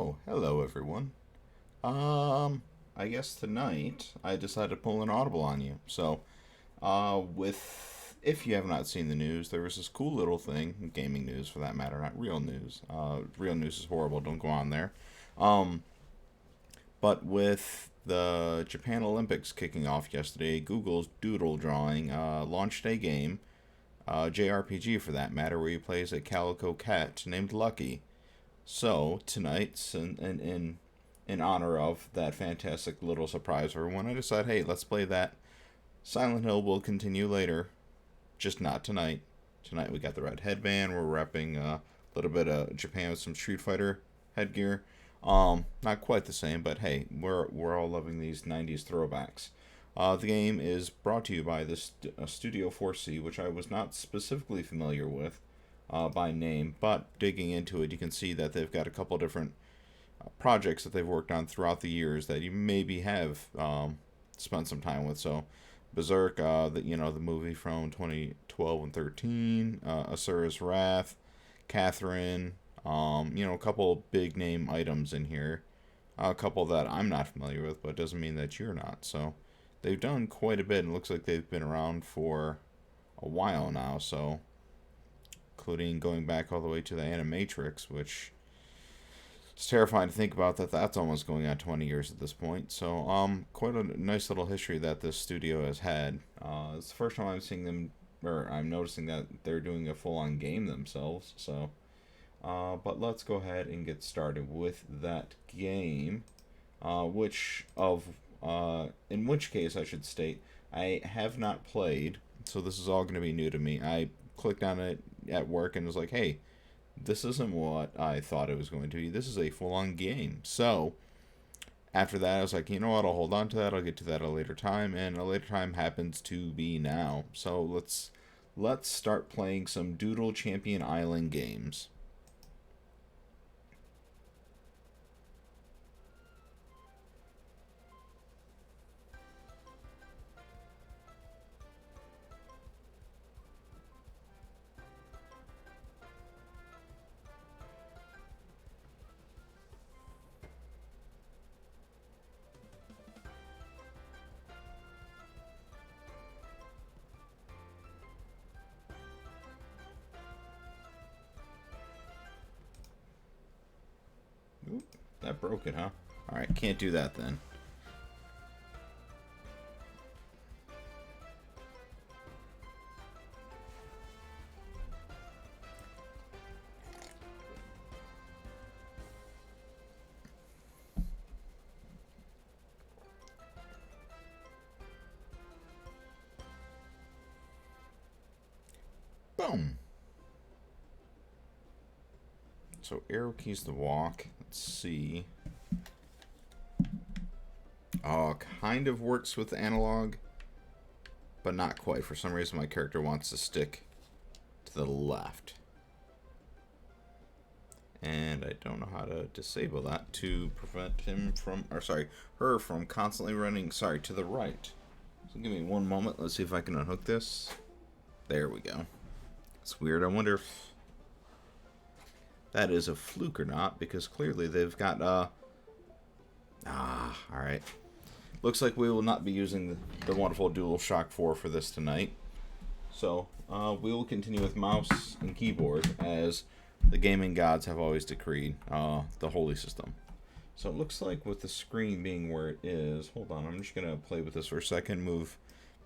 Oh, hello everyone. I guess tonight I decided to pull an audible on you. If you have not seen the news, there was this cool little thing, gaming news for that matter, not real news. Real news is horrible. Don't go on there. Um, but with the Japan Olympics kicking off yesterday, Google's Doodle drawing launched a game, JRPG for that matter, where you play as a calico cat named Lucky. So tonight, in honor of that fantastic little surprise for everyone, I decided, hey, let's play that. Silent Hill will continue later, just not tonight. Tonight we got the red headband. We're repping a little bit of Japan with some Street Fighter headgear. Not quite the same, but hey, we're all loving these '90s throwbacks. The game is brought to you by this Studio 4C, which I was not specifically familiar with by name, but digging into it, you can see that they've got a couple different projects that they've worked on throughout the years that you maybe have spent some time with. So, Berserk, the movie from 2012 and 13, Asura's Wrath, Catherine, a couple big name items in here, a couple that I'm not familiar with, but doesn't mean that you're not. So, they've done quite a bit, and it looks like they've been around for a while now. So, including going back all the way to the Animatrix, which it's terrifying to think about that that's almost going on 20 years at this point. So, quite a nice little history that this studio has had. It's the first time I'm seeing them, or I'm noticing that they're doing a full-on game themselves. So, but let's go ahead and get started with that game. In which case I should state, I have not played, so this is all going to be new to me. I clicked on it at work and was like, hey, this isn't what I thought it was going to be. This is a full-on game. So, after that, I was like, you know what, I'll hold on to that. I'll get to that at a later time, and a later time happens to be now. So, let's start playing some Doodle Champion Island games. Oop, that broke it, huh? Alright, can't do that then. Boom! So arrow keys to walk. Let's see. Oh, kind of works with analog, but not quite. For some reason, my character wants to stick to the left. And I don't know how to disable that to prevent him from, her from constantly running, to the right. So give me one moment. Let's see if I can unhook this. There we go. It's weird. I wonder if that is a fluke or not, because clearly they've got, alright. Looks like we will not be using the wonderful DualShock 4 for this tonight. So, we will continue with mouse and keyboard, as the gaming gods have always decreed, the holy system. So it looks like with the screen being where it is, hold on, I'm just going to play with this for a second, move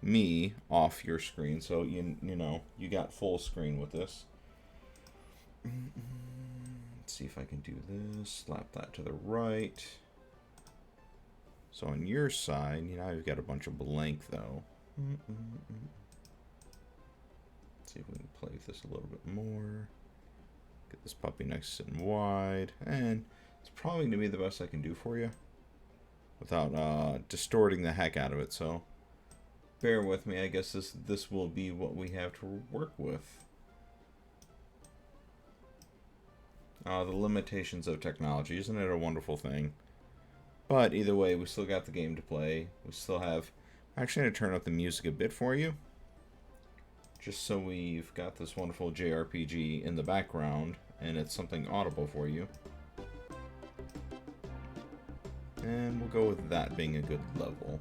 me off your screen, so you got full screen with this. Let's see if I can do this. Slap that to the right. So on your side, you've got a bunch of blank though. Let's see if we can play with this a little bit more. Get this puppy nice and wide, and it's probably going to be the best I can do for you without distorting the heck out of it. So bear with me. I guess this will be what we have to work with. The limitations of technology, isn't it a wonderful thing? But either way, we still got the game to play. We still have... I'm actually going to turn up the music a bit for you, just so we've got this wonderful JRPG in the background, and it's something audible for you. And we'll go with that being a good level.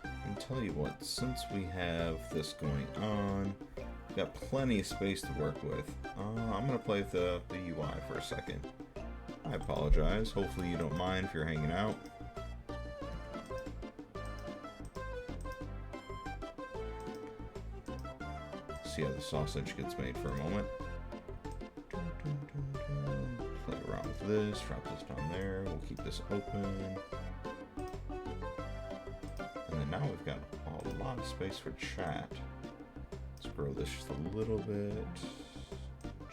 And tell you what, since we have this going on, we've got plenty of space to work with. I'm going to play with the UI for a second. I apologize. Hopefully you don't mind if you're hanging out. See how the sausage gets made for a moment. Play around with this, drop this down there. We'll keep this open. And then now we've got a lot of space for chat. Let's grow this just a little bit.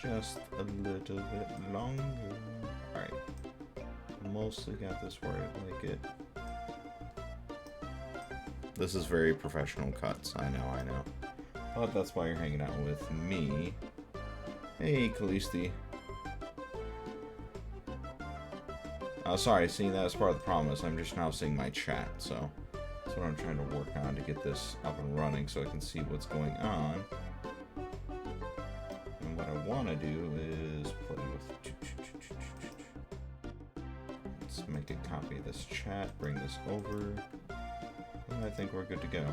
Just a little bit longer. Alright. Mostly got this where I like it. This is very professional cuts. I know. But that's why you're hanging out with me. Hey, Kalisti. Sorry, seeing that as part of the promise, I'm just now seeing my chat, so that's what I'm trying to work on to get this up and running so I can see what's going on. And what I want to do is play with... Let's make a copy of this chat, bring this over, and I think we're good to go.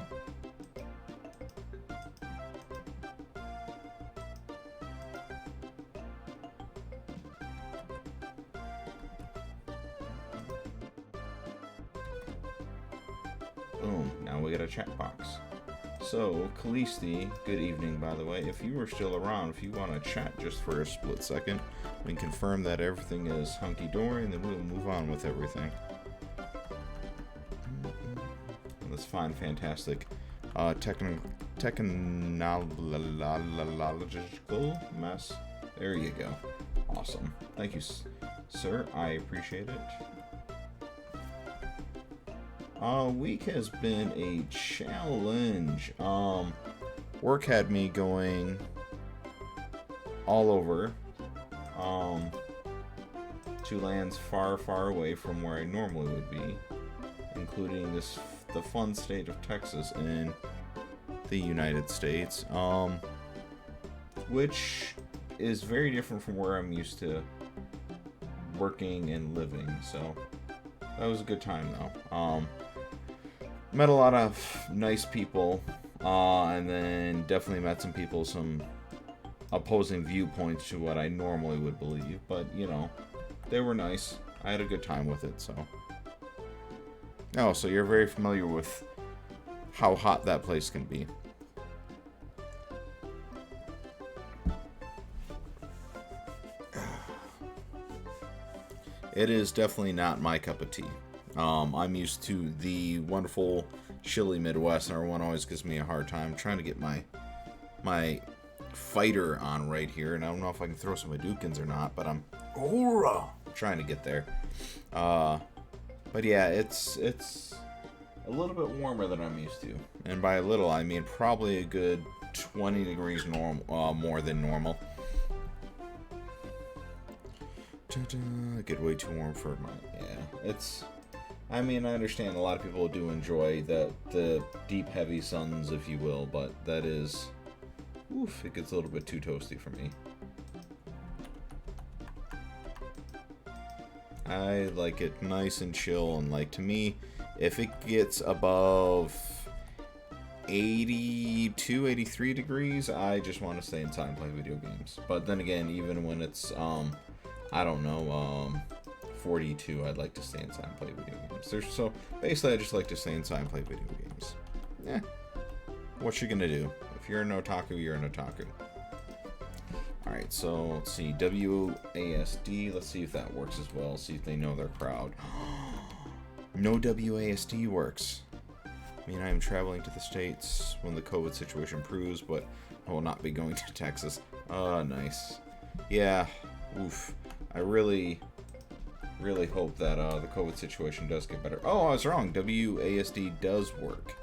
Boom, now we got a chat box. So, Kalisti, good evening, by the way. If you were still around, if you want to chat just for a split second, we can confirm that everything is hunky-dory, and then we'll move on with everything. That's fine, fantastic. Technological mess. There you go. Awesome. Thank you, sir. I appreciate it. Week has been a challenge. Work had me going all over, to lands far, far away from where I normally would be, including the fun state of Texas in the United States, which is very different from where I'm used to working and living. So that was a good time, though. Met a lot of nice people, and then definitely met some people, some opposing viewpoints to what I normally would believe, but, you know, they were nice. I had a good time with it, so. Oh, so you're very familiar with how hot that place can be. It is definitely not my cup of tea. I'm used to the wonderful chilly Midwest, and everyone always gives me a hard time trying to get my fighter on right here, and I don't know if I can throw some Hadoukens or not, but I'm trying to get there. But yeah, it's a little bit warmer than I'm used to, and by a little I mean probably a good 20 degrees more than normal. I get way too warm for it's. I mean, I understand a lot of people do enjoy the deep, heavy suns, if you will, but that is, oof, it gets a little bit too toasty for me. I like it nice and chill, and like, to me, if it gets above 82, 83 degrees, I just want to stay inside and play video games. But then again, even when it's, I don't know, 42, I'd like to stay inside and play video games. So basically, I just like to stay inside and play video games. Yeah. What you gonna do? If you're an otaku, you're an otaku. Alright, so let's see. WASD. Let's see if that works as well. See if they know their crowd. No WASD works. I mean, I am traveling to the States when the COVID situation improves, but I will not be going to Texas. Nice. Yeah. Oof. I really hope that the COVID situation does get better. Oh, I was wrong. WASD does work.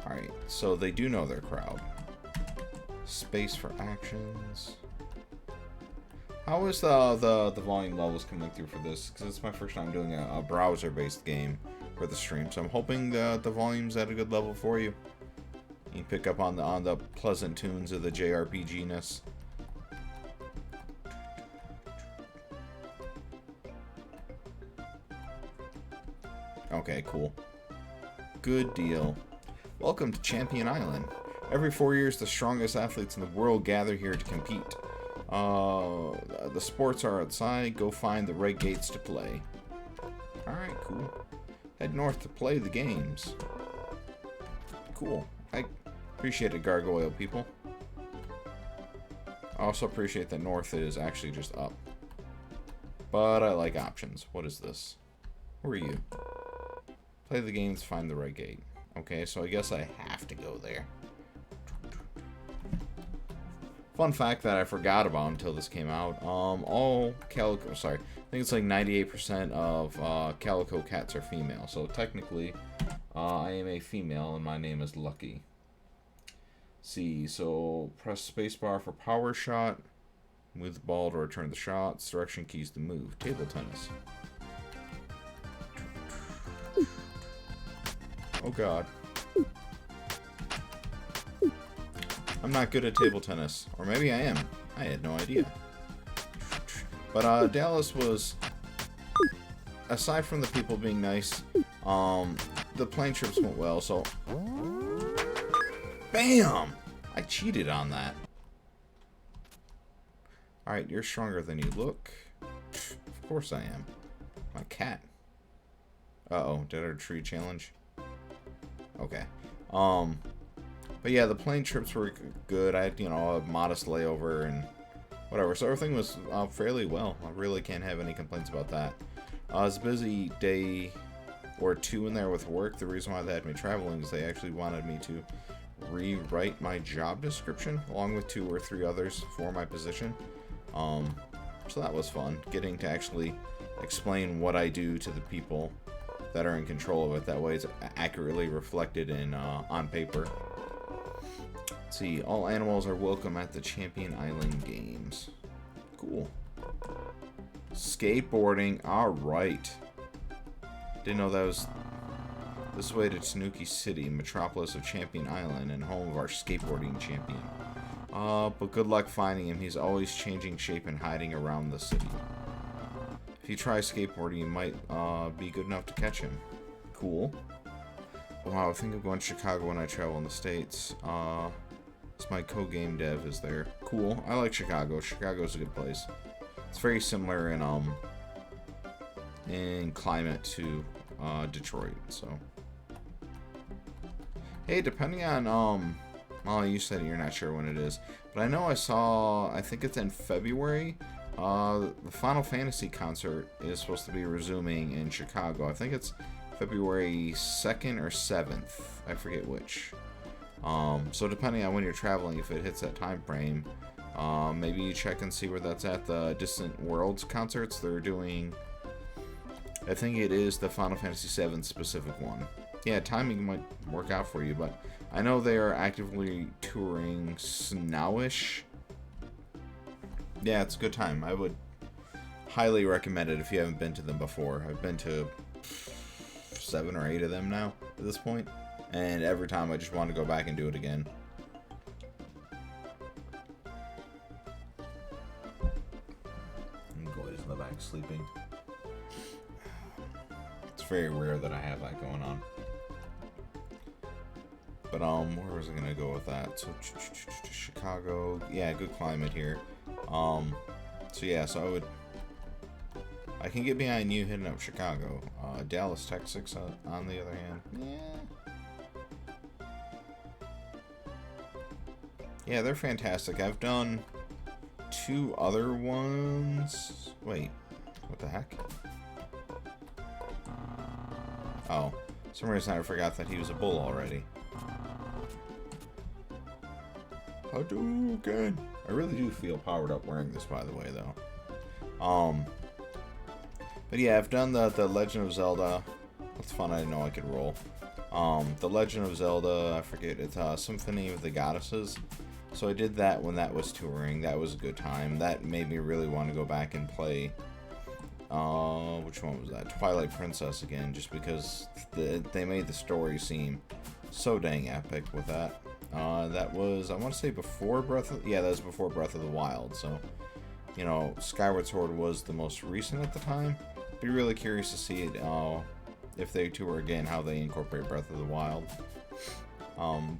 Alright, so they do know their crowd. Space for actions. How is the volume levels coming through for this? Because it's my first time doing a browser-based game for the stream, so I'm hoping the volume's at a good level for you. You can pick up on the pleasant tunes of the JRPG-ness. Okay, cool. Good deal. Welcome to Champion Island. Every 4 years, the strongest athletes in the world gather here to compete. The sports are outside. Go find the red gates to play. Alright, cool. Head north to play the games. Cool. I appreciate it, gargoyle people. I also appreciate that north is actually just up. But I like options. What is this? Who are you? Play the games, find the right gate. Okay, so I guess I have to go there. Fun fact that I forgot about until this came out. All calico, sorry, I think it's like 98% of calico cats are female. So technically, I am a female and my name is Lucky. See, so press spacebar for power shot. Move the ball to return the shots. Direction keys to move. Table tennis. Oh god. I'm not good at table tennis. Or maybe I am. I had no idea. But Dallas was, aside from the people being nice, the plane trips went well, so... Bam! I cheated on that. Alright, you're stronger than you look. Of course I am. My cat. Uh-oh, did I retreat challenge? Okay. But yeah, the plane trips were good. I had, a modest layover and whatever. So everything was fairly well. I really can't have any complaints about that. It was a busy day or two in there with work. The reason why they had me traveling is they actually wanted me to rewrite my job description along with 2 or 3 others for my position. So that was fun, getting to actually explain what I do to the people that are in control of it. That way it's accurately reflected in on paper. Let's see, all animals are welcome at the Champion Island Games. Cool. Skateboarding, alright. Didn't know that was this way to Tanuki City, metropolis of Champion Island and home of our skateboarding champion. But good luck finding him. He's always changing shape and hiding around the city. If you try skateboarding, you might be good enough to catch him. Cool. Wow, I think I'm going to Chicago when I travel in the States. It's my co-game dev is there. Cool. I like Chicago. Chicago's a good place. It's very similar in climate to Detroit, so. Hey, depending on well, you said you're not sure when it is, but I know I think it's in February. The Final Fantasy concert is supposed to be resuming in Chicago. I think it's February 2nd or 7th. I forget which. So depending on when you're traveling, if it hits that time frame, maybe you check and see where that's at. The Distant Worlds concerts, they're doing, I think it is the Final Fantasy VII specific one. Yeah, timing might work out for you, but I know they are actively touring Snowish. Yeah, it's a good time. I would highly recommend it if you haven't been to them before. I've been to 7 or 8 of them now at this point, and every time I just want to go back and do it again. Goy's in the back sleeping. It's very rare that I have that going on. But where was I gonna go with that? So Chicago, yeah, good climate here. So yeah, so I can get behind you hitting up Chicago. Dallas, Texas, on the other hand, yeah, they're fantastic. I've done 2 other ones. Wait, what the heck? Oh, for some reason I forgot that he was a bull already. Hadouken! I really do feel powered up wearing this, by the way, though. But yeah, I've done the Legend of Zelda. That's fun. I didn't know I could roll. The Legend of Zelda, I forget, it's Symphony of the Goddesses. So I did that when that was touring. That was a good time. That made me really want to go back and play, which one was that? Twilight Princess again, just because they made the story seem so dang epic with that. That was, I want to say before that was before Breath of the Wild, so, Skyward Sword was the most recent at the time. Be really curious to see it, if they tour again, how they incorporate Breath of the Wild.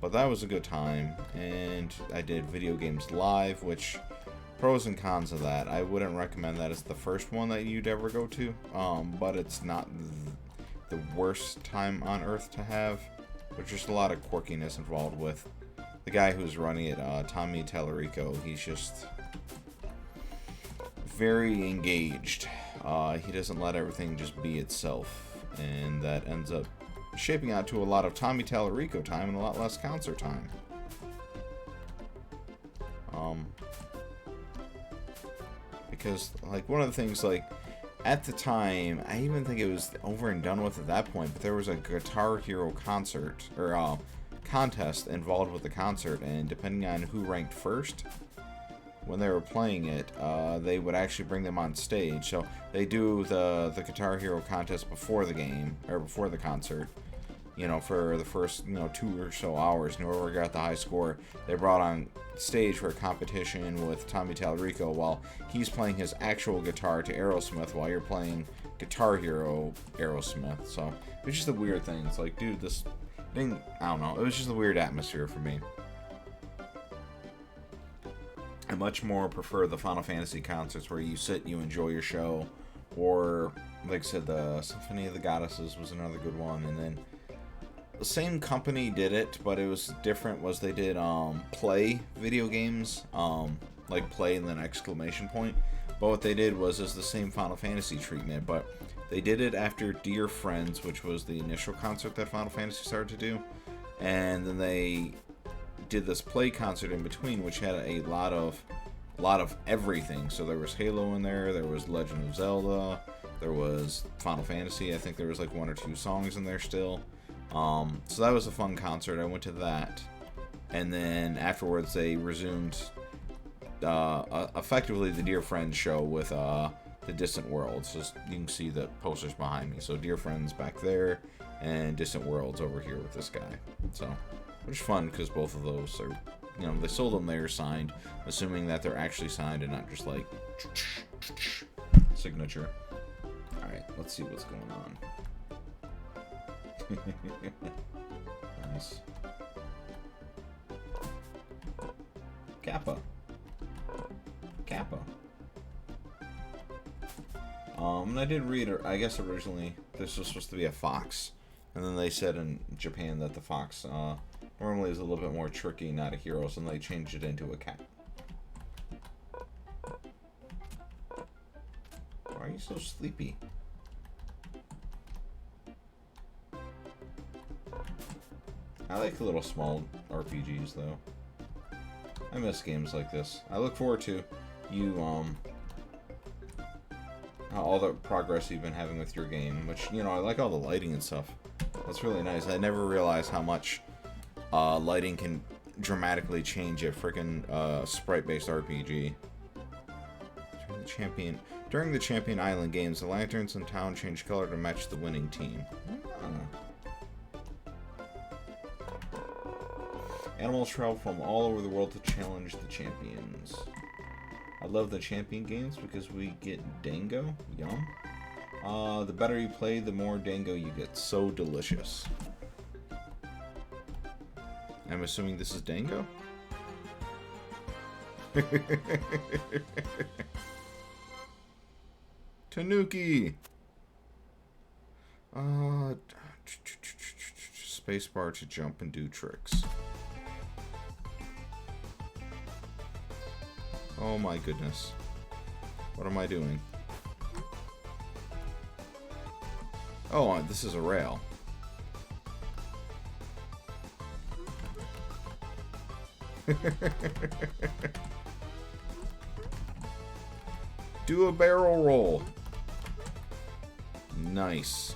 But that was a good time, and I did Video Games Live, which, pros and cons of that. I wouldn't recommend that as the first one that you'd ever go to, but it's not the worst time on earth to have. There's just a lot of quirkiness involved with the guy who's running it, Tommy Tallarico. He's just very engaged. He doesn't let everything just be itself, and that ends up shaping out to a lot of Tommy Tallarico time and a lot less concert time. Because, like, one of the things, like, at the time, I even think it was over and done with at that point, but there was a Guitar Hero concert, or contest involved with the concert, and depending on who ranked first, when they were playing it, they would actually bring them on stage. So they do the Guitar Hero contest before the game, or before the concert, you know, for the first, 2 or so hours, and whoever got the high score, they brought on stage for a competition with Tommy Tallarico while he's playing his actual guitar to Aerosmith while you're playing Guitar Hero Aerosmith. So it's just a weird thing. It's like, dude, this thing, I don't know, it was just a weird atmosphere for me. I much more prefer the Final Fantasy concerts where you sit, you enjoy your show, or, like I said, the Symphony of the Goddesses was another good one, and then the same company did it, but it was different, was they did play video games, like play and then exclamation point, but what they did was the same Final Fantasy treatment, but they did it after Dear Friends, which was the initial concert that Final Fantasy started to do, and then they did this play concert in between, which had a lot of everything. So there was Halo in there, there was Legend of Zelda, there was Final Fantasy, I think there was like 1 or 2 songs in there still. So that was a fun concert. I went to that, and then afterwards they resumed effectively the Dear Friends show with the Distant Worlds. Just, you can see the posters behind me. So Dear Friends back there, and Distant Worlds over here with this guy. So, which is fun because both of those are, they sold them there signed, assuming that they're actually signed and not just like signature. All right, let's see what's going on. Nice. Kappa. And I did read, I guess originally this was supposed to be a fox, and then they said in Japan that the fox normally is a little bit more tricky, not a hero, so they changed it into a cat. Why are you so sleepy? I like the little small RPGs, though. I miss games like this. I look forward to you, all the progress you've been having with your game, which, I like all the lighting and stuff. That's really nice. I never realized how much lighting can dramatically change a freaking sprite-based RPG. During the Champion Island games, the lanterns in town changed color to match the winning team. Animals travel from all over the world to challenge the champions. I love the champion games because we get Dango. Yum. The better you play, the more Dango you get. So delicious. I'm assuming this is Dango? Tanuki! Spacebar to jump and do tricks. Oh my goodness. What am I doing? Oh, this is a rail. Do a barrel roll. Nice.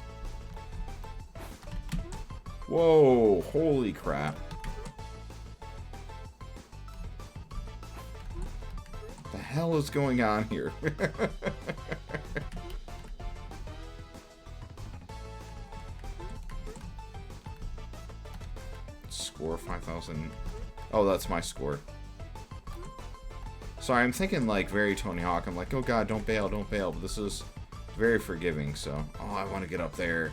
Whoa, holy crap. What the hell is going on here? Score 5,000. Oh, that's my score. Sorry, I'm thinking like very Tony Hawk. I'm like, oh god, don't bail, don't bail. But this is very forgiving, so... Oh, I want to get up there.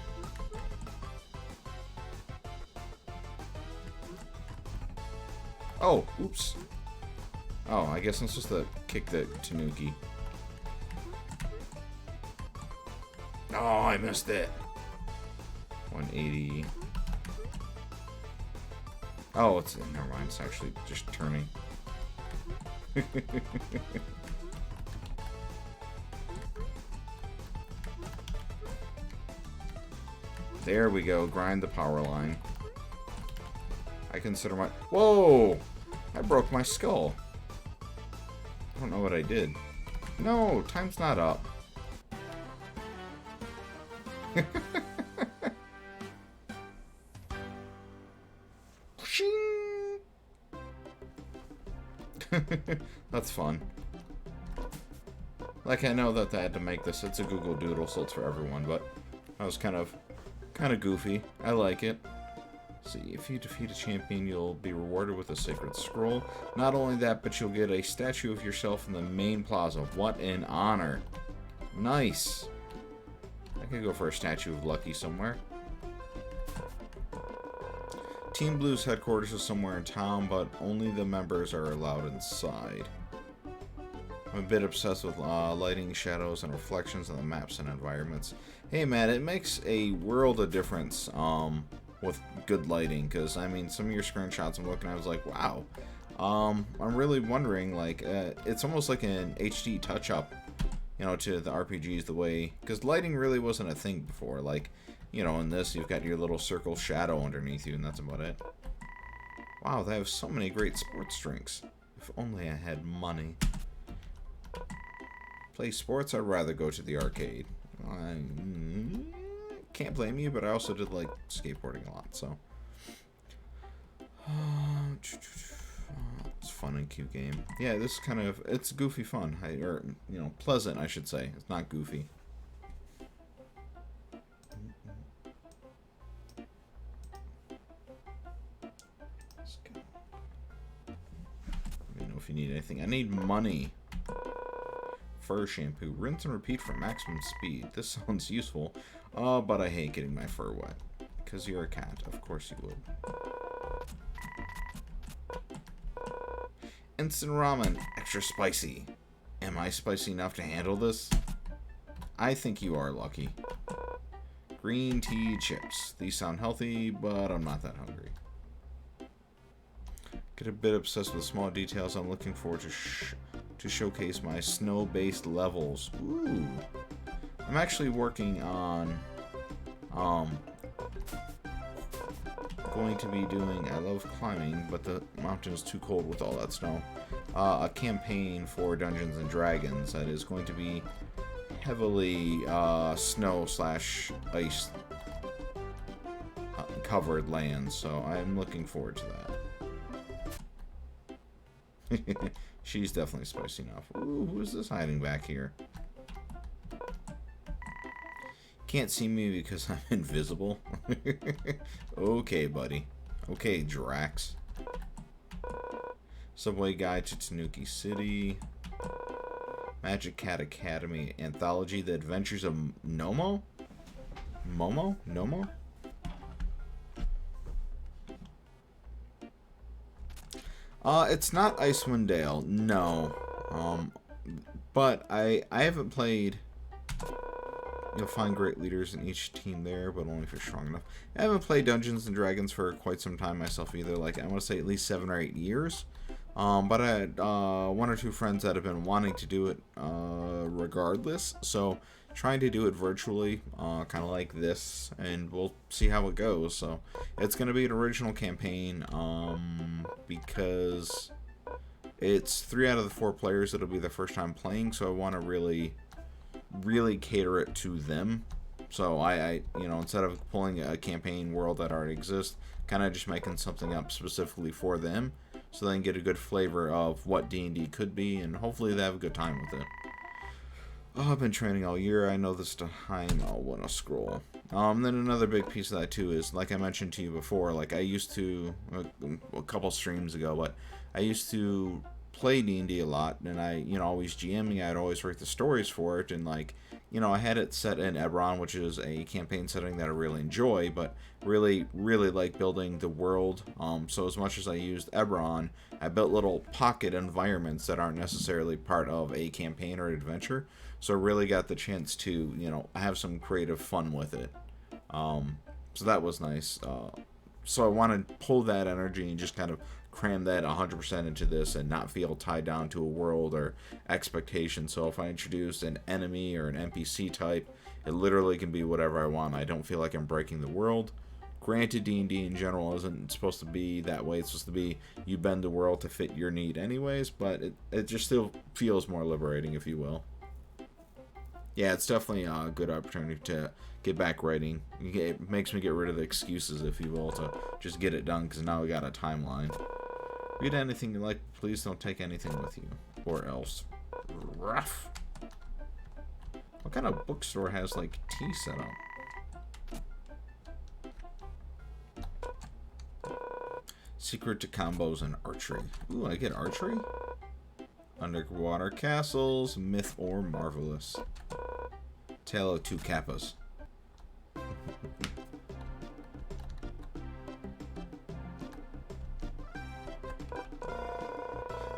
Oh, oops. Oh, I guess I'm supposed to kick the Tanuki. Oh, I missed it. 180. Oh, it's... Never mind. It's actually just turning. There we go. Grind the power line. I consider my... Whoa! I broke my skull. I don't know what I did. No, time's not up. That's fun. Like, I know that they had to make this. It's a Google Doodle, so it's for everyone, but that was kind of goofy. I like it. See, if you defeat a champion, you'll be rewarded with a sacred scroll. Not only that, but you'll get a statue of yourself in the main plaza. What an honor. Nice. I could go for a statue of Lucky somewhere. Team Blue's headquarters is somewhere in town, but only the members are allowed inside. I'm a bit obsessed with lighting, shadows, and reflections on the maps and environments. Hey man, it makes a world of difference with good lighting, because I mean, some of your screenshots I'm looking at, I was like, wow. I'm really wondering, like, it's almost like an HD touch-up, you know, to the RPGs, the way, because lighting really wasn't a thing before. Like, you know, in this, you've got your little circle shadow underneath you, and that's about it. Wow, they have so many great sports drinks. If only I had money. Play sports, I'd rather go to the arcade. I can't blame you, but I also did like skateboarding a lot, so. It's a fun and cute game. Yeah, this is kind of, it's goofy fun. Or, you know, pleasant, I should say. It's not goofy. Let's go. Let me know if you need anything. I need money. Fur shampoo. Rinse and repeat for maximum speed. This sounds useful, but I hate getting my fur wet. Because you're a cat. Of course you would. Instant ramen. Extra spicy. Am I spicy enough to handle this? I think you are, Lucky. Green tea chips. These sound healthy, but I'm not that hungry. Get a bit obsessed with small details. I'm looking forward to showcase my snow-based levels. Ooh. I'm actually working on going to be doing, I love climbing, but the mountain is too cold with all that snow. A campaign for Dungeons and Dragons that is going to be heavily snow/ice covered lands, so I'm looking forward to that. She's definitely spicy enough. Ooh, who is this hiding back here? Can't see me because I'm invisible. Okay, buddy. Okay, Drax. Subway Guide to Tanuki City. Magic Cat Academy Anthology. The Adventures of Nomo? Momo? Nomo? It's not Icewind Dale, no. But I haven't played. You'll find great leaders in each team there, but only if you're strong enough. I haven't played Dungeons and Dragons for quite some time myself either. Like, I want to say at least 7 or 8 years. But I had 1 or 2 friends that have been wanting to do it regardless. So trying to do it virtually, kind of like this, and we'll see how it goes. So it's going to be an original campaign because it's 3 out of the 4 players that'll be their first time playing. So I want to really cater it to them. So I you know, instead of pulling a campaign world that already exists, kind of just making something up specifically for them, so they can get a good flavor of what D&D could be, and hopefully they have a good time with it. Oh, I've been training all year. I know this time I'll win a scroll. Then another big piece of that too is, like I mentioned to you before, like I used to a couple streams ago, but I used to play D&D a lot, and I, always GMing, I'd always write the stories for it, and like, I had it set in Eberron, which is a campaign setting that I really enjoy, but really, really like building the world. So as much as I used Eberron, I built little pocket environments that aren't necessarily part of a campaign or adventure. So I really got the chance to, have some creative fun with it. So that was nice. So I want to pull that energy and just kind of cram that 100% into this and not feel tied down to a world or expectation. So if I introduce an enemy or an NPC type, it literally can be whatever I want. I don't feel like I'm breaking the world. Granted, D&D in general isn't supposed to be that way. It's supposed to be you bend the world to fit your need anyways, but it just still feels more liberating, if you will. Yeah, it's definitely a good opportunity to get back writing. It makes me get rid of the excuses, if you will, to just get it done, because now we got a timeline. Read anything you like, please don't take anything with you, or else. Rough. What kind of bookstore has, like, tea set up? Secret to combos and archery. Ooh, I get archery? Underwater castles, myth or marvelous. Tale of Two Kappas.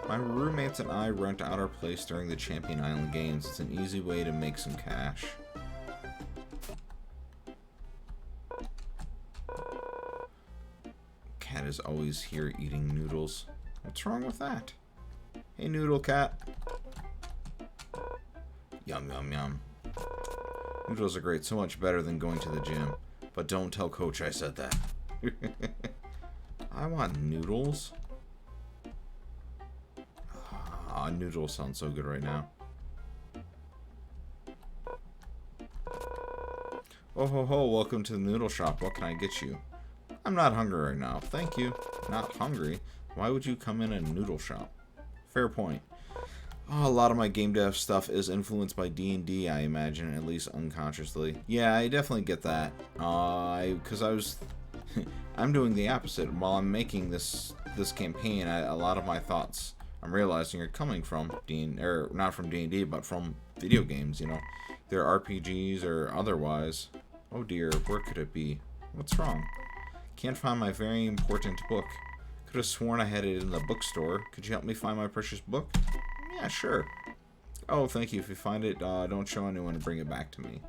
My roommates and I rent out our place during the Champion Island games. It's an easy way to make some cash. Cat is always here eating noodles. What's wrong with that? Hey, Noodle Cat. Yum, yum, yum. Noodles are great. So much better than going to the gym. But don't tell Coach I said that. I want noodles. Ah, noodles sound so good right now. Oh ho ho, welcome to the noodle shop. What can I get you? I'm not hungry right now. Thank you. Not hungry? Why would you come in a noodle shop? Fair point. Oh, a lot of my game dev stuff is influenced by D&D, I imagine, at least unconsciously. Yeah, I definitely get that. Because I was... I'm doing the opposite. While I'm making this campaign, a lot of my thoughts, I'm realizing, are coming from not from D&D, but from video games, They're RPGs or otherwise. Oh dear, where could it be? What's wrong? Can't find my very important book. Could have sworn I had it in the bookstore. Could you help me find my precious book? Yeah, sure. Oh, thank you. If you find it, don't show anyone and bring it back to me.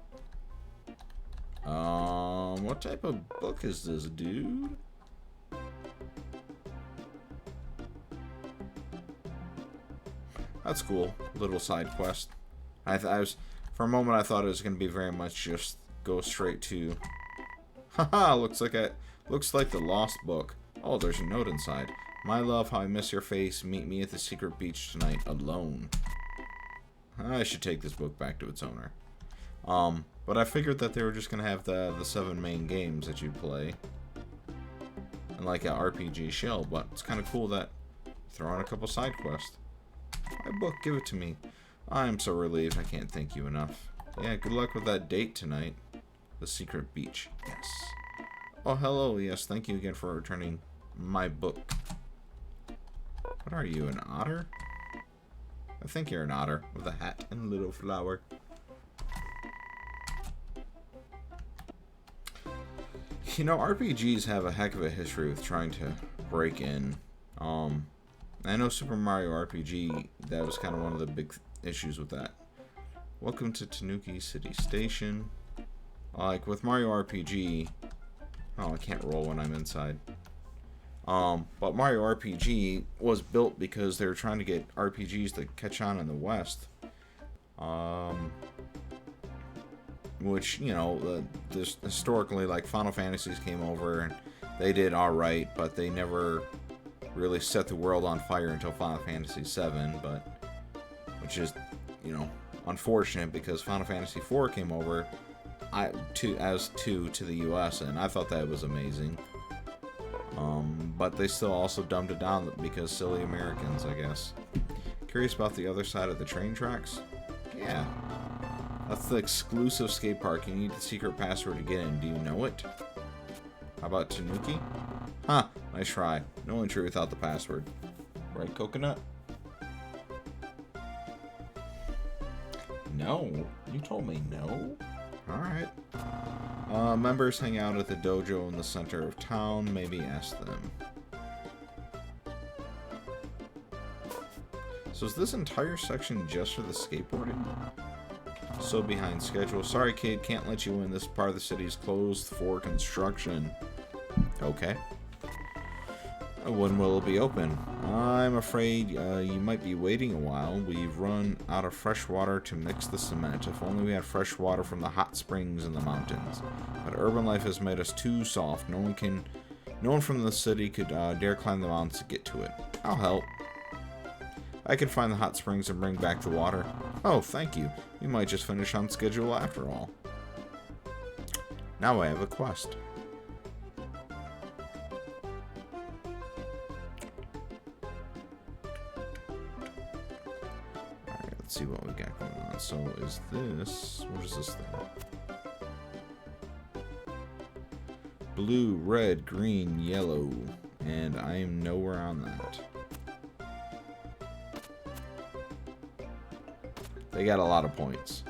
What type of book is this, dude? That's cool. Little side quest. I was, for a moment, I thought it was going to be very much just go straight to. Haha, looks like the lost book. Oh, there's a note inside. My love, how I miss your face. Meet me at the secret beach tonight, alone. I should take this book back to its owner. But I figured that they were just gonna have the 7 main games that you play, and like an RPG shell. But it's kind of cool that throw in a couple side quests. My book, give it to me. I'm so relieved. I can't thank you enough. Yeah, good luck with that date tonight. The secret beach. Yes. Oh, hello. Yes, thank you again for returning my book. What are you, an otter? I think you're an otter with a hat and a little flower. RPGs have a heck of a history with trying to break in. I know Super Mario RPG, that was kind of one of the big issues with that. Welcome to Tanuki City Station. Like with Mario RPG, oh, I can't roll when I'm inside. But Mario RPG was built because they were trying to get RPGs to catch on in the West. Which, historically, like, Final Fantasies came over and they did alright, but they never really set the world on fire until Final Fantasy VII, which is, unfortunate because Final Fantasy IV came over as 2 to the US, and I thought that was amazing. But they still also dumbed it down because silly Americans, I guess. Curious about the other side of the train tracks? Yeah. That's the exclusive skate park. You need the secret password to get in. Do you know it? How about Tanuki? Huh, nice try. No entry without the password. Right, Coconut? No. You told me no? Alright. Members hang out at the dojo in the center of town. Maybe ask them. So is this entire section just for the skateboarding? So behind schedule. Sorry, kid. Can't let you in. This part of the city is closed for construction. Okay. When will it be open? I'm afraid you might be waiting a while. We've run out of fresh water to mix the cement. If only we had fresh water from the hot springs in the mountains. But urban life has made us too soft. No one from the city could dare climb the mountains to get to it. I'll help. I can find the hot springs and bring back the water. Oh, thank you. We might just finish on schedule after all. Now I have a quest. Alright, let's see what we got going on. So is this... what is this thing? Blue, red, green, yellow. And I am nowhere on that. They got a lot of points.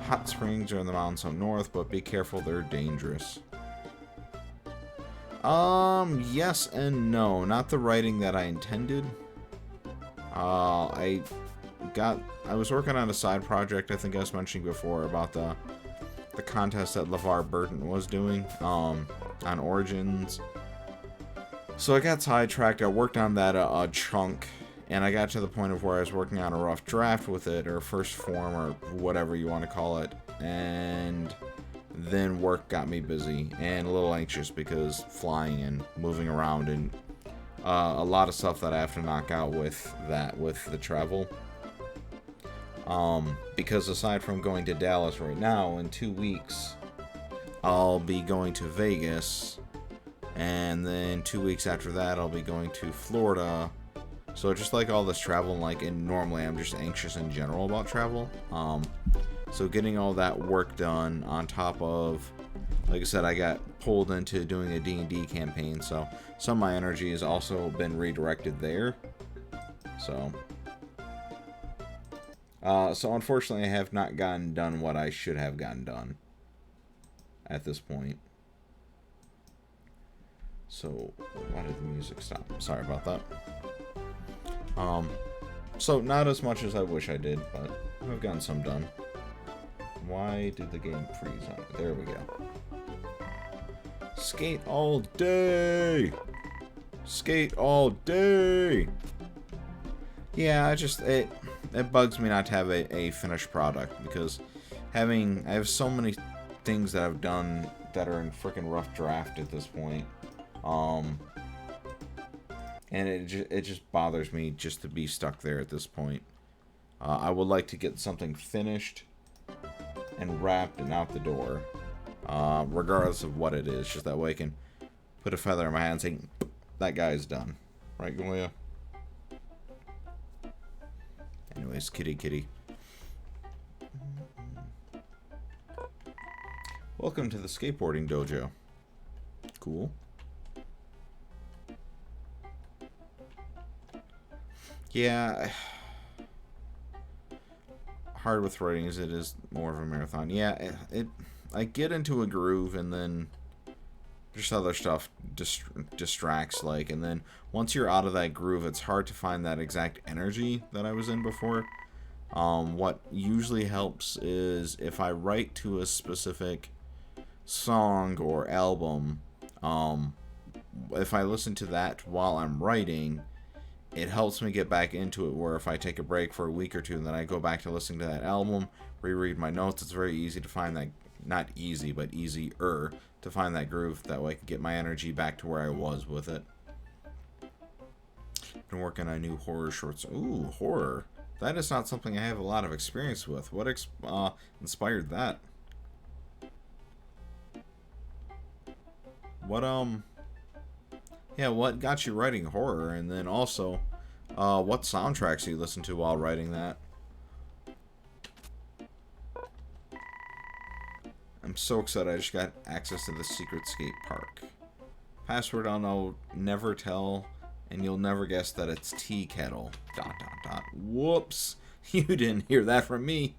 Hot springs are in the mountains up north, but be careful, they're dangerous. Yes and no. Not the writing that I intended. I was working on a side project, I think I was mentioning before, about the contest that LeVar Burton was doing, on Origins. So I got sidetracked. I worked on that a chunk. And I got to the point of where I was working on a rough draft with it, or first form, or whatever you want to call it. And then work got me busy and a little anxious because flying and moving around and a lot of stuff that I have to knock out with the travel. Because aside from going to Dallas right now, in 2 weeks, I'll be going to Vegas. And then 2 weeks after that, I'll be going to Florida. So just like all this travel, and normally I'm just anxious in general about travel. So getting all that work done on top of, like I said, I got pulled into doing a D&D campaign. So some of my energy has also been redirected there. So unfortunately I have not gotten done what I should have gotten done at this point. So why did the music stop? Sorry about that. So not as much as I wish I did, but I've gotten some done. Why did the game freeze on it? There we go. Skate all day! Skate all day! Yeah, it bugs me not to have a finished product, because I have so many things that I've done that are in freaking rough draft at this point. And it just bothers me just to be stuck there at this point. I would like to get something finished and wrapped and out the door, regardless of what it is. Just that way I can put a feather in my hand and say, that guy's done. Right, Goya? Anyways, kitty. Welcome to the skateboarding dojo. Cool. Yeah, hard with writing as it is more of a marathon. Yeah, I get into a groove and then just other stuff distracts, and then once you're out of that groove, it's hard to find that exact energy that I was in before. What usually helps is if I write to a specific song or album, if I listen to that while I'm writing, it helps me get back into it, where if I take a break for a week or two and then I go back to listening to that album, reread my notes, it's very easy to find that, not easy, but easier to find that groove. That way I can get my energy back to where I was with it. Been working on new horror shorts. Ooh, horror. That is not something I have a lot of experience with. What inspired that? Yeah, what got you writing horror? And then also, what soundtracks do you listen to while writing that? I'm so excited I just got access to the secret skate park. Password I'll know, never tell, and you'll never guess that it's tea kettle. ... Whoops. You didn't hear that from me.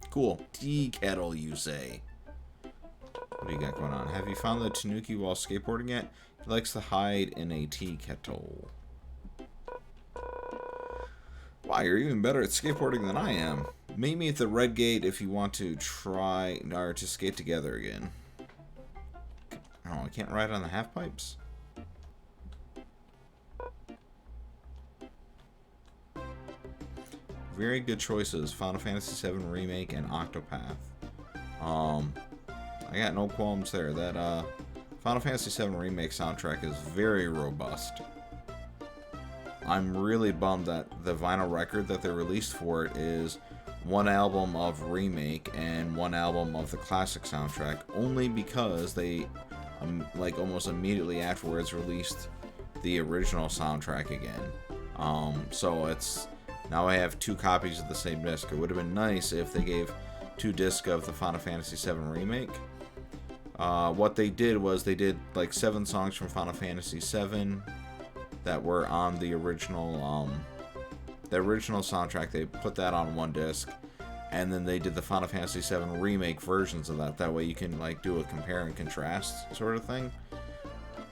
Cool. Tea kettle, you say. What do you got going on? Have you found the Tanuki while skateboarding yet? He likes to hide in a tea kettle. Wow, you're even better at skateboarding than I am. Meet me at the Red Gate if you want to try or to skate together again. Oh, I can't ride on the half pipes? Very good choices. Final Fantasy VII Remake and Octopath. I got no qualms there. That Final Fantasy VII Remake soundtrack is very robust. I'm really bummed that the vinyl record that they released for it is one album of Remake and one album of the classic soundtrack, only because they, like almost immediately afterwards, released the original soundtrack again. So it's, now I have 2 copies of the same disc. It would have been nice if they gave 2 discs of the Final Fantasy VII Remake. What they did was they did like 7 songs from Final Fantasy VII that were on the original soundtrack. They put that on one disc, and then they did the Final Fantasy VII Remake versions of that. That way you can like do a compare and contrast sort of thing.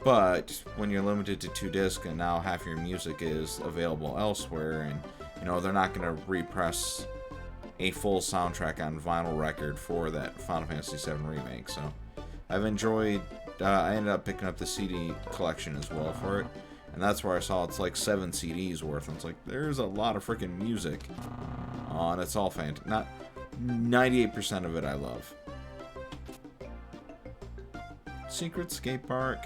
But when you're limited to 2 discs and now half your music is available elsewhere, and you know they're not going to repress a full soundtrack on vinyl record for that Final Fantasy VII Remake. So I've enjoyed, I ended up picking up the CD collection as well for it. And that's where I saw it's like 7 CDs worth. And it's like, there's a lot of freaking music. And it's all fantastic. Not 98% of it I love. Secret Skate Park.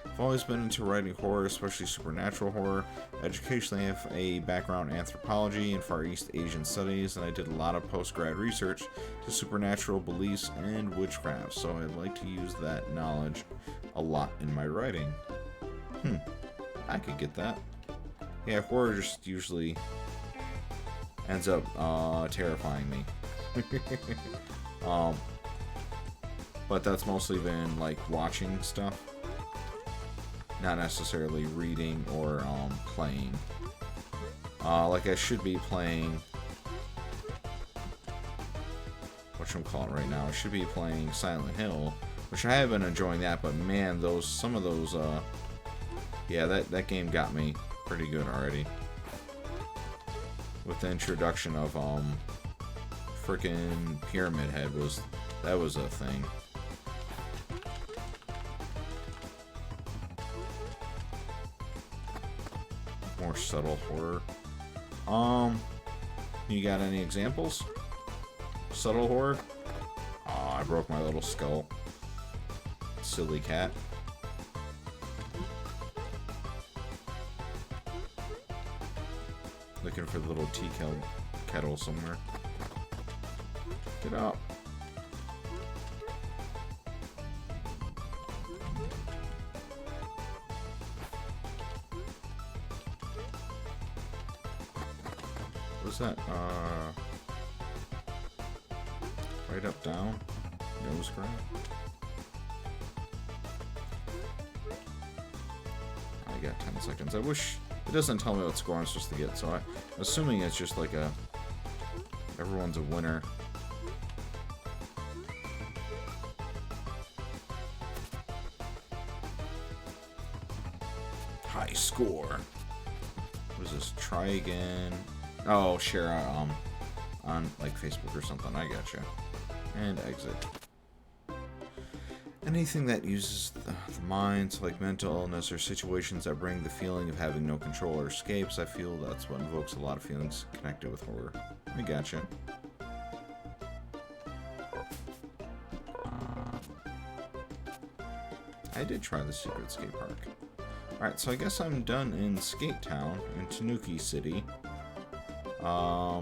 I've always been into writing horror, especially supernatural horror. Educationally, I have a background in anthropology and Far East Asian studies, and I did a lot of post-grad research to supernatural beliefs and witchcraft, so I'd like to use that knowledge a lot in my writing. I could get that. Yeah, horror just usually ends up terrifying me. But that's mostly been like watching stuff, not necessarily reading or playing. Like I should be playing, whatchamacallit right now. I should be playing Silent Hill, which I have been enjoying that, but man, some of those yeah, that game got me pretty good already. With the introduction of frickin' Pyramid Head that was a thing. More subtle horror. You got any examples? Subtle horror? Oh, I broke my little skull. Silly cat. Looking for the little tea kettle somewhere. Get up. What's that? Right up, down. Nose grab. I got 10 seconds. I wish it doesn't tell me what score I'm supposed to get, so I'm assuming it's just like everyone's a winner. High score. What is this? Try again. Oh, share on like Facebook or something. I gotcha. And exit. Anything that uses the mind, so like mental illness or situations that bring the feeling of having no control or escapes, I feel that's what invokes a lot of feelings connected with horror. I gotcha. I did try the Secret Skate Park. Alright, so I guess I'm done in Skate Town, in Tanuki City. Yeah,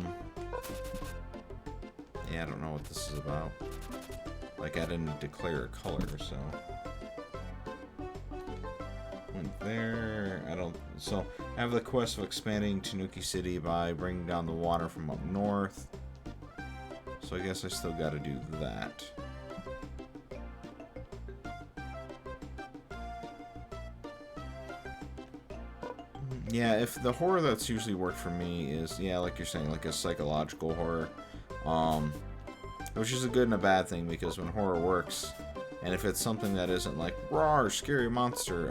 I don't know what this is about. Like, I didn't declare a color, so... Went there... So, I have the quest of expanding Tanuki City by bringing down the water from up north. So I guess I still gotta do that. Yeah, if the horror that's usually worked for me is, yeah, like you're saying, like a psychological horror, um, which is a good and a bad thing, because when horror works, and if it's something that isn't like, raw, scary monster,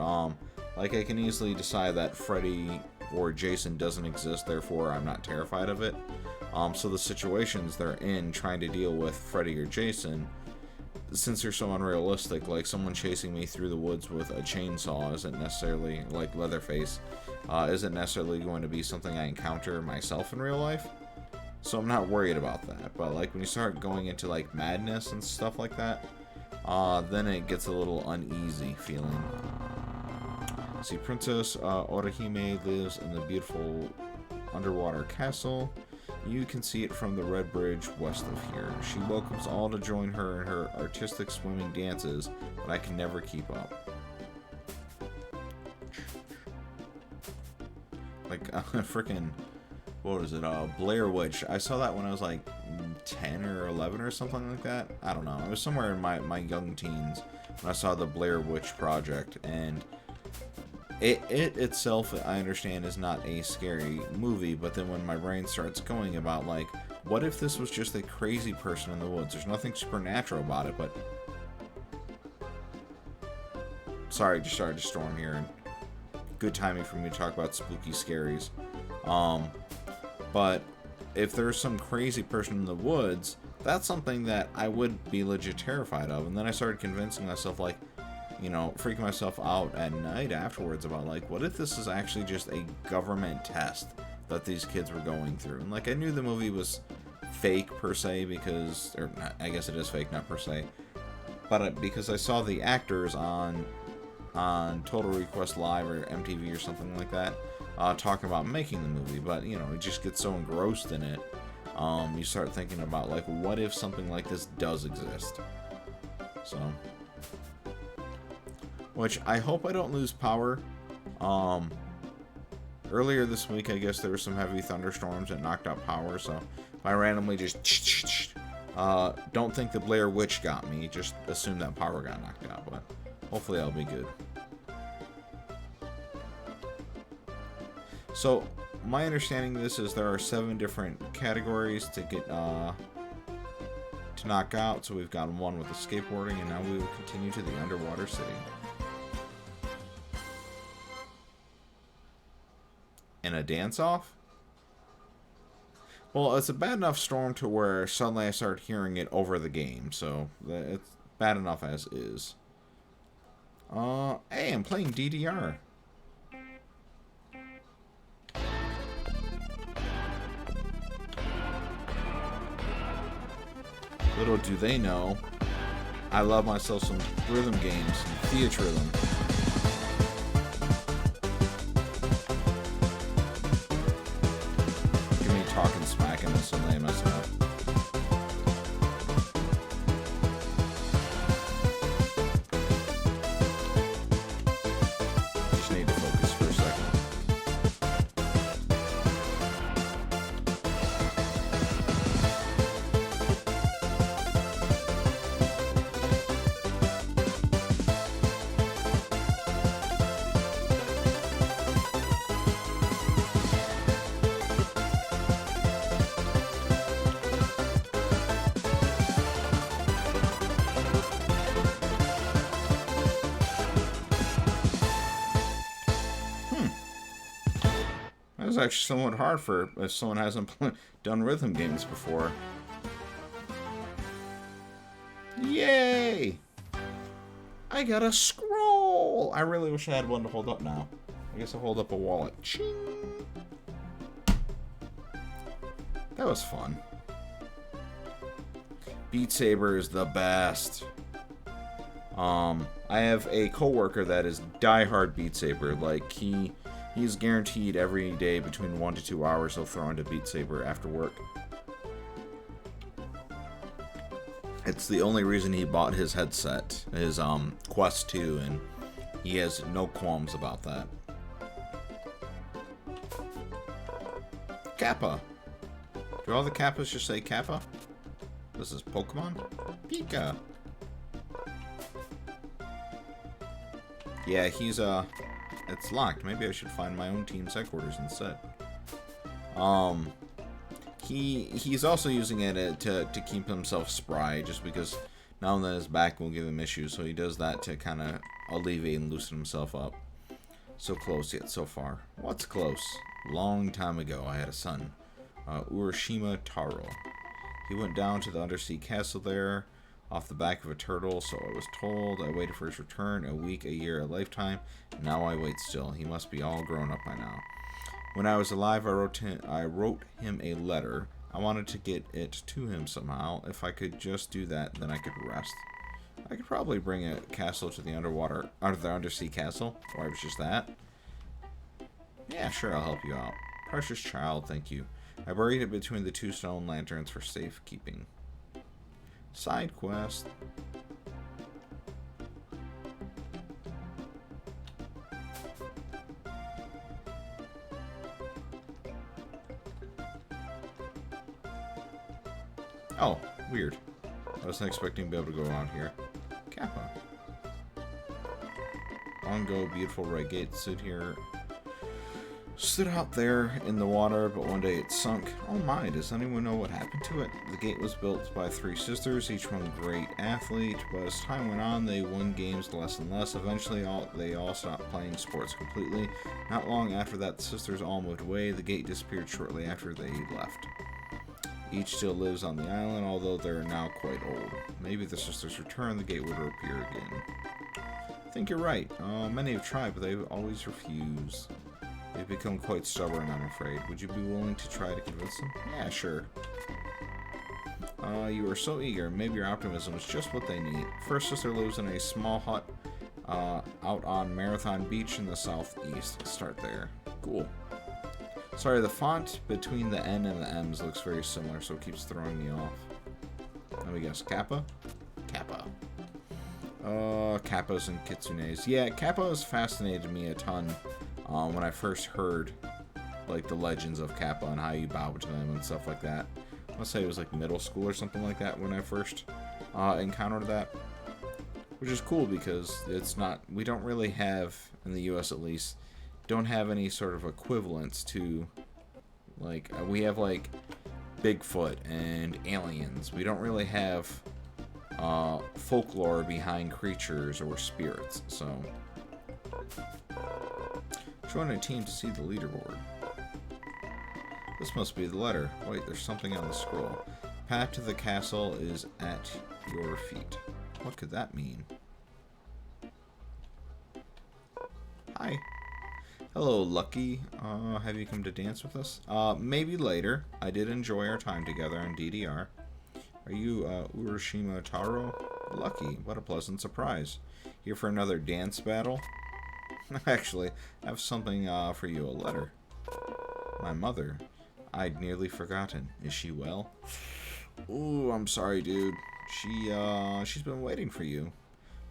like I can easily decide that Freddy or Jason doesn't exist, therefore I'm not terrified of it. So the situations they're in trying to deal with Freddy or Jason, since they're so unrealistic, like someone chasing me through the woods with a chainsaw isn't necessarily, like Leatherface, isn't necessarily going to be something I encounter myself in real life. So I'm not worried about that. But like when you start going into like madness and stuff like that, then it gets a little uneasy feeling. See, Princess Orihime lives in the beautiful underwater castle. You can see it from the Red Bridge west of here. She welcomes all to join her in her artistic swimming dances, but I can never keep up. Like, freaking, what was it, Blair Witch. I saw that when I was like 10 or 11 or something like that. I don't know. It was somewhere in my young teens when I saw the Blair Witch Project, and it itself, I understand, is not a scary movie, but then when my brain starts going about, like, what if this was just a crazy person in the woods? There's nothing supernatural about it, but... Sorry, just started to storm here, and good timing for me to talk about spooky scaries. But if there's some crazy person in the woods, that's something that I would be legit terrified of. And then I started convincing myself, like, you know, freaking myself out at night afterwards about, like, what if this is actually just a government test that these kids were going through? And, like, I knew the movie was fake per se because, or not, I guess it is fake, not per se, but because I saw the actors on Total Request Live or MTV or something like that, talking about making the movie. But, you know, you just get so engrossed in it, you start thinking about, like, what if something like this does exist? So... which I hope I don't lose power. Earlier this week, I guess there were some heavy thunderstorms that knocked out power, so if I randomly just don't think the Blair Witch got me, just assume that power got knocked out, but hopefully I'll be good. So my understanding of this is there are 7 different categories to get to knock out. So we've got one with the skateboarding, and now we will continue to the underwater city. And a dance-off? Well, it's a bad enough storm to where suddenly I start hearing it over the game, so it's bad enough as is. Hey, I'm playing DDR. Little do they know, I love myself some rhythm games, some theater rhythm. Talking smack in this, and they mess up. Just need to focus for a second. It's actually somewhat hard for if someone hasn't done rhythm games before. Yay! I got a scroll! I really wish I had one to hold up now. I guess I'll hold up a wallet. Ching! That was fun. Beat Saber is the best. I have a coworker that is diehard Beat Saber. Like, he's guaranteed every day between 1 to 2 hours he'll throw into Beat Saber after work. It's the only reason he bought his headset, his Quest 2, and he has no qualms about that. Kappa. Do all the Kappas just say Kappa? This is Pokemon? Pika. Yeah, he's It's locked. Maybe I should find my own team's headquarters instead. He's also using it to keep himself spry, just because now and then his back will give him issues, so he does that to kind of alleviate and loosen himself up. So close yet so far. What's close? Long time ago, I had a son, Urashima Taro. He went down to the undersea castle there, off the back of a turtle, so I was told. I waited for his return, a week, a year, a lifetime, and now I wait still. He must be all grown up by now. When I was alive, I wrote him a letter. I wanted to get it to him somehow. If I could just do that, then I could rest. I could probably bring a castle to the undersea castle, or if it's just that. Yeah, sure, I'll help you out. Precious child, thank you. I buried it between the 2 stone lanterns for safekeeping. Side quest. Oh, weird. I wasn't expecting to be able to go out here. Kappa. On go, beautiful red gate. Stood out there in the water, but one day it sunk. Oh my, does anyone know what happened to it? The gate was built by 3 sisters, each one a great athlete, but as time went on, they won games less and less. Eventually, they all stopped playing sports completely. Not long after that, the sisters all moved away. The gate disappeared shortly after they left. Each still lives on the island, although they're now quite old. Maybe the sisters return, the gate would appear again. I think you're right. Many have tried, but they always refuse. They've become quite stubborn, I'm afraid. Would you be willing to try to convince them? Yeah, sure. You are so eager. Maybe your optimism is just what they need. First sister lives in a small hut out on Marathon Beach in the southeast. Start there. Cool. Sorry, the font between the N and the M's looks very similar, so it keeps throwing me off. Let me guess. Kappa? Kappa. Kappas and Kitsunes. Yeah, Kappas fascinated me a ton when I first heard, like, the legends of Kappa and how you bow to them and stuff like that. I must say it was, like, middle school or something like that when I first encountered that. Which is cool because it's not... We don't really have, in the U.S. at least... don't have any sort of equivalents to, like, we have, like, Bigfoot and aliens. We don't really have folklore behind creatures or spirits, so join a team to see the leaderboard. This must be the letter. Wait, there's something on the scroll. Path to the castle is at your feet. What could that mean? Hi. Hello, Lucky. Have you come to dance with us? Maybe later. I did enjoy our time together on DDR. Are you, Urashima Taro? Lucky. What a pleasant surprise. Here for another dance battle? Actually, I have something, for you, a letter. My mother. I'd nearly forgotten. Is she well? Ooh, I'm sorry, dude. She's been waiting for you.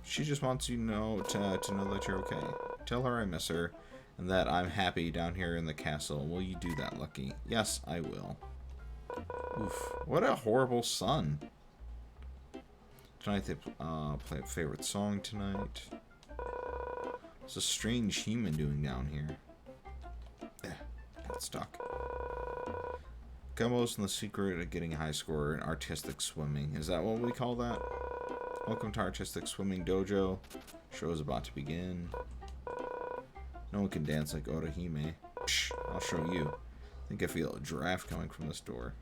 She just wants you to know that you're okay. Tell her I miss her. And that I'm happy down here in the castle. Will you do that, Lucky? Yes, I will. Oof. What a horrible son. Tonight they play a favorite song tonight. What's a strange human doing down here? Got stuck. Gumbo's in the secret of getting a high score in artistic swimming. Is that what we call that? Welcome to Artistic Swimming Dojo. Show is about to begin. No one can dance like Orihime. Shh, I'll show you. I think I feel a draft coming from this door.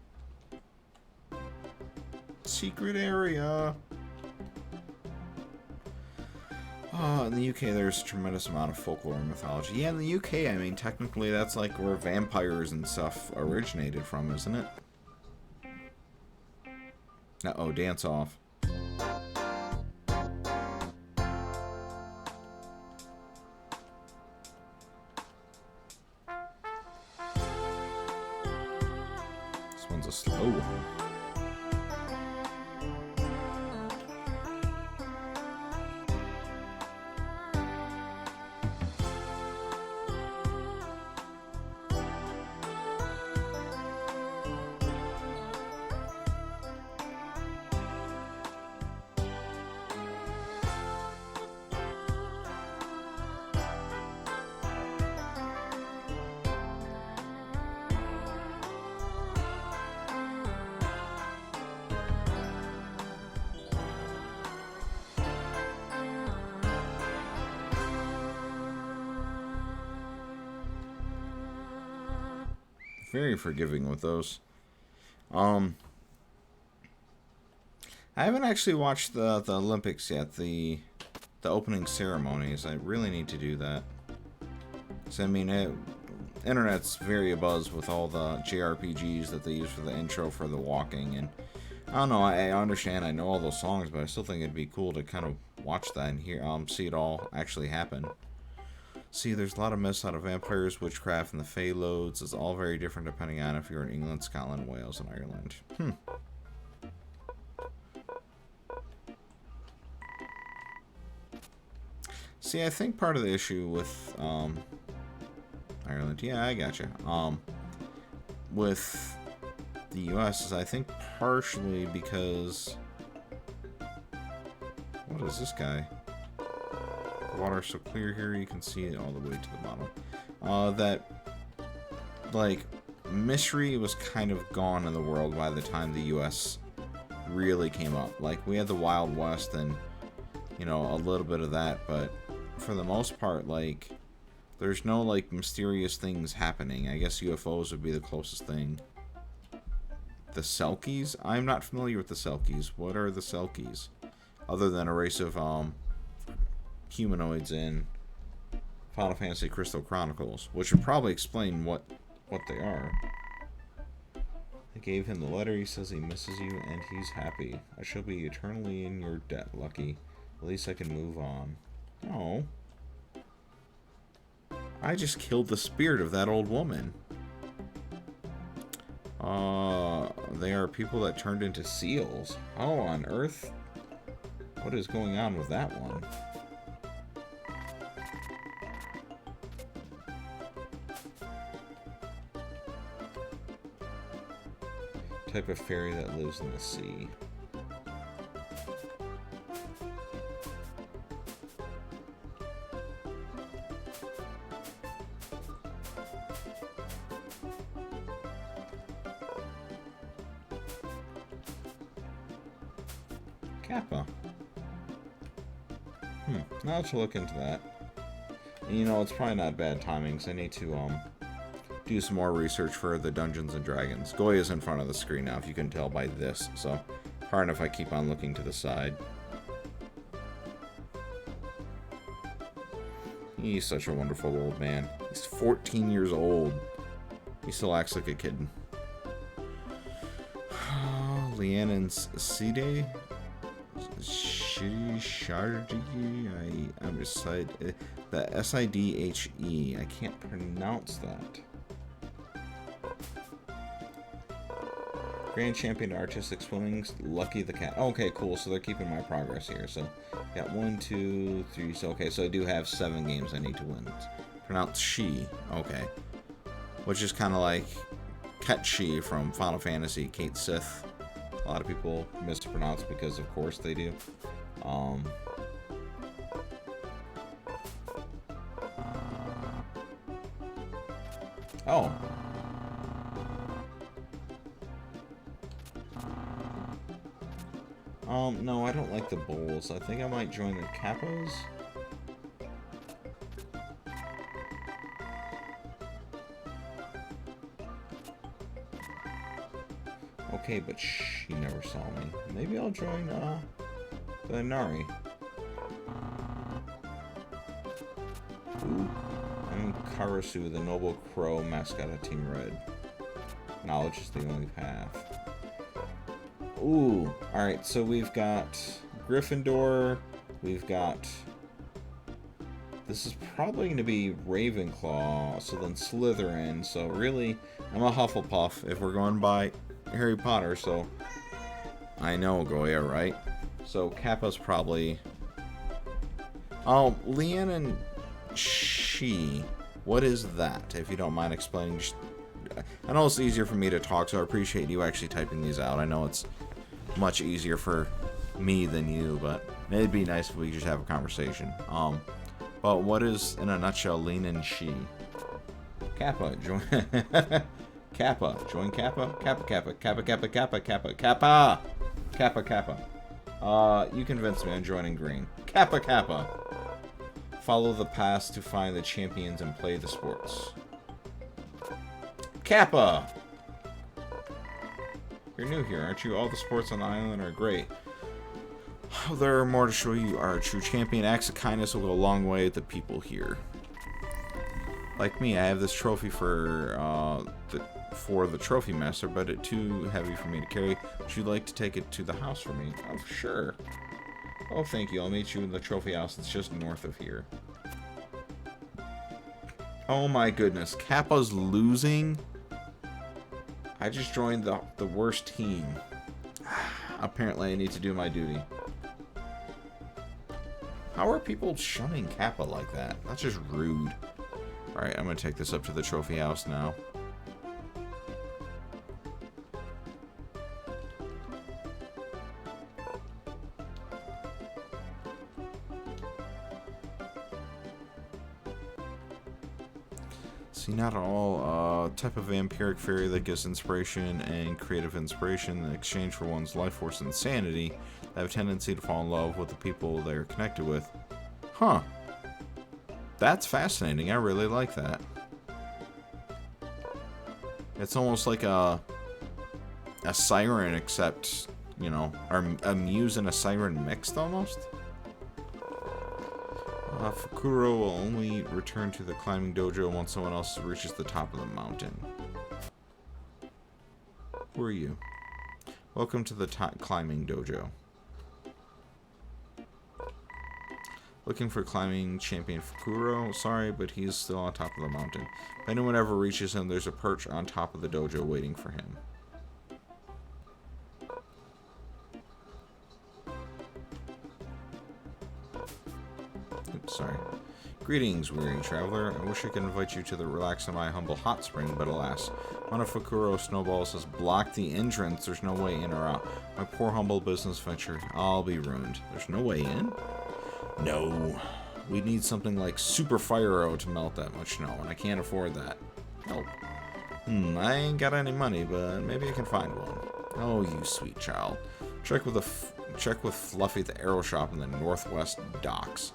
Secret area! In the UK there's a tremendous amount of folklore and mythology. Yeah, in the UK, I mean, technically that's like where vampires and stuff originated from, isn't it? Uh-oh, dance off. This one's a slow one. very forgiving with those. I haven't actually watched the Olympics yet, the opening ceremonies. I really need to do that. So, I mean, internet's very abuzz with all the JRPGs that they use for the intro for the walking, and I don't know, I understand, I know all those songs, but I still think it'd be cool to kind of watch that and hear, see it all actually happen. See, there's a lot of myths out of vampires, witchcraft, and the Fey loads. It's all very different depending on if you're in England, Scotland, Wales, and Ireland. See, I think part of the issue with Ireland, yeah, I gotcha. With the U.S. is I think partially because, what is this guy? The water's so clear here you can see it all the way to the bottom. That, like, mystery was kind of gone in the world by the time the U.S. really came up. Like, we had the Wild West and, you know, a little bit of that, but for the most part, like, there's no, like, mysterious things happening. I guess UFOs would be the closest thing. The Selkies? I'm not familiar with the Selkies. What are the Selkies? Other than a race of, humanoids in Final Fantasy Crystal Chronicles, which would probably explain what they are. I gave him the letter. He says he misses you, and he's happy. I shall be eternally in your debt, Lucky. At least I can move on. No. I just killed the spirit of that old woman. They are people that turned into seals. How on earth? What is going on with that one? Type of fairy that lives in the sea. Kappa. I'll have to look into that. And, you know, it's probably not bad timing, because I need to do some more research for the Dungeons and Dragons. Goya's in front of the screen now, if you can tell by this, so hard enough I keep on looking to the side. He's such a wonderful old man. He's 14 years old. He still acts like a kid. Leannon's Side? I'm just the S-I-D-H-E. I can't pronounce that. Grand Champion Artistic Swimming, Lucky the Cat. Okay, cool. So they're keeping my progress here. So, got 1, 2, 3. So, okay, so I do have 7 games I need to win. Pronounce she. Okay. Which is kind of like Ketchi from Final Fantasy, Kate Sith. A lot of people mispronounce because, of course, they do. Oh. No, I don't like the bowls. I think I might join the Kappas. Okay, but she never saw me. Maybe I'll join, the Nari. Ooh. I'm Karasu, the Noble Crow mascot of Team Red. Knowledge is the only path. Ooh, alright, so we've got Gryffindor, we've got... This is probably going to be Ravenclaw, so then Slytherin, so really, I'm a Hufflepuff if we're going by Harry Potter, so I know Goya, right? So Kappa's probably... Oh, Leanne and she, what is that, if you don't mind explaining? I know it's easier for me to talk, so I appreciate you actually typing these out. I know it's much easier for me than you, but it'd be nice if we could just have a conversation. But what is, in a nutshell, Lean and she? Kappa, join... Kappa, join Kappa? Kappa, Kappa, Kappa, Kappa, Kappa, Kappa, Kappa! Kappa, Kappa. You convinced me on joining green. Kappa, Kappa! Follow the paths to find the champions and play the sports. Kappa! You're new here, aren't you? All the sports on the island are great. There are more to show you are a true champion. Acts of kindness will go a long way with the people here. Like me, I have this trophy for the trophy master, but it's too heavy for me to carry. Would you like to take it to the house for me? Oh, sure. Oh, thank you. I'll meet you in the trophy house. It's just north of here. Oh my goodness. Kappa's losing? I just joined the worst team. Apparently I need to do my duty. How are people shunning Kappa like that? That's just rude. Alright, I'm going to take this up to the trophy house now. See, not all type of vampiric fairy that gives inspiration and creative inspiration in exchange for one's life force and sanity, they have a tendency to fall in love with the people they are connected with. Huh. That's fascinating. I really like that. It's almost like a siren, except, you know, a muse and a siren mixed almost. Fukuro will only return to the climbing dojo once someone else reaches the top of the mountain. Who are you? Welcome to the climbing dojo. Looking for climbing champion Fukuro? Sorry, but he's still on top of the mountain. If anyone ever reaches him, there's a perch on top of the dojo waiting for him. Oops, sorry. Greetings, weary traveler. I wish I could invite you to relax in my humble hot spring, but alas, one of Fukuro's snowballs has blocked the entrance. There's no way in or out. My poor humble business venture, I'll be ruined. There's no way in? No. We need something like Super Fire Arrow to melt that much snow, and I can't afford that. Help. I ain't got any money, but maybe I can find one. Oh, you sweet child. Check with Fluffy at the Arrow Shop in the Northwest Docks.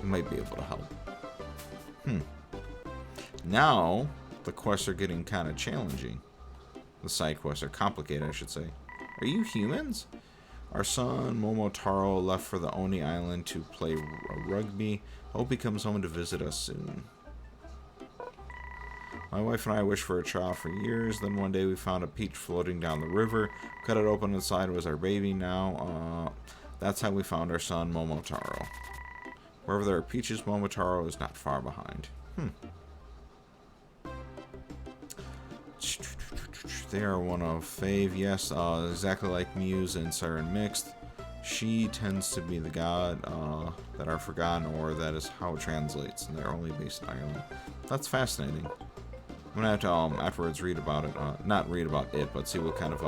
He might be able to help. Now, the quests are getting kind of challenging. The side quests are complicated, I should say. Are you humans? Our son, Momotaro, left for the Oni Island to play rugby. Hope he comes home to visit us soon. My wife and I wished for a child for years. Then one day we found a peach floating down the river. Cut it open inside was our baby now. That's how we found our son, Momotaro. Wherever there are peaches, Momotaro is not far behind. They are one of fave, yes, exactly like Muse and Siren mixed. She tends to be the god that are forgotten, or that is how it translates, and they're only based in Ireland. That's fascinating. I'm gonna have to afterwards read about it, not read about it, but see what kind of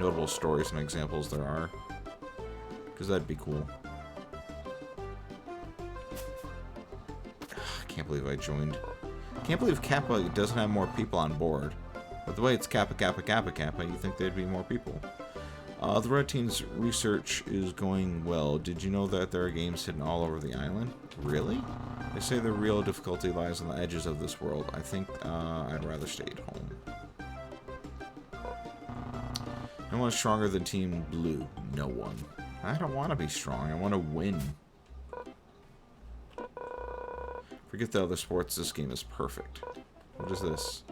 notable stories and examples there are, because that'd be cool. I can't believe I joined. I can't believe Kappa doesn't have more people on board. But the way it's Kappa, Kappa, Kappa, Kappa, you'd think there'd be more people. The Red Team's research is going well. Did you know that there are games hidden all over the island? Really? They say the real difficulty lies on the edges of this world. I think I'd rather stay at home. No one's stronger than Team Blue. No one. I don't want to be strong. I want to win. Forget the other sports. This game is perfect. What is this?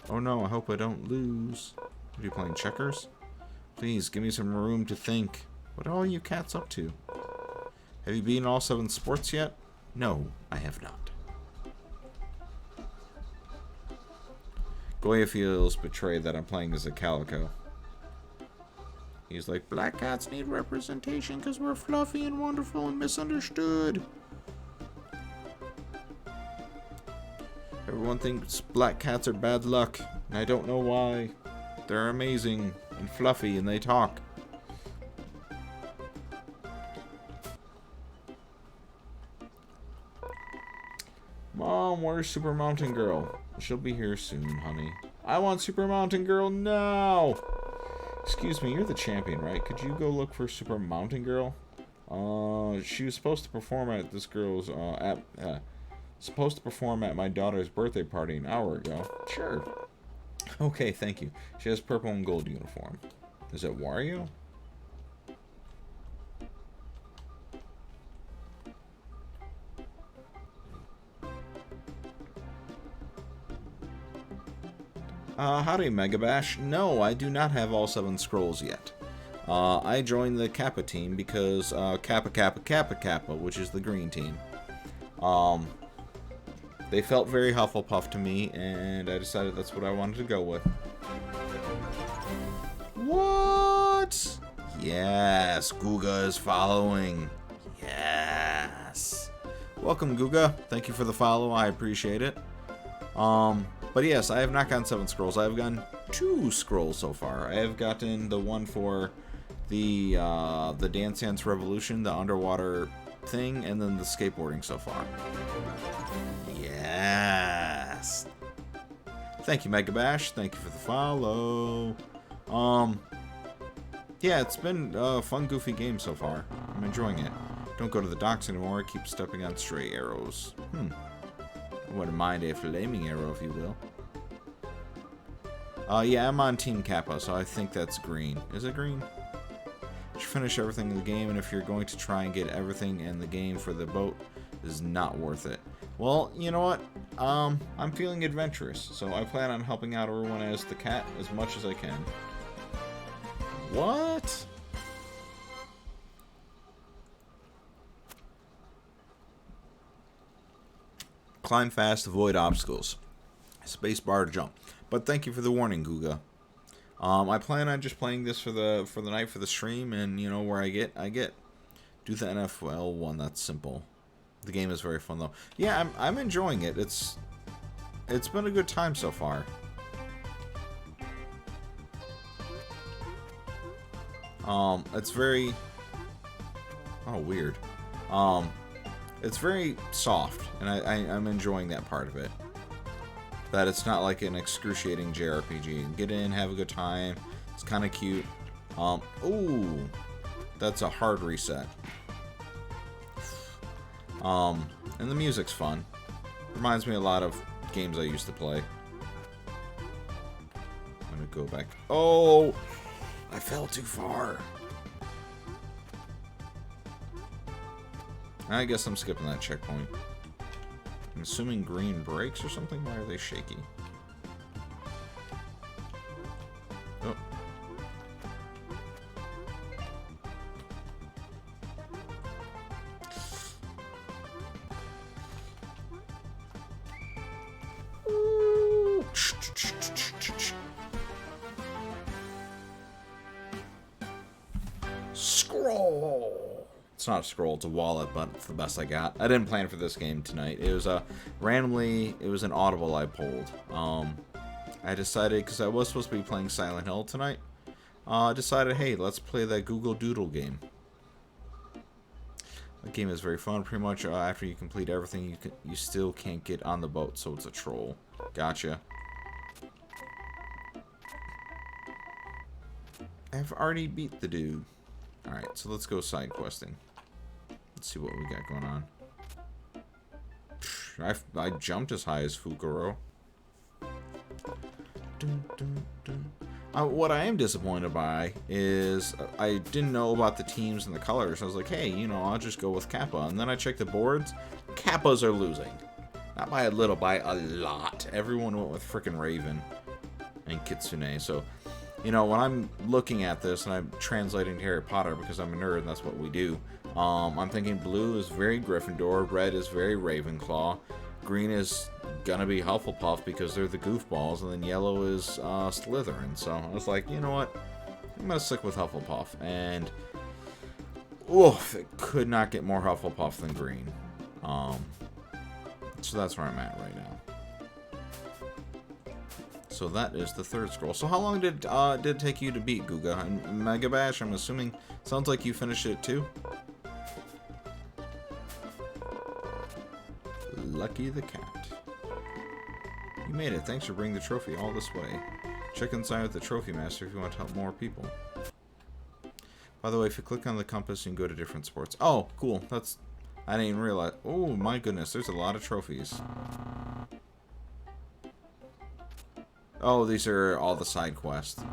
Oh no, I hope I don't lose. Are you playing checkers? Please, give me some room to think. What are all you cats up to? Have you beaten all 7 sports yet? No, I have not. Goya feels betrayed that I'm playing as a calico. He's like, black cats need representation because we're fluffy and wonderful and misunderstood. Everyone thinks black cats are bad luck, and I don't know why. They're amazing and fluffy, and they talk. Mom, where's Super Mountain Girl? She'll be here soon, honey. I want Super Mountain Girl now! Excuse me, you're the champion, right? Could you go look for Super Mountain Girl? She was supposed to perform at this girl's, supposed to perform at my daughter's birthday party an hour ago. Sure. Okay, thank you. She has purple and gold uniform. Is it Wario? Howdy, Megabash. No, I do not have all 7 scrolls yet. I joined the Kappa team because Kappa Kappa Kappa Kappa, which is the green team. They felt very Hufflepuff to me, and I decided that's what I wanted to go with. What? Yes, Guga is following. Yes. Welcome, Guga. Thank you for the follow. I appreciate it. But yes, I have not gotten 7 scrolls. I have gotten 2 scrolls so far. I have gotten the one for the Dance Dance Revolution, the underwater thing, and then the skateboarding so far. Yes. Thank you, Megabash. Thank you for the follow. Yeah, it's been a fun, goofy game so far. I'm enjoying it. Don't go to the docks anymore. I keep stepping on stray arrows. I wouldn't mind a flaming arrow, if you will. Yeah, I'm on Team Kappa, so I think that's green. Is it green? You should finish everything in the game, and if you're going to try and get everything in the game for the boat, it is not worth it. Well, you know what? I'm feeling adventurous, so I plan on helping out everyone as the cat as much as I can. What? Climb fast, avoid obstacles. Spacebar to jump. But thank you for the warning, Guga. I plan on just playing this for the night for the stream, and you know where I get. Do the NFL one. That's simple. The game is very fun though. Yeah, I'm enjoying it. It's been a good time so far. It's very weird. It's very soft, and I'm enjoying that part of it. That it's not like an excruciating JRPG. Get in, have a good time. It's kind of cute. Ooh, that's a hard reset. And the music's fun. Reminds me a lot of games I used to play. I'm gonna go back. Oh, I fell too far. I guess I'm skipping that checkpoint. I'm assuming green brakes or something? Why are they shaky? Oh. Scroll! It's not a scroll, it's a wallet, but it's the best I got. I didn't plan for this game tonight. It was randomly, it was an audible I pulled. I decided, because I was supposed to be playing Silent Hill tonight, I decided, hey, let's play that Google Doodle game. The game is very fun. Pretty much after you complete everything, you still can't get on the boat, so it's a troll. Gotcha. I've already beat the dude. Alright, so let's go side questing. Let's see what we got going on. I jumped as high as Fukuro. What I am disappointed by is I didn't know about the teams and the colors. I was like, hey, you know, I'll just go with Kappa. And then I checked the boards. Kappas are losing. Not by a little, by a lot. Everyone went with frickin' Raven and Kitsune. So, you know, when I'm looking at this and I'm translating to Harry Potter because I'm a nerd and that's what we do, I'm thinking blue is very Gryffindor, red is very Ravenclaw, green is gonna be Hufflepuff because they're the goofballs, and then yellow is Slytherin. So I was like, you know what? I'm gonna stick with Hufflepuff, and oof, it could not get more Hufflepuff than green. So that's where I'm at right now. So that is the third scroll. So how long did it take you to beat Guga? And Megabash, I'm assuming, sounds like you finished it too? Lucky the cat. You made it. Thanks for bringing the trophy all this way. Check inside with the trophy master if you want to help more people. By the way, if you click on the compass, you can go to different sports. Oh, cool. That's... I didn't even realize. Oh, my goodness. There's a lot of trophies. Oh, these are all the side quests.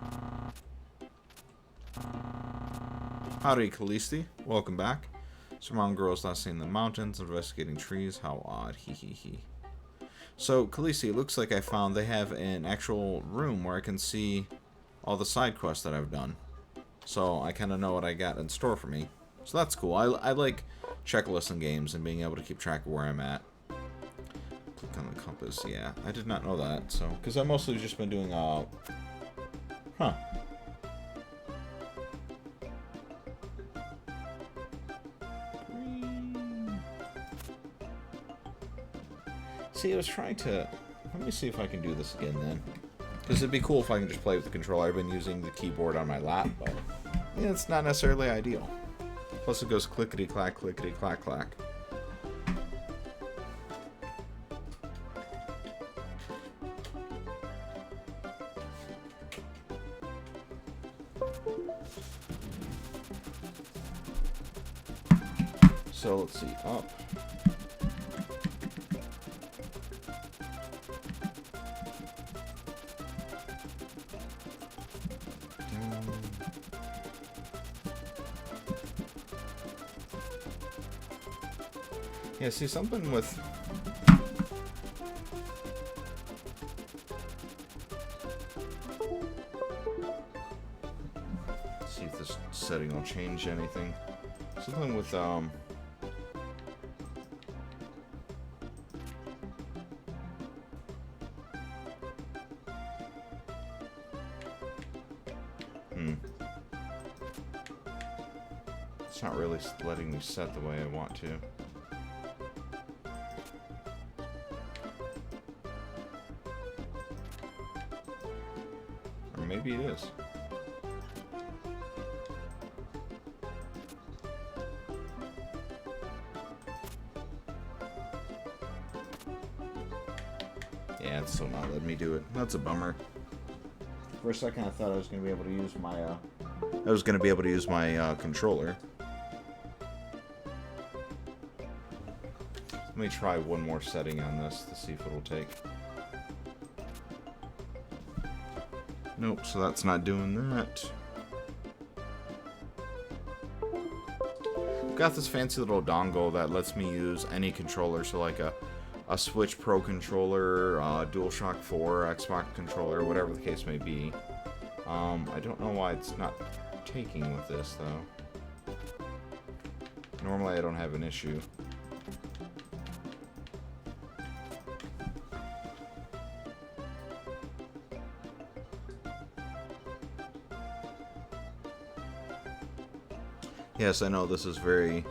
Howdy, Khaleesi. Welcome back. Some mountain girls last seen in the mountains, investigating trees. How odd. Hee hee hee. So, Khaleesi, it looks like I found they have an actual room where I can see all the side quests that I've done. So, I kind of know what I got in store for me. So, that's cool. I like checklists in games and being able to keep track of where I'm at. Click on the compass. Yeah, I did not know that. So, because I've mostly just been doing, huh. See, I was trying to... Let me see if I can do this again then. Because it'd be cool if I can just play with the controller. I've been using the keyboard on my lap, but yeah, it's not necessarily ideal. Plus it goes clickety-clack, clickety-clack-clack. So, let's see. Up. Yeah, see, something with... Let's see if this setting will change anything. Something with, It's not really letting me set the way I want to. Or maybe it is. Yeah, it's still not letting me do it. That's a bummer. For a second, I thought I was going to be able to use my, controller. Let me try one more setting on this to see if it'll take. Nope, so that's not doing that. Got this fancy little dongle that lets me use any controller, so like a Switch Pro controller, DualShock 4, Xbox controller, whatever the case may be. I don't know why it's not taking with this, though. Normally I don't have an issue. Yes, I know this is very,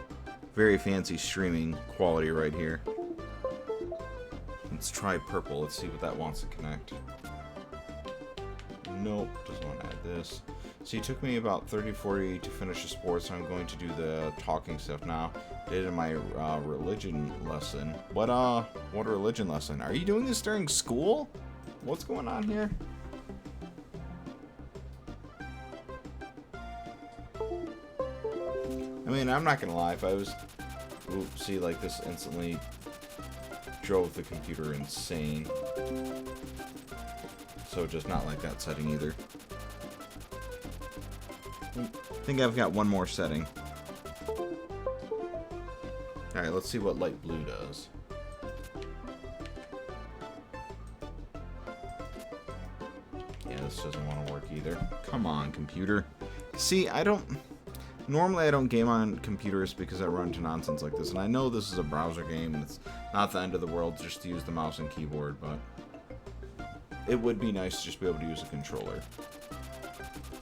very fancy streaming quality right here. Let's try purple. Let's see what that wants to connect. Nope, doesn't want to add this. So it took me about 30-40 to finish the sport, so I'm going to do the talking stuff now. Did in my religion lesson. What religion lesson? Are you doing this during school? What's going on here? I mean, I'm not gonna lie, if I was... Ooh, see, like, this instantly drove the computer insane. So just not like that setting either. I think I've got one more setting. Alright, let's see what light blue does. Yeah, this doesn't want to work either. Come on, computer. See, normally I don't game on computers because I run into nonsense like this, and I know this is a browser game and it's not the end of the world just to use the mouse and keyboard, but it would be nice to just be able to use a controller.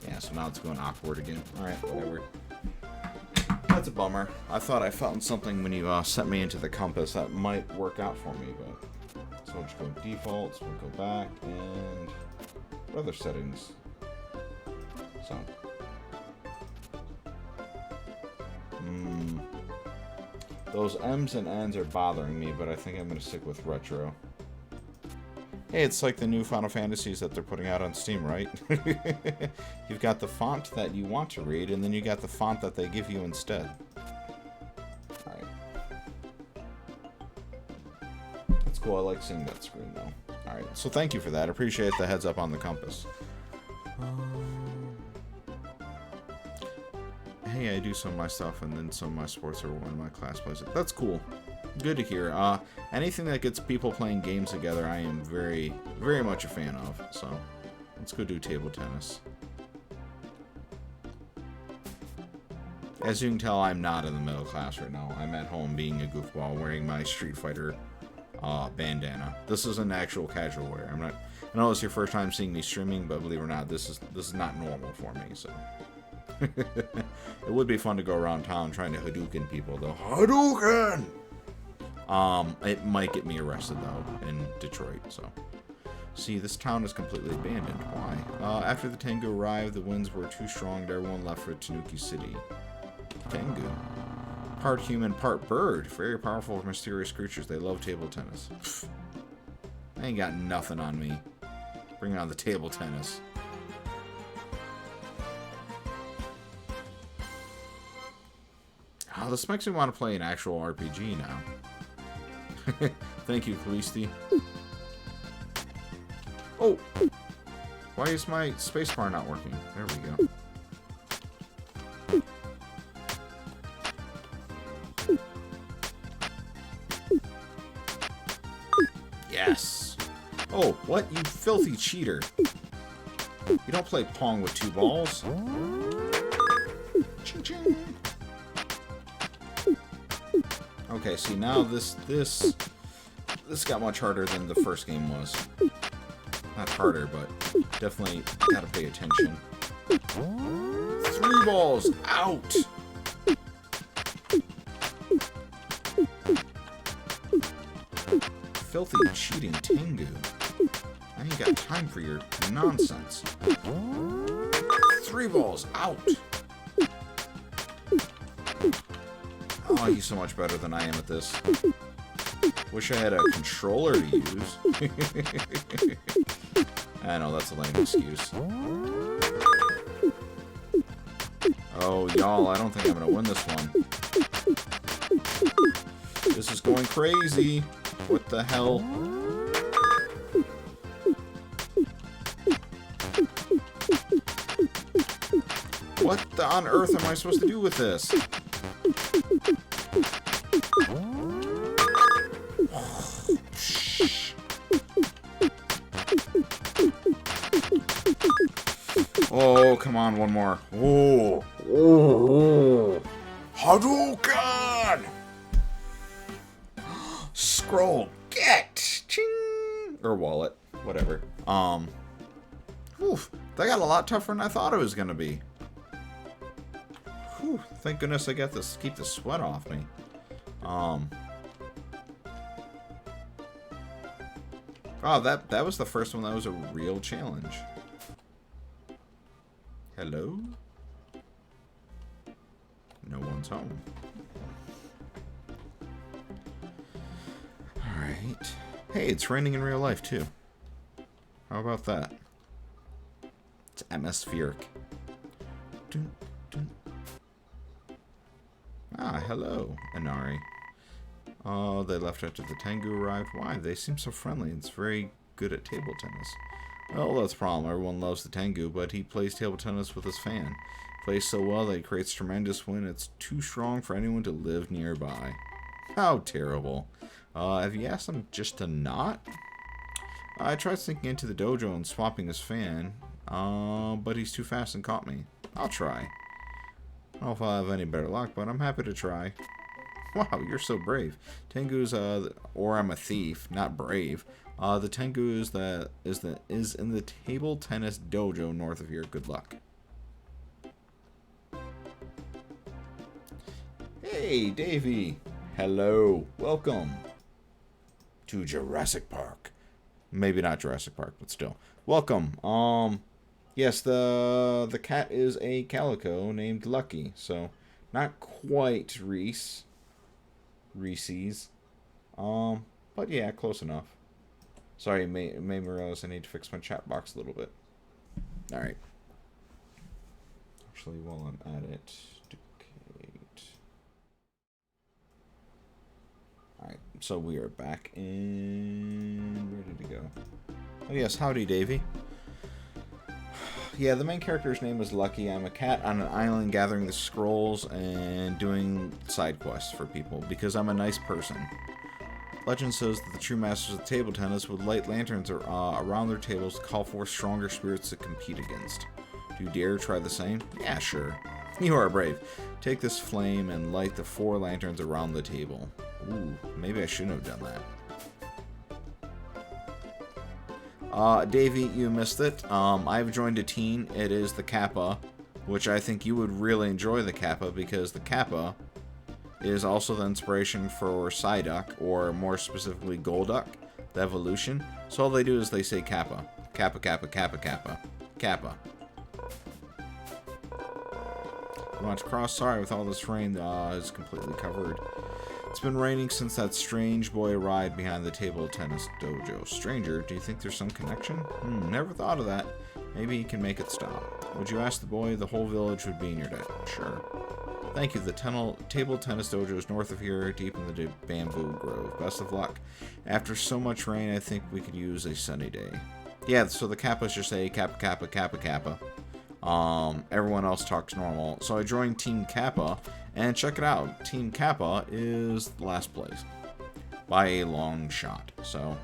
Yeah, so now it's going awkward again. Alright, whatever. That's a bummer. I thought I found something when you sent me into the compass that might work out for me, but... So we'll just go defaults, we'll go back, and... What other settings? So... Those M's and N's are bothering me, but I think I'm going to stick with retro. Hey, it's like the new Final Fantasies that they're putting out on Steam, right? You've got the font that you want to read, and then you got the font that they give you instead. Alright. That's cool, I like seeing that screen, though. Alright, so thank you for that. Appreciate the heads up on the compass. Hey, I do some of my stuff, and then some of my sports are one of my class plays it. That's cool. Good to hear. Anything that gets people playing games together, I am very, very much a fan of. So, let's go do table tennis. As you can tell, I'm not in the middle class right now. I'm at home being a goofball, wearing my Street Fighter bandana. This is an actual casual wear. I know it's your first time seeing me streaming, but believe it or not, this is not normal for me. So. It would be fun to go around town trying to Hadouken people, though. Hadouken! It might get me arrested, though, in Detroit, so. See, this town is completely abandoned. Why? After the Tengu arrived, the winds were too strong and everyone left for Tanuki City. Tengu. Part human, part bird. Very powerful, mysterious creatures. They love table tennis. Pfft. I ain't got nothing on me. Bring on the table tennis. Oh, this makes me want to play an actual RPG now. Thank you, Kalisti. Oh! Why is my spacebar not working? There we go. Yes! Oh, what? You filthy cheater. You don't play Pong with 2 balls. Ching ching! Okay, see, now this got much harder than the first game was. Not harder, but definitely gotta pay attention. 3 balls! Out! Filthy, cheating Tengu. I ain't got time for your nonsense. 3 balls! Out! Oh, he's so much better than I am at this. Wish I had a controller to use. I know, that's a lame excuse. Oh, y'all, I don't think I'm gonna win this one. This is going crazy. What the hell? What on earth am I supposed to do with this? Oh, come on, one more. Oh, oh, Hadouken! Scroll, get! Ching! Or wallet, whatever. Oof, that got a lot tougher than I thought it was gonna be. Whew, thank goodness I got this, keep the sweat off me. Oh, that was the first one that was a real challenge. Hello? No one's home. Alright. Hey, it's raining in real life, too. How about that? It's atmospheric. Dun, dun. Ah, hello, Inari. Oh, they left after the Tengu arrived. Why? They seem so friendly. It's very good at table tennis. Well, that's the problem. Everyone loves the Tengu, but he plays table tennis with his fan. Plays so well that he creates tremendous wind. It's too strong for anyone to live nearby. How terrible. Have you asked him just to not? I tried sneaking into the dojo and swapping his fan, but he's too fast and caught me. I'll try. I don't know if I'll have any better luck, but I'm happy to try. Wow, you're so brave. Tengu's, or I'm a thief, not brave. The Tengu is in the table tennis dojo north of here. Good luck. Hey, Davey. Hello. Welcome to Jurassic Park. Maybe not Jurassic Park, but still. Welcome. Yes, the cat is a calico named Lucky, so not quite Reese's. But yeah, close enough. Sorry, made me realize I need to fix my chat box a little bit. Alright. Actually, while I'm at it, duplicate. Alright, so we are back in... Where did it go? Oh yes, howdy, Davy. Yeah, the main character's name is Lucky. I'm a cat on an island gathering the scrolls and doing side quests for people because I'm a nice person. Legend says that the true masters of table tennis would light lanterns around their tables to call forth stronger spirits to compete against. Do you dare try the same? Yeah, sure. You are brave. Take this flame and light the 4 lanterns around the table. Ooh, maybe I shouldn't have done that. Davey, you missed it. I've joined a team. It is the Kappa, which I think you would really enjoy the Kappa because the Kappa is also the inspiration for Psyduck, or more specifically Golduck, the evolution. So all they do is they say Kappa. Kappa, Kappa, Kappa, Kappa. Kappa. You want to cross? Sorry, with all this rain, it's completely covered. It's been raining since that strange boy arrived behind the table tennis dojo. Stranger, do you think there's some connection? Never thought of that. Maybe he can make it stop. Would you ask the boy? The whole village would be in your debt. Sure. Thank you. The table tennis dojo is north of here, deep in the bamboo grove. Best of luck. After so much rain, I think we could use a sunny day. Yeah, so the Kappas just say Kappa, Kappa, Kappa, Kappa. Everyone else talks normal. So I joined Team Kappa, and check it out. Team Kappa is last place by a long shot. So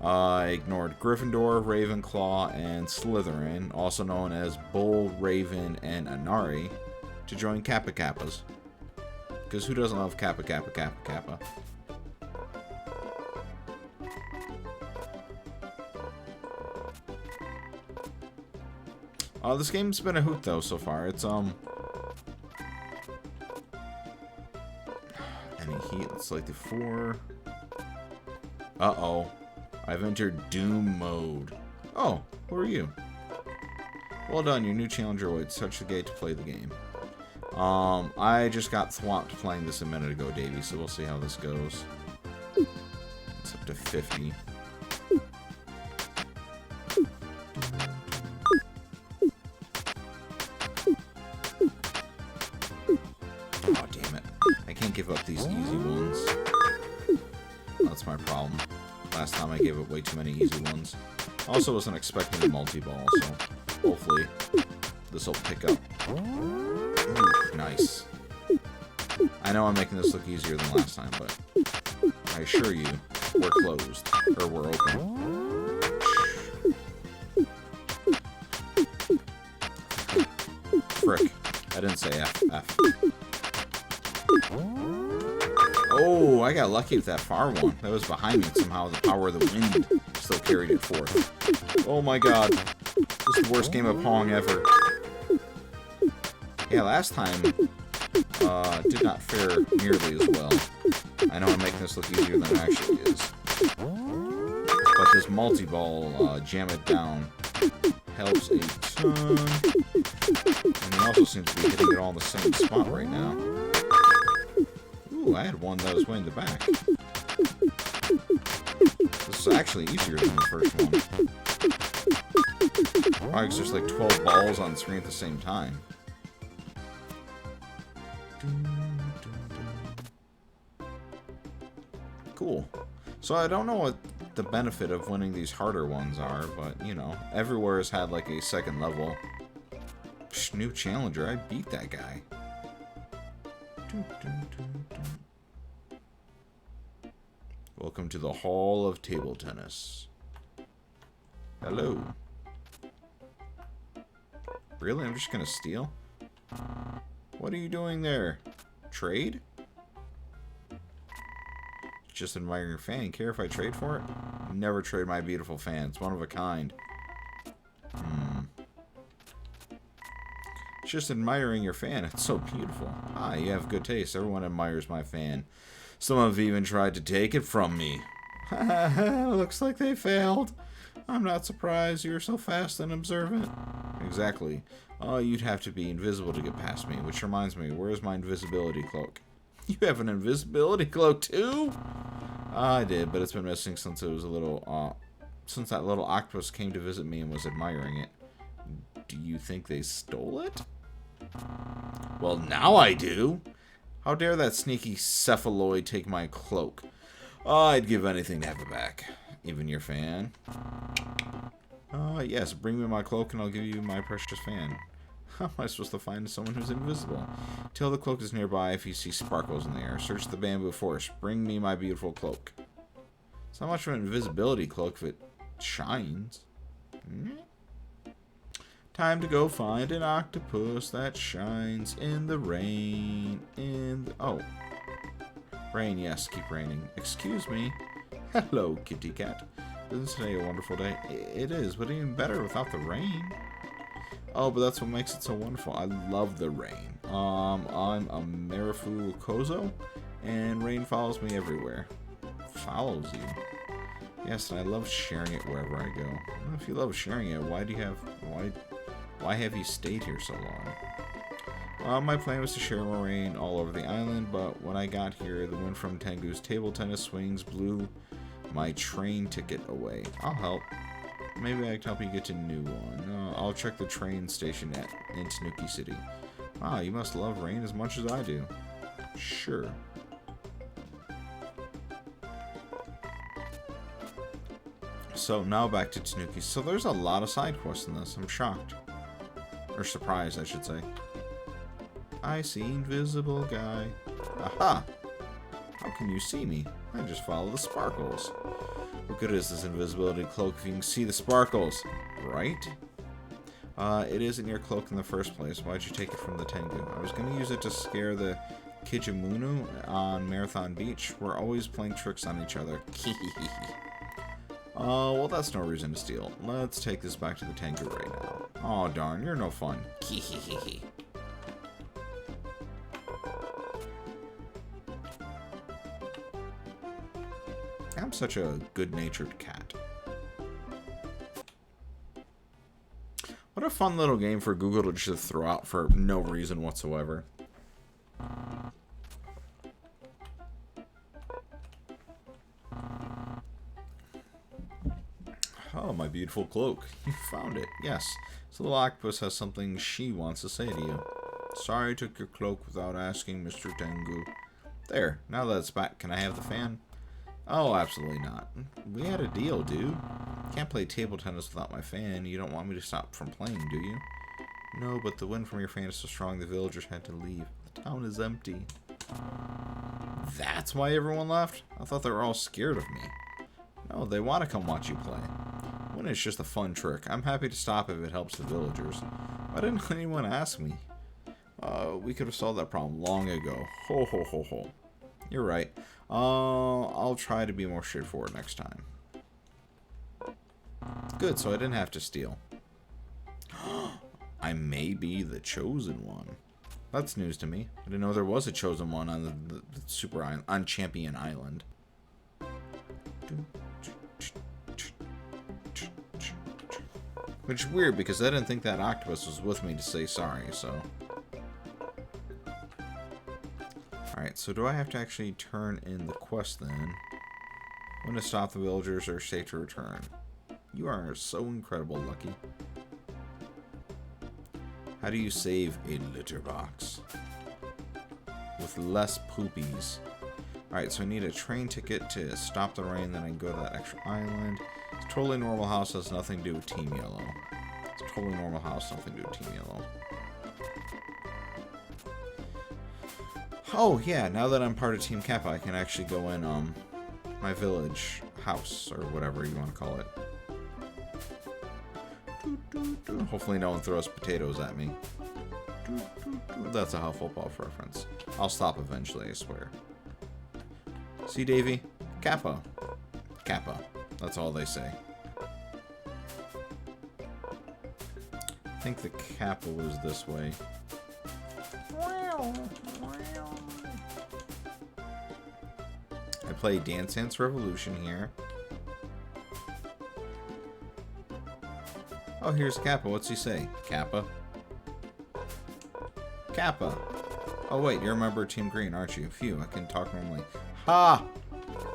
I ignored Gryffindor, Ravenclaw, and Slytherin, also known as Bull, Raven, and Anari, to join Kappa Kappas. Because who doesn't love Kappa Kappa Kappa Kappa? This game's been a hoot though so far. It's any heat. It's like the 4. Uh-oh. I've entered Doom mode. Oh, who are you? Well done, your new challenger awaits. Touch the gate to play the game. I just got thwomped playing this a minute ago, Davey, so we'll see how this goes. It's up to 50. Oh, damn it. I can't give up these easy ones. That's my problem. Last time I gave up way too many easy ones. Also wasn't expecting a multi-ball, so hopefully this will pick up. Ooh, nice. I know I'm making this look easier than last time, but I assure you, we're closed. Or we're open. Frick. I didn't say F. F. Oh, I got lucky with that far one. That was behind me, and somehow the power of the wind still carried it forth. Oh my god. This is the worst game of Pong ever. Yeah, last time did not fare nearly as well. I know I'm making this look easier than it actually is. But this multi-ball, jam it down, helps a ton. And he also seems to be hitting it all in the same spot right now. Ooh, I had one that was way in the back. This is actually easier than the first one. Probably because there's like 12 balls on the screen at the same time. Cool. So I don't know what the benefit of winning these harder ones are, but, you know, everywhere has had like a second level. Psh, new challenger, I beat that guy. Welcome to the Hall of Table Tennis. Hello. Really? I'm just gonna steal? What are you doing there? Trade? Just admiring your fan. Care if I trade for it? Never trade my beautiful fan. It's one of a kind. Just admiring your fan. It's so beautiful. Ah, you have good taste. Everyone admires my fan. Some have even tried to take it from me. Looks like they failed. I'm not surprised. You're so fast and observant. Exactly. Oh, you'd have to be invisible to get past me. Which reminds me, where's my invisibility cloak? You have an invisibility cloak too? I did, but it's been missing since it was a little, since that little octopus came to visit me and was admiring it. Do you think they stole it? Well, now I do. How dare that sneaky cephaloid take my cloak? I'd give anything to have it back. Even your fan? Yes, bring me my cloak and I'll give you my precious fan. How am I supposed to find someone who's invisible? Tell the cloak is nearby if you see sparkles in the air. Search the bamboo forest. Bring me my beautiful cloak. It's not much of an invisibility cloak if it shines. Time to go find an octopus that shines in the rain. Oh. Rain, yes, keep raining. Excuse me. Hello, kitty cat. Isn't today a wonderful day? It is, but even better without the rain. Oh, but that's what makes it so wonderful. I love the rain. I'm a Marifu Kozo, and rain follows me everywhere. Follows you? Yes, and I love sharing it wherever I go. Well, if you love sharing it, why have you stayed here so long? My plan was to share more rain all over the island, but when I got here, the wind from Tengu's table tennis swings blew my train ticket away. I'll help. Maybe I can help you get to a new one. I'll check the train station in Tanuki City. Wow, you must love rain as much as I do. Sure. So now back to Tanuki. So there's a lot of side quests in this. I'm shocked. Or surprised, I should say. I see invisible guy. Aha! How can you see me? I just follow the sparkles. What good is this invisibility cloak if you can see the sparkles? Right? It isn't your cloak in the first place. Why'd you take it from the Tengu? I was going to use it to scare the Kijimunu on Marathon Beach. We're always playing tricks on each other. Well, that's no reason to steal. Let's take this back to the Tengu right now. Oh, darn, you're no fun. I'm such a good-natured cat. What a fun little game for Google to just throw out for no reason whatsoever. Oh, my beautiful cloak. You found it. Yes. So the little octopus has something she wants to say to you. Sorry I took your cloak without asking, Mr. Tengu. There. Now that it's back, can I have the fan? Oh, absolutely not. We had a deal, dude. Can't play table tennis without my fan. You don't want me to stop from playing, do you? No, but the wind from your fan is so strong the villagers had to leave. The town is empty. That's why everyone left? I thought they were all scared of me. No, they want to come watch you play. When it's just a fun trick. I'm happy to stop if it helps the villagers. Why didn't anyone ask me? We could have solved that problem long ago. Ho ho ho ho. You're right. I'll try to be more straightforward next time. Good, so I didn't have to steal. I may be the chosen one. That's news to me. I didn't know there was a chosen one on the Super Island, on Champion Island. Which is weird because I didn't think that octopus was with me to say sorry, so. Alright, so do I have to actually turn in the quest then? When to stop the villagers or safe to return? You are so incredible, Lucky. How do you save a litter box? With less poopies. Alright, so I need a train ticket to stop the rain, then I can go to that extra island. It's totally normal house, has nothing to do with Team Yellow. It's a totally normal house, nothing to do with Team Yellow. Oh, yeah, now that I'm part of Team Kappa, I can actually go in, my village house, or whatever you want to call it. Hopefully no one throws potatoes at me. That's a Hufflepuff reference. I'll stop eventually, I swear. See, Davy? Kappa. Kappa. That's all they say. I think the Kappa was this way. I play Dance Dance Revolution here. Oh, here's Kappa. What's he say? Kappa? Kappa. Oh, wait. You're a member of Team Green, aren't you? Phew, I can talk normally. Ha!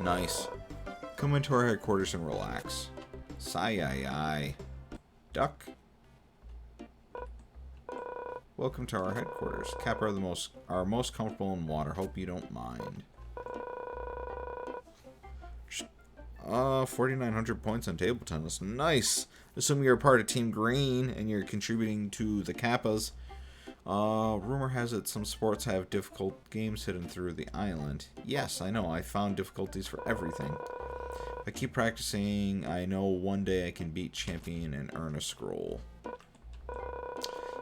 Nice. Come into our headquarters and relax. Sigh-yi-yi. Duck. Welcome to our headquarters. Kappa are most comfortable in water. Hope you don't mind. 4,900 points on table tennis. Nice. Assuming you're a part of Team Green and you're contributing to the Kappas. Rumor has it some sports have difficult games hidden through the island. Yes, I know. I found difficulties for everything. If I keep practicing, I know one day I can beat champion and earn a scroll.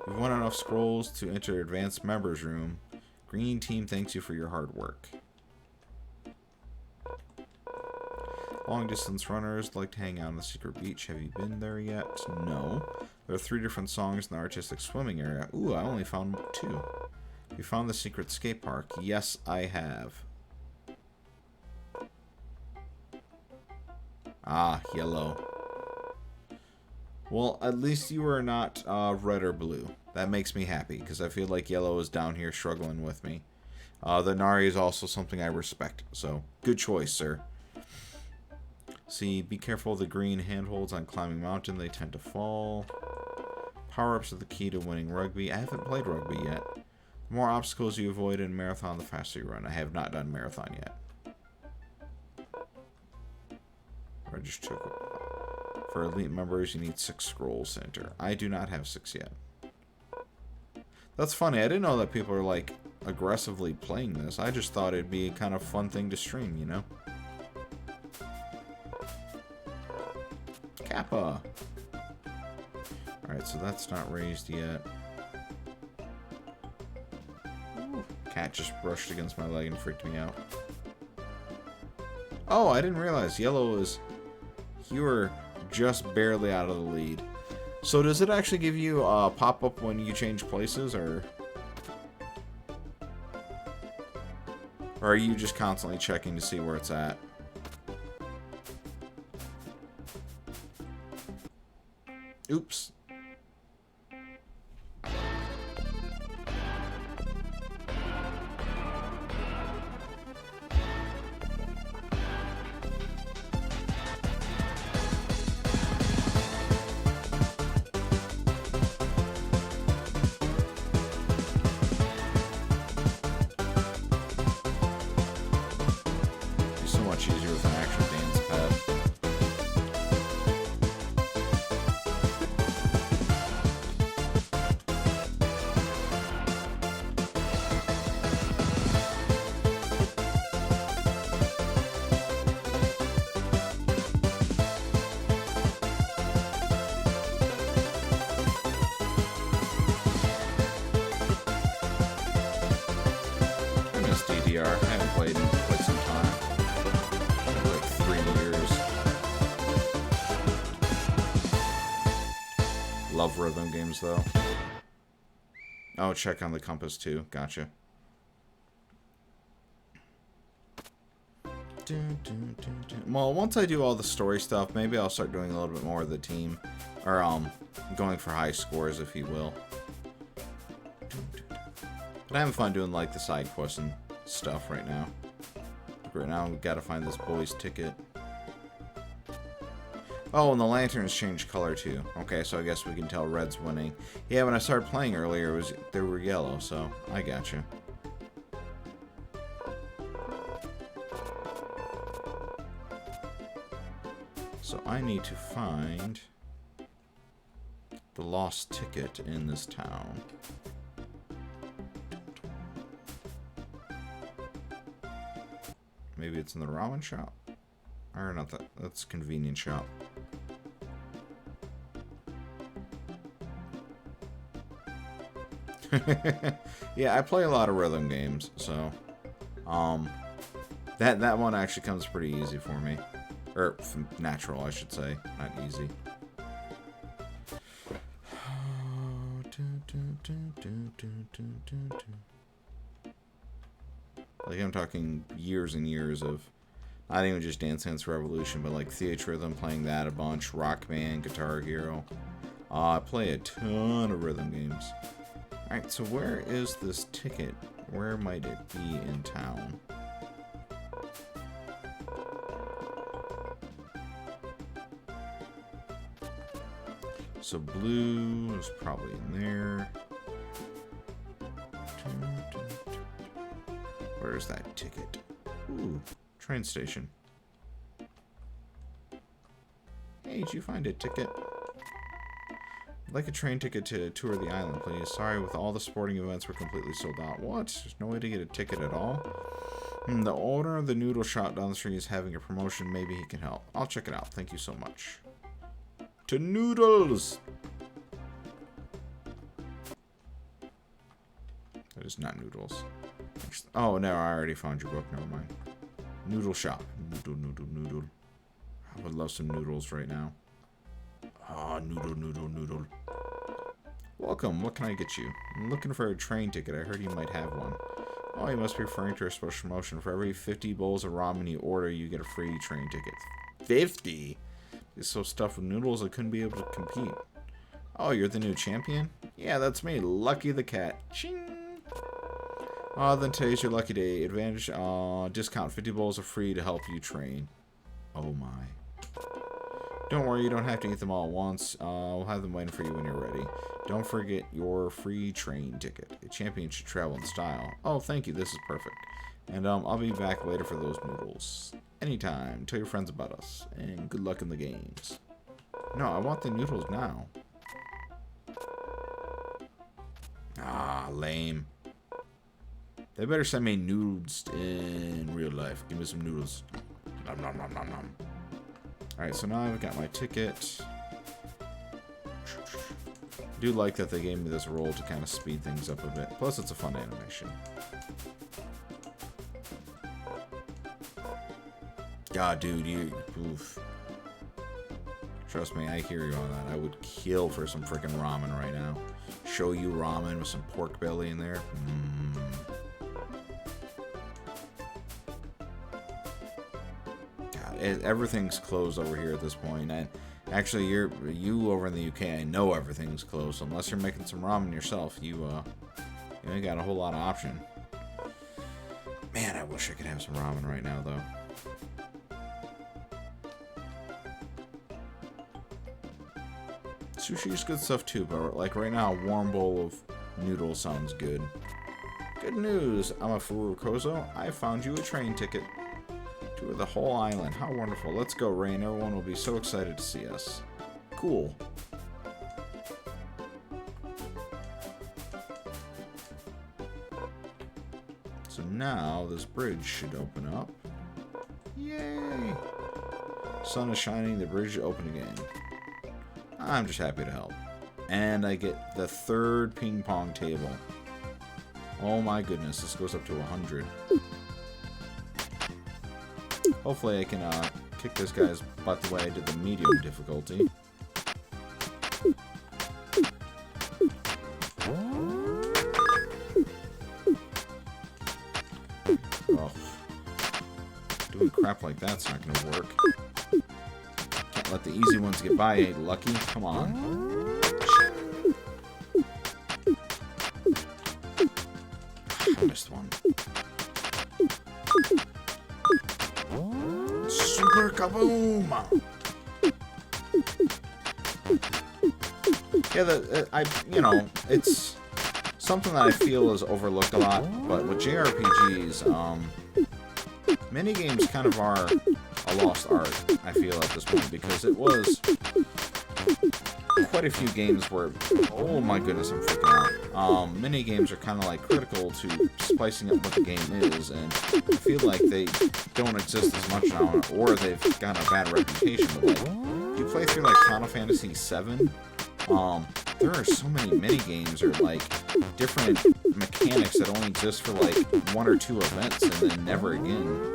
You've won enough scrolls to enter advanced members room. Green team thanks you for your hard work. Long distance runners like to hang out on the secret beach. Have you been there yet? No. There are 3 different songs in the artistic swimming area. Ooh, I only found 2. You found the secret skate park. Yes, I have. Ah, yellow. Well, at least you are not red or blue. That makes me happy, because I feel like yellow is down here struggling with me. The Nari is also something I respect, so good choice, sir. See, be careful of the green handholds on climbing mountain. They tend to fall. Power-ups are the key to winning rugby. I haven't played rugby yet. The more obstacles you avoid in marathon, the faster you run. I have not done marathon yet. Register. For elite members, you need 6 scrolls to enter. I do not have 6 yet. That's funny. I didn't know that people are, like, aggressively playing this. I just thought it'd be a kind of fun thing to stream, you know? Kappa. Alright, so that's not raised yet. Ooh. Cat just brushed against my leg and freaked me out. Oh, I didn't realize yellow is... You were just barely out of the lead. So does it actually give you a pop-up when you change places, or are you just constantly checking to see where it's at? Oops. So much easier with an actual dance pad. I miss DDR. I haven't played in quite some time. Like 3 years. Love rhythm games, though. Oh, check on the compass, too. Gotcha. Well, once I do all the story stuff, maybe I'll start doing a little bit more of the team. Or, going for high scores, if you will. But I'm having fun doing, like, the side quests and stuff right now. Right now, we've got to find this boy's ticket. Oh, and the lanterns change color, too. Okay, so I guess we can tell red's winning. Yeah, when I started playing earlier, they were yellow, so I gotcha. So I need to find the lost ticket in this town. Maybe it's in the ramen shop? Or not that. That's a convenience shop. Yeah, I play a lot of rhythm games, so that one actually comes pretty easy for me. Or natural, I should say, not easy. Like, I'm talking years and years of not even just Dance Dance Revolution, but like Theatre Rhythm, playing that a bunch, Rock Band, Guitar Hero. I play a ton of rhythm games. Alright, so where is this ticket? Where might it be in town? So blue is probably in there. Where's that ticket? Ooh, train station. Hey, did you find a ticket? I'd like a train ticket to tour the island, please. Sorry, with all the sporting events, we're completely sold out. What? There's no way to get a ticket at all? The owner of the noodle shop down the street is having a promotion. Maybe he can help. I'll check it out. Thank you so much. To Noodles! That is not Noodles. Oh, no, I already found your book. Never mind. Noodle shop. Noodle. I would love some noodles right now. Ah, noodle. Welcome. What can I get you? I'm looking for a train ticket. I heard you might have one. Oh, you must be referring to a special promotion. For every 50 bowls of ramen you order, you get a free train ticket. 50? It's so stuffed with noodles I couldn't be able to compete. Oh, you're the new champion? Yeah, that's me, Lucky the Cat. Ching! Then today's your lucky day. Advantage, discount 50 bowls are free to help you train. Oh my. Don't worry, you don't have to eat them all at once. We'll have them waiting for you when you're ready. Don't forget your free train ticket. A champion should travel in style. Oh, thank you, this is perfect. And I'll be back later for those noodles. Anytime. Tell your friends about us. And good luck in the games. No, I want the noodles now. Ah, lame. They better send me nudes in real life. Give me some noodles. Nom nom nom nom nom. Alright, so now I've got my ticket. I do like that they gave me this roll to kind of speed things up a bit. Plus, it's a fun animation. God, dude, you... Oof. Trust me, I hear you on that. I would kill for some freaking ramen right now. Show you ramen with some pork belly in there. God, everything's closed over here at this point. And actually, you over in the UK, I know everything's closed. So unless you're making some ramen yourself, you ain't got a whole lot of option. Man, I wish I could have some ramen right now, though. Sushi's good stuff too, but like right now, a warm bowl of noodles sounds good. Good news, I'm a Furukozo. I found you a train ticket. Tour the whole island. How wonderful. Let's go, Rain. Everyone will be so excited to see us. Cool. So now this bridge should open up. Yay! Sun is shining, the bridge is open again. I'm just happy to help. And I get the third ping pong table. Oh my goodness, this goes up to 100. Hopefully I can kick this guy's butt the way I did the medium difficulty. Oh. Doing crap like that's not gonna work. Can't let the easy ones get by, ain't lucky. Come on. I missed one. Super kaboom! Yeah, it's something that I feel is overlooked a lot, but with JRPGs, minigames kind of are a lost art, I feel, at this point, because it was quite a few games where, oh my goodness, I'm freaking out. Minigames are kind of like critical to spicing up what the game is, and I feel like they don't exist as much now, or they've got a bad reputation. But like, if you play through like Final Fantasy VII, there are so many minigames or like different mechanics that only exist for like 1 or 2 events and then never again.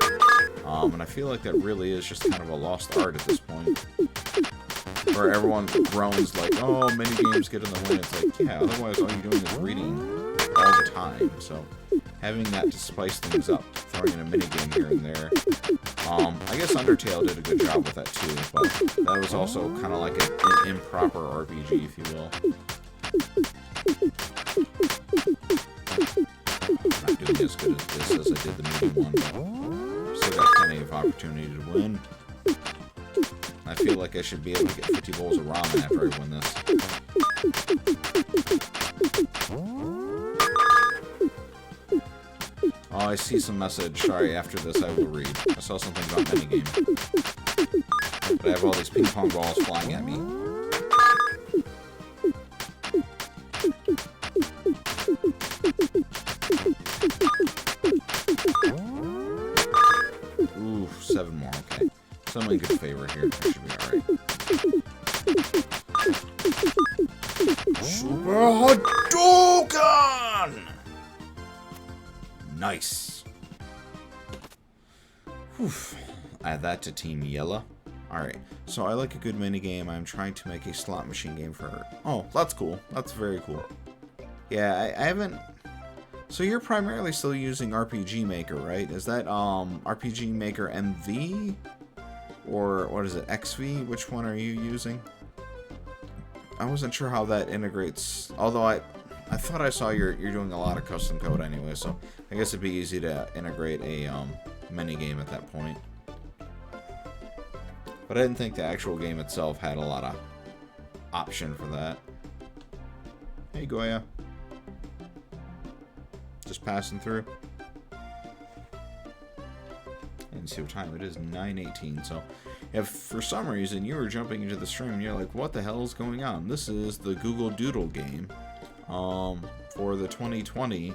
And I feel like that really is just kind of a lost art at this point. Where everyone groans like, oh, minigames get in the way. It's like, yeah, otherwise all you're doing is reading all the time. So having that to spice things up, throwing in a minigame here and there. I guess Undertale did a good job with that too, but that was also kind of like an improper RPG, if you will. I'm not doing as good at this as I did the medium one, but still got plenty of opportunity to win. I feel like I should be able to get 50 bowls of ramen after I win this. Oh, I see some message. Sorry, after this I will read. I saw something about minigame. But I have all these ping pong balls flying at me. Ooh, 7 more, okay. So I'm in good favor here. I should be alright. Super Hadouken! Nice. Whew. Add that to Team Yellow. Alright, so I like a good minigame. I'm trying to make a slot machine game for her. Oh, that's cool. That's very cool. Yeah, I haven't... So you're primarily still using RPG Maker, right? Is that RPG Maker MV? Or what is it, XV? Which one are you using? I wasn't sure how that integrates. Although I thought I saw you're doing a lot of custom code anyway, so I guess it'd be easy to integrate a minigame at that point. But I didn't think the actual game itself had a lot of option for that. Hey, Goya. Just passing through. And see what time it is, 9:18. So if for some reason you were jumping into the stream and you're like, what the hell is going on? This is the Google Doodle game for the 2020,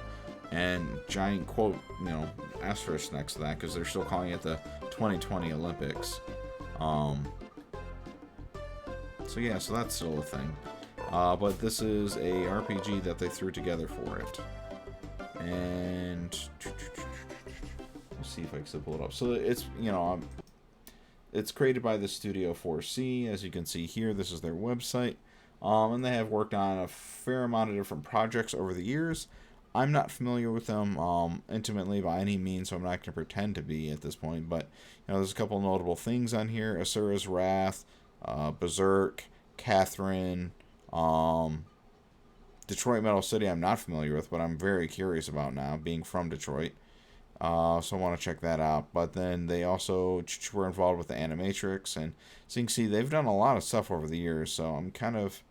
and giant quote, asterisk next to that, because they're still calling it the 2020 Olympics. So yeah, so that's still a thing. But this is a RPG that they threw together for it. And let's see if I can still pull it up. So it's, it's created by the Studio 4C. As you can see here, this is their website. And they have worked on a fair amount of different projects over the years. I'm not familiar with them intimately by any means, so I'm not going to pretend to be at this point. But there's a couple notable things on here: Asura's Wrath, Berserk, Catherine, Detroit Metal City. I'm not familiar with, but I'm very curious about now, being from Detroit. So I want to check that out. But then they also were involved with the Animatrix, and so you can see they've done a lot of stuff over the years. So I'm kind of,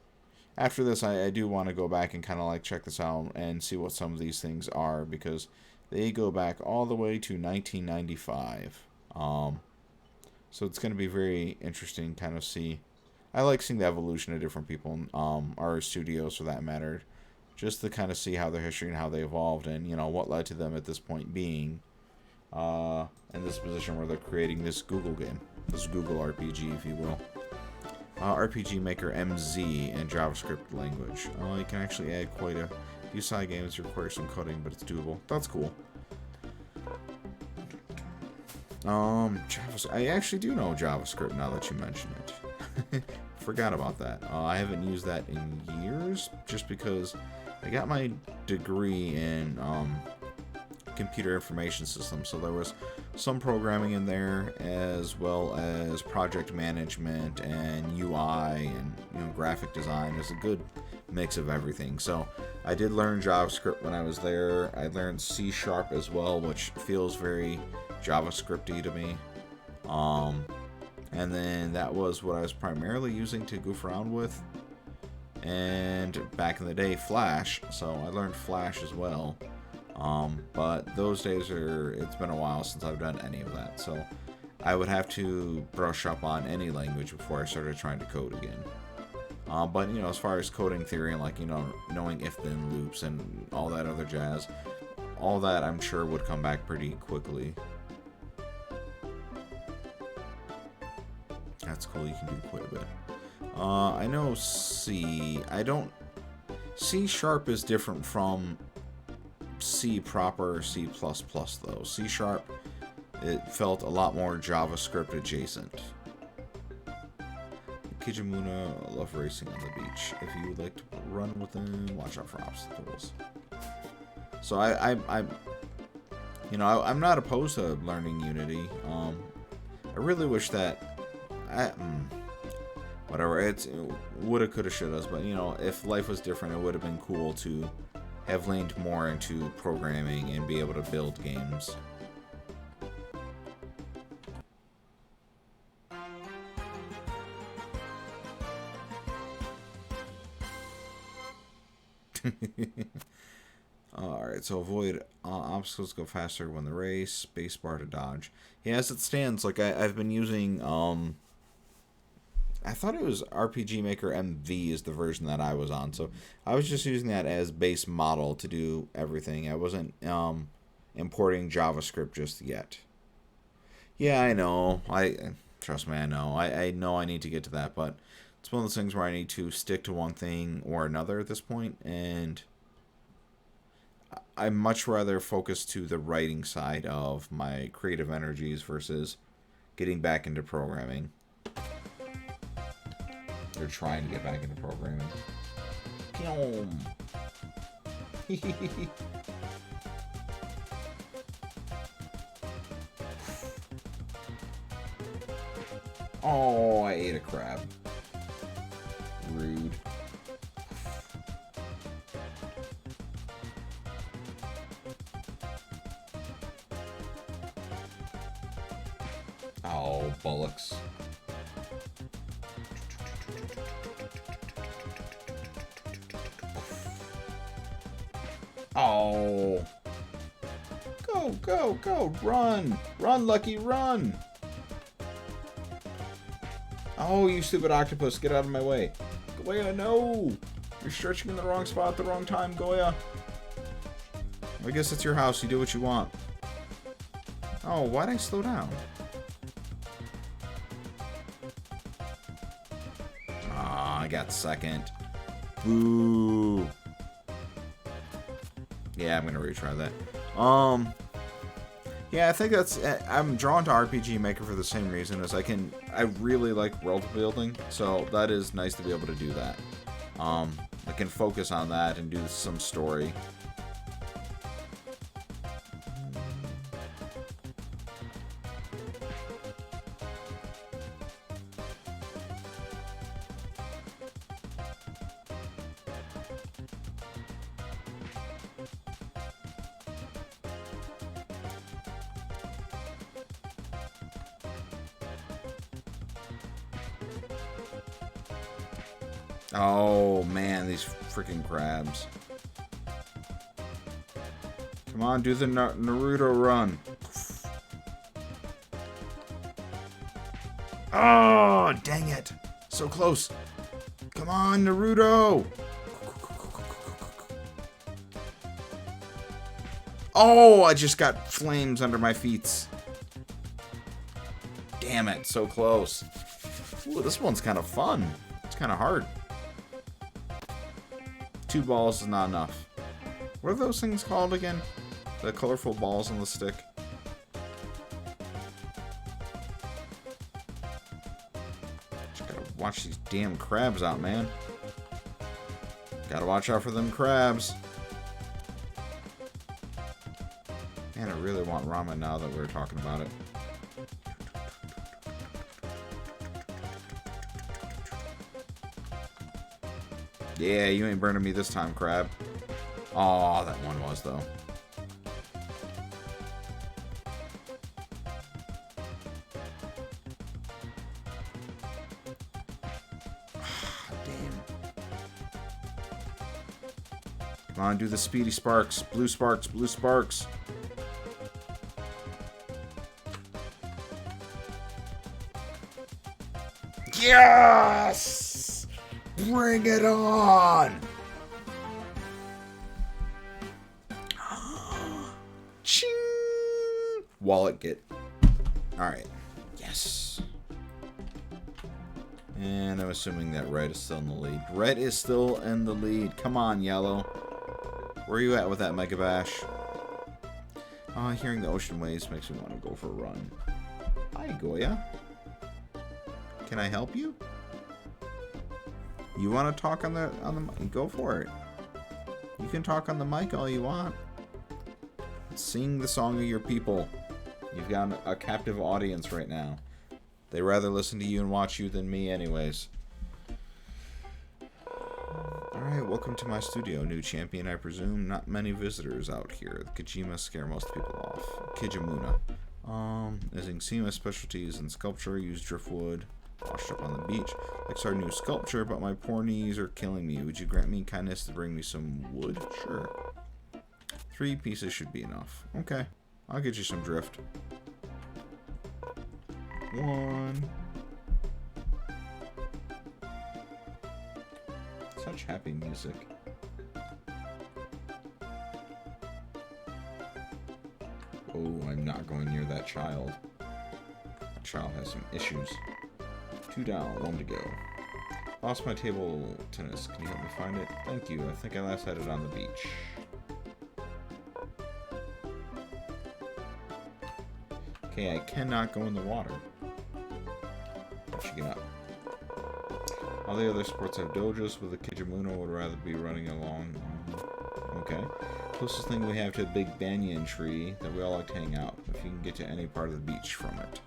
after this, I do want to go back and kind of like check this out and see what some of these things are, because they go back all the way to 1995. So it's going to be very interesting kind of see. I like seeing the evolution of different people, or studios for that matter, just to kind of see how their history and how they evolved, and what led to them at this point being in this position where they're creating this Google game, this Google RPG, if you will. RPG Maker MZ in JavaScript language. You can actually add quite a few side games that require some coding, but it's doable. That's cool. I actually do know JavaScript now that you mention it. Forgot about that. I haven't used that in years, just because I got my degree in computer information systems, so there was some programming in there, as well as project management and UI and graphic design. There's a good mix of everything. So I did learn JavaScript when I was there. I learned C# as well, which feels very JavaScripty to me. And then that was what I was primarily using to goof around with. And back in the day, Flash. So I learned Flash as well. But those days it's been a while since I've done any of that. So I would have to brush up on any language before I started trying to code again. But as far as coding theory and knowing if-then loops and all that other jazz, all that I'm sure would come back pretty quickly. That's cool. You can do quite a bit. I know C. C# is different from C proper or C++ though. C#, it felt a lot more JavaScript adjacent. Kijimuna, love racing on the beach. If you would like to run with them, watch out for obstacles. So I'm not opposed to learning Unity. I really wish that whatever, it's woulda, coulda, shouldas, but if life was different, it would have been cool to have leaned more into programming and be able to build games. Alright, so avoid obstacles, go faster, win the race, spacebar to dodge. Yeah, as it stands, I've been using I thought it was RPG Maker MV is the version that I was on. So I was just using that as base model to do everything. I wasn't importing JavaScript just yet. Yeah, I know. Trust me, I know. I know I need to get to that, but it's one of those things where I need to stick to one thing or another at this point, and I much rather focus to the writing side of my creative energies versus getting back into programming. They're trying to get back into programming. Pyom. Oh, I ate a crab. Rude. Oh, bullocks. Oh. Go, go, go. Run. Run, Lucky, run. Oh, you stupid octopus. Get out of my way. Goya, no. You're stretching in the wrong spot at the wrong time, Goya. I guess it's your house. You do what you want. Oh, why'd I slow down? Ah, I got second. Boo. Yeah, I'm gonna retry that. Yeah, I think that's. I'm drawn to RPG Maker for the same reason as I really like world building, so that is nice to be able to do that. I can focus on that and do some story. Oh, man, these freaking crabs. Come on, do the Naruto run. Oh, dang it. So close. Come on, Naruto. Oh, I just got flames under my feet. Damn it, so close. Ooh, this one's kind of fun. It's kind of hard. 2 balls is not enough. What are those things called again? The colorful balls on the stick. Just gotta watch these damn crabs out, man. Gotta watch out for them crabs. Man, I really want ramen now that we're talking about it. Yeah, you ain't burning me this time, crab. Oh, that one was, though. Damn. Come on, do the speedy sparks. Blue sparks, blue sparks. Yes! Bring it on! Ching! Wallet get. Alright. Yes. And I'm assuming that red is still in the lead. Red is still in the lead. Come on, yellow. Where are you at with that Mega Bash? Hearing the ocean waves makes me want to go for a run. Hi, Goya. Can I help you? You want to talk on the mic? Go for it. You can talk on the mic all you want. Sing the song of your people. You've got a captive audience right now. They rather listen to you and watch you than me anyways. Alright, welcome to my studio. New champion, I presume. Not many visitors out here. The Kijimas scare most people off. Kijimuna. Using Seema specialties in sculpture, use driftwood. Washed up on the beach. Likes our new sculpture, but my poor knees are killing me. Would you grant me kindness to bring me some wood? Sure. 3 pieces should be enough. Okay. I'll get you some drift. 1. Such happy music. Oh, I'm not going near that child. That child has some issues. 2 down, 1 to go. Lost my table tennis. Can you help me find it? Thank you. I think I last had it on the beach. Okay, I cannot go in the water. I should get up. All the other sports have dojos, with the Kijimuno would rather be running along. Okay. Closest thing we have to a big banyan tree that we all like to hang out, if you can get to any part of the beach from it.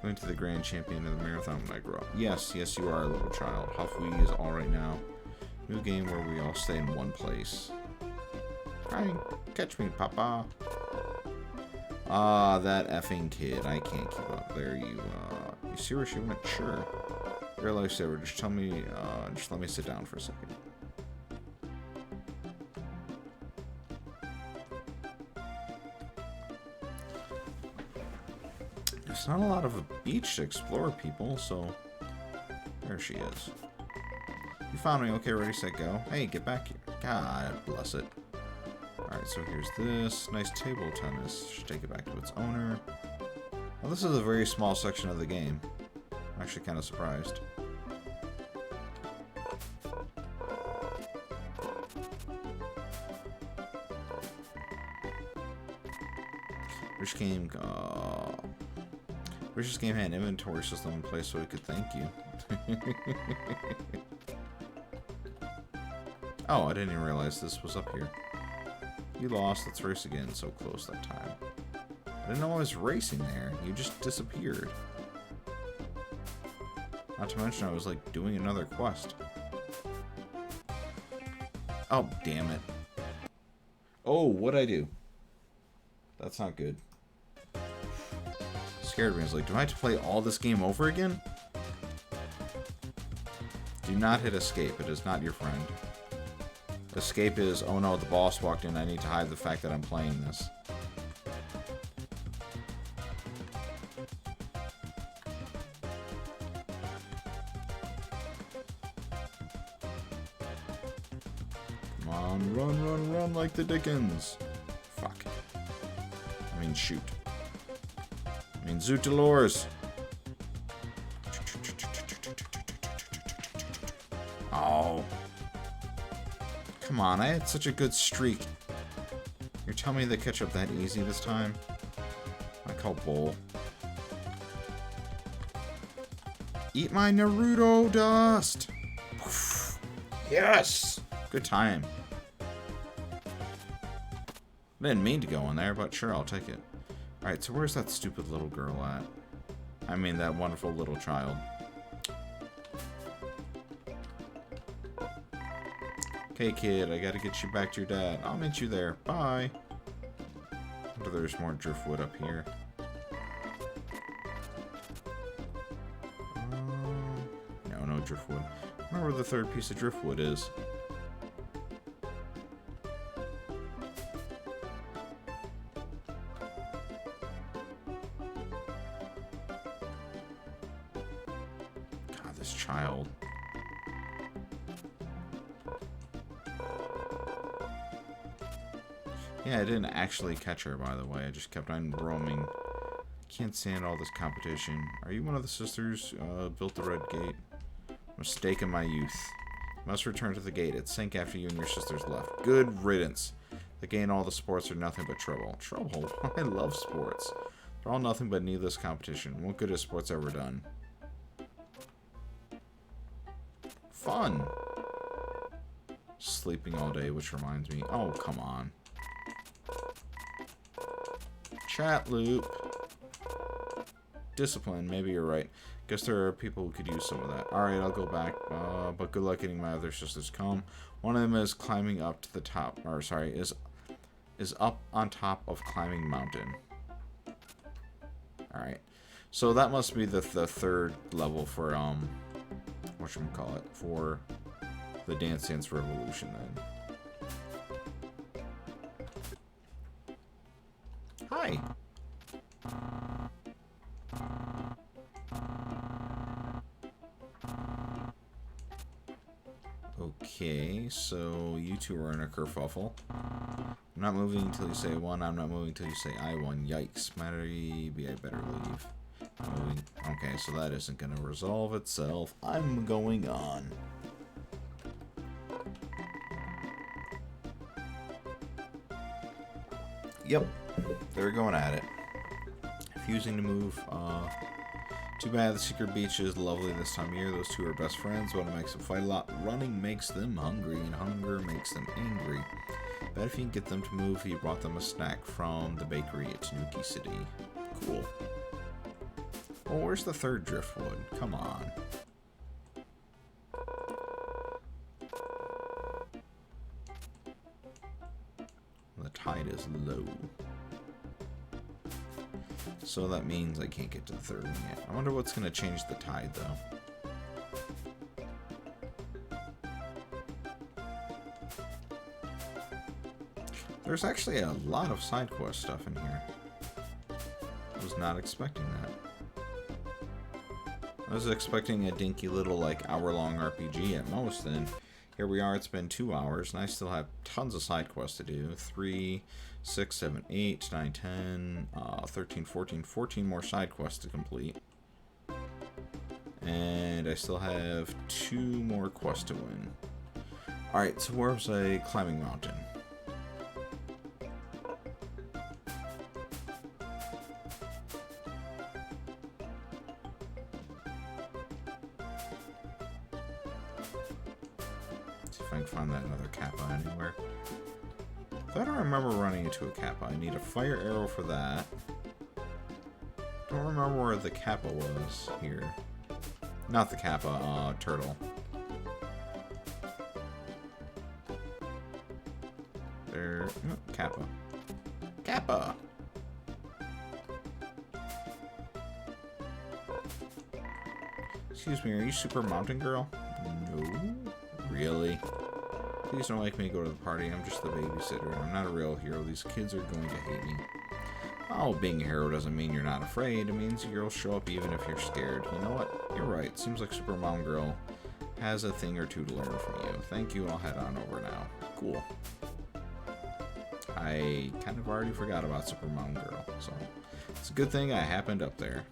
Going to the grand champion of the marathon when I grow up. Yes, yes you are, little child. Huffwee is all right now. New game where we all stay in one place. Hi, catch me, Papa. Ah, that effing kid. I can't keep up. There you seriously went? Sure. You're a lifesaver. Just tell me, just let me sit down for a second. There's not a lot of a beach to explore, people, so there she is. You found me. Okay, ready, set, go. Hey, get back here. God bless it. Alright, so here's this. Nice table tennis. Should take it back to its owner. Well, this is a very small section of the game. I'm actually kind of surprised. Wish this game had an inventory system in place so we could thank you. Oh, I didn't even realize this was up here. You lost. Let's race again. So close that time. I didn't know I was racing there. You just disappeared. Not to mention I was like doing another quest. Oh, damn it. Oh, what'd I do? That's not good. Scared me. I was like, do I have to play all this game over again? Do not hit escape. It is not your friend. Escape is, oh no, the boss walked in. I need to hide the fact that I'm playing this. Come on, run, run, run like the Dickens. Fuck. I mean, shoot. I mean, Zoot Dolores. Oh. Come on, I had such a good streak. You're telling me they catch up that easy this time? I call bull. Eat my Naruto dust! Yes! Good time. I didn't mean to go in there, but sure, I'll take it. Alright, so where's that stupid little girl at? I mean, that wonderful little child. Okay, kid, I gotta get you back to your dad. I'll meet you there. Bye. I wonder there's more driftwood up here. No, no driftwood. I wonder where the third piece of driftwood is. God, this child. Yeah, I didn't actually catch her, by the way. I just kept on roaming. Can't stand all this competition. Are you one of the sisters built the red gate? Mistake in my youth. Must return to the gate. It sank after you and your sisters left. Good riddance. The gate and all the sports are nothing but trouble. Trouble? I love sports. They're all nothing but needless competition. What good has sports ever done? Fun. Sleeping all day, which reminds me. Oh, come on. Chat loop. Discipline. Maybe you're right. Guess there are people who could use some of that. Alright, I'll go back. But good luck getting my other sisters calm. One of them is climbing up to the top. Or, sorry, is up on top of climbing mountain. Alright. So that must be the third level for, whatchamacallit, for the Dance Dance Revolution then. Hi. Okay, so you two are in a kerfuffle. I'm not moving until you say one. I'm not moving until you say I won. Yikes. Maybe I better leave. Moving. Okay, so that isn't going to resolve itself. I'm going on. Yep, they're going at it. Refusing to move. Too bad the secret beach is lovely this time of year. Those two are best friends. What makes them fight a lot? Running makes them hungry, and hunger makes them angry. Bet if you can get them to move, he brought them a snack from the bakery at Tanuki City. Cool. Well, where's the third driftwood? Come on. The tide is low. So that means I can't get to the third one yet. I wonder what's going to change the tide, though. There's actually a lot of side quest stuff in here. I was not expecting that. I was expecting a dinky little, like, hour-long RPG at most, and here we are, it's been 2 hours, and I still have tons of side quests to do. 3, 6, 7, 8, 9, 10, 13, 14 more side quests to complete. And I still have 2 more quests to win. Alright, so where's a climbing mountain? See if I can find that another Kappa anywhere. I don't remember running into a Kappa. I need a fire arrow for that. Don't remember where the Kappa was here. Not the Kappa, turtle. There, oh, Kappa. Kappa! Excuse me, are you Super Mountain Girl? No. Really? Please don't make me go to the party. I'm just the babysitter. I'm not a real hero. These kids are going to hate me. Oh, being a hero doesn't mean you're not afraid. It means you'll show up even if you're scared. You know what? You're right. Seems like Super Mom Girl has a thing or two to learn from you. Thank you. I'll head on over now. Cool. I kind of already forgot about Super Mom Girl, so it's a good thing I happened up there.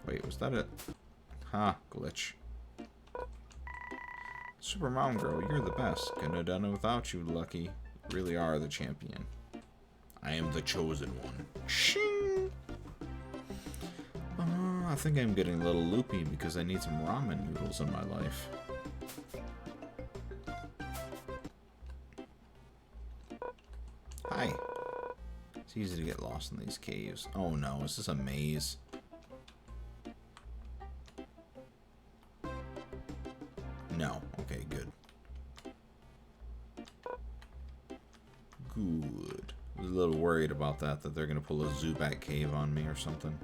Wait, was that it? Ha, glitch. Super Mom Girl, you're the best. Couldn't have done it without you, Lucky. You really are the champion. I am the chosen one. Shing! I think I'm getting a little loopy because I need some ramen noodles in my life. Hi. It's easy to get lost in these caves. Oh no, is this a maze? No. Okay, good. Good. I was a little worried about that they're going to pull a Zubat cave on me or something.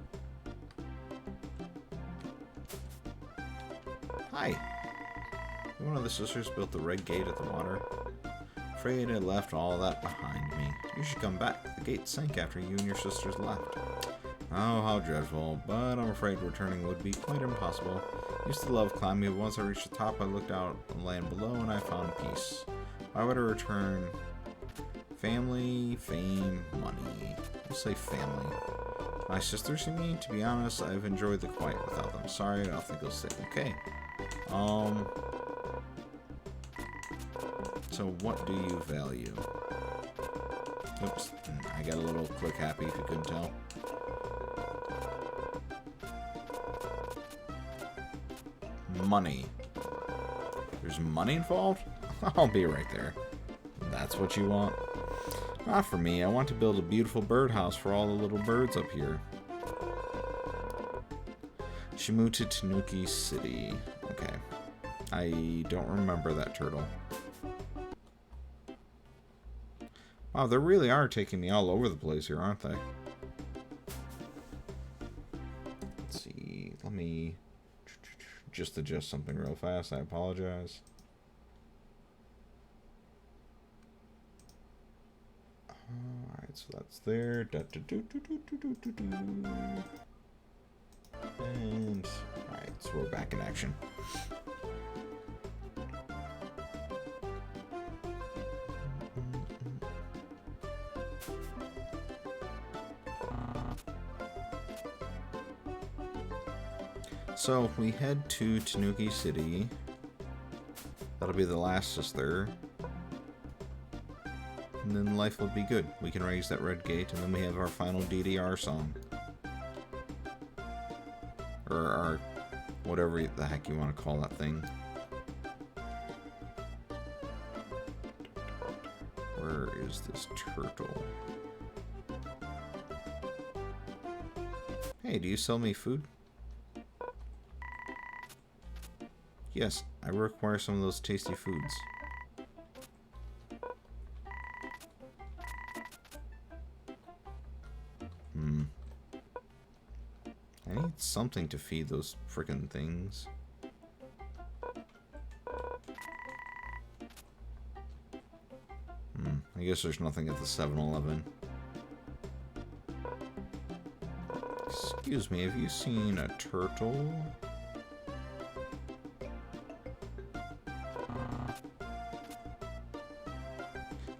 Hi. One of the sisters built the red gate at the water. Afraid I left all that behind me. You should come back. The gate sank after you and your sisters left. Oh, how dreadful. But I'm afraid returning would be quite impossible. Used to love climbing, but once I reached the top, I looked out on the land below and I found peace. Why would I return? Family, fame, money. I'll say family. My sisters, you mean? To be honest, I've enjoyed the quiet without them. Sorry, I don't think they'll stay. Okay. So what do you value? Oops, I got a little quick happy if you couldn't tell. Money. There's money involved? I'll be right there. That's what you want? Not for me. I want to build a beautiful birdhouse for all the little birds up here. She moved to Tanuki City. Okay. I don't remember that turtle. Wow, they really are taking me all over the place here, aren't they? Let's see. Let me just adjust something real fast. I apologize. Alright, so that's there. And, alright, so we're back in action. So, if we head to Tanuki City, that'll be the last of us there. And then life will be good. We can raise that red gate, and then we have our final DDR song. Or our... whatever the heck you want to call that thing. Where is this turtle? Hey, do you sell me food? Yes, I require some of those tasty foods. I need something to feed those frickin' things. I guess there's nothing at the 7-Eleven. Excuse me, have you seen a turtle?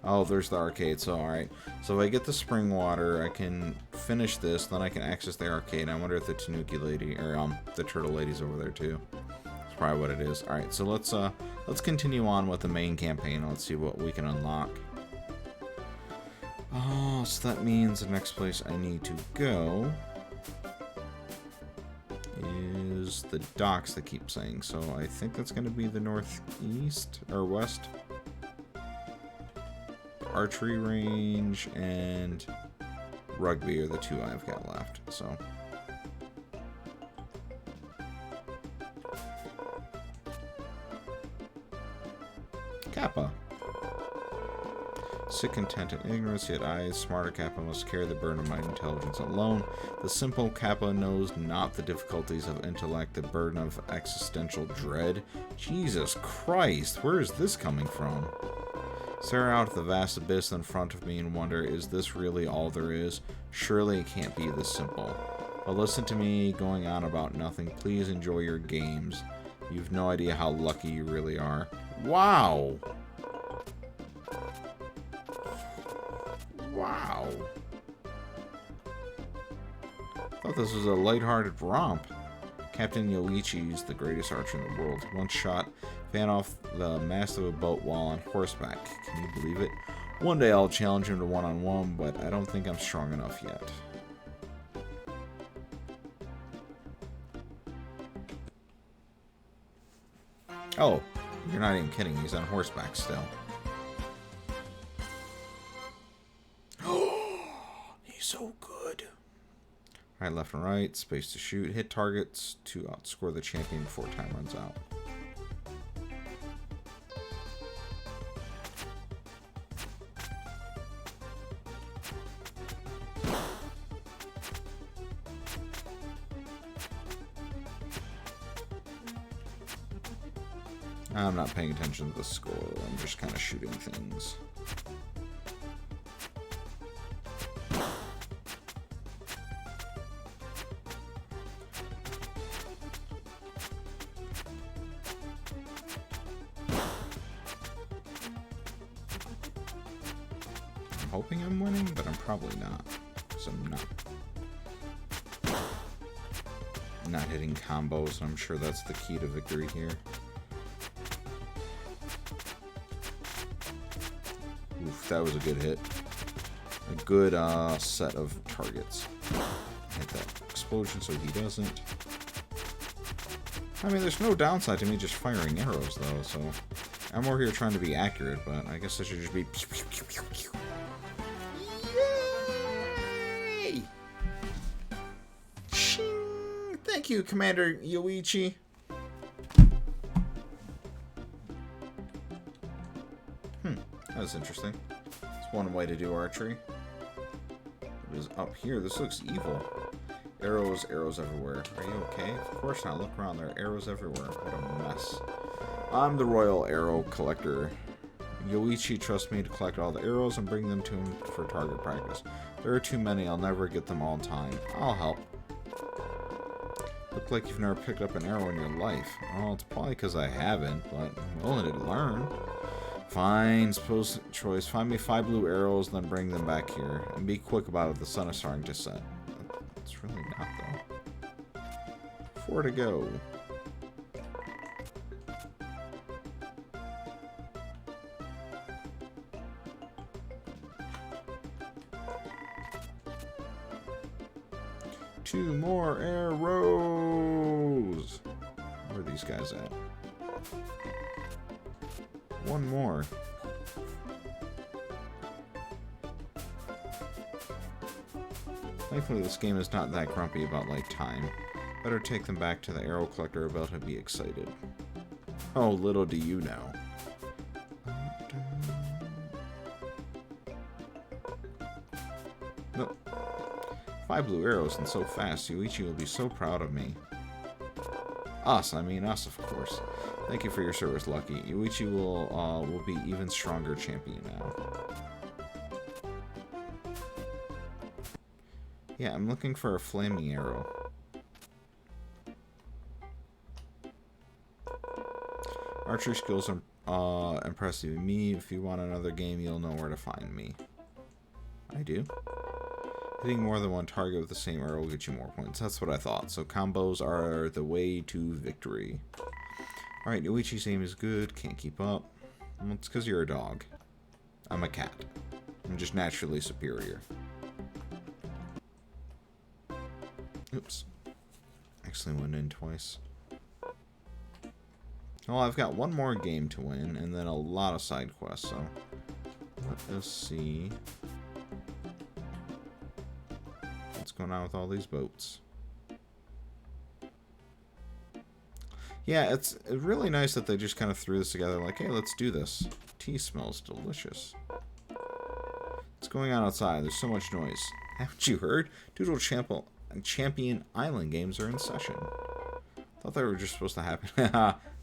Oh, there's the arcade, so alright. So if I get the spring water, I can finish this, then I can access the arcade. I wonder if the Tanuki lady, or the turtle lady's over there too. That's probably what it is. Alright, so let's continue on with the main campaign. Let's see what we can unlock. Oh, so that means the next place I need to go is the docks, they keep saying. So I think that's going to be the northeast, or west. Archery range and rugby are the two I've got left, so. Kappa. Sit content in ignorance, yet I, smarter Kappa, must carry the burden of my intelligence alone. The simple Kappa knows not the difficulties of intellect, the burden of existential dread. Jesus Christ, where is this coming from? Stare out at the vast abyss in front of me and wonder, is this really all there is? Surely it can't be this simple. But listen to me going on about nothing. Please enjoy your games. You've no idea how lucky you really are. Wow! Wow. Thought this was a lighthearted romp. Captain Yoichi is the greatest archer in the world. One shot, fan off the mast of a boat while on horseback. Can you believe it? One day I'll challenge him to one-on-one, but I don't think I'm strong enough yet. Oh, you're not even kidding. He's on horseback still. He's so good. Alright, left and right, space to shoot, hit targets to outscore the champion before time runs out. I'm not paying attention to the score, I'm just kind of shooting things. I'm hoping I'm winning, but I'm probably not, because I'm not hitting combos, and I'm sure that's the key to victory here. Oof, that was a good hit. A good set of targets. Hit that explosion so he doesn't. I mean, there's no downside to me just firing arrows, though, so... I'm more here trying to be accurate, but I guess I should just be... Yay! Ching! Thank you, Commander Yoichi. That was interesting. It's one way to do archery. It was up here. This looks evil. Arrows, arrows everywhere. Are you okay? Of course not. Look around. There are arrows everywhere. What a mess. I'm the royal arrow collector. Yoichi trusts me to collect all the arrows and bring them to him for target practice. There are too many. I'll never get them all in time. I'll help. Look like you've never picked up an arrow in your life. Well, it's probably because I haven't, but I'm willing to learn. Fine, suppose choice. Find me 5 blue arrows, then bring them back here. And be quick about it, the sun is starting to set. It's really not, though. 4 to go. Two more arrows! Where are these guys at? One more. Thankfully, this game is not that grumpy about, like, time. Better take them back to the arrow collector about to be excited. Oh, little do you know. No. 5 blue arrows and so fast. Yuichi will be so proud of me. Us, I mean us, of course. Thank you for your service, Lucky. Yuichi will be even stronger champion now. Yeah, I'm looking for a flaming arrow. Archery skills are impressive. Me, if you want another game, you'll know where to find me. I do. Hitting more than one target with the same arrow will get you more points. That's what I thought. So combos are the way to victory. Alright, Yuichi's aim is good. Can't keep up. Well, it's because you're a dog. I'm a cat. I'm just naturally superior. Oops. Actually went in twice. Well, I've got one more game to win, and then a lot of side quests, so... Let us see... what's going on with all these boats. Yeah, it's really nice that they just kind of threw this together like, hey, let's do this. Tea smells delicious. What's going on outside? There's so much noise. Haven't you heard? Doodle Champion Island games are in session. Thought they were just supposed to happen.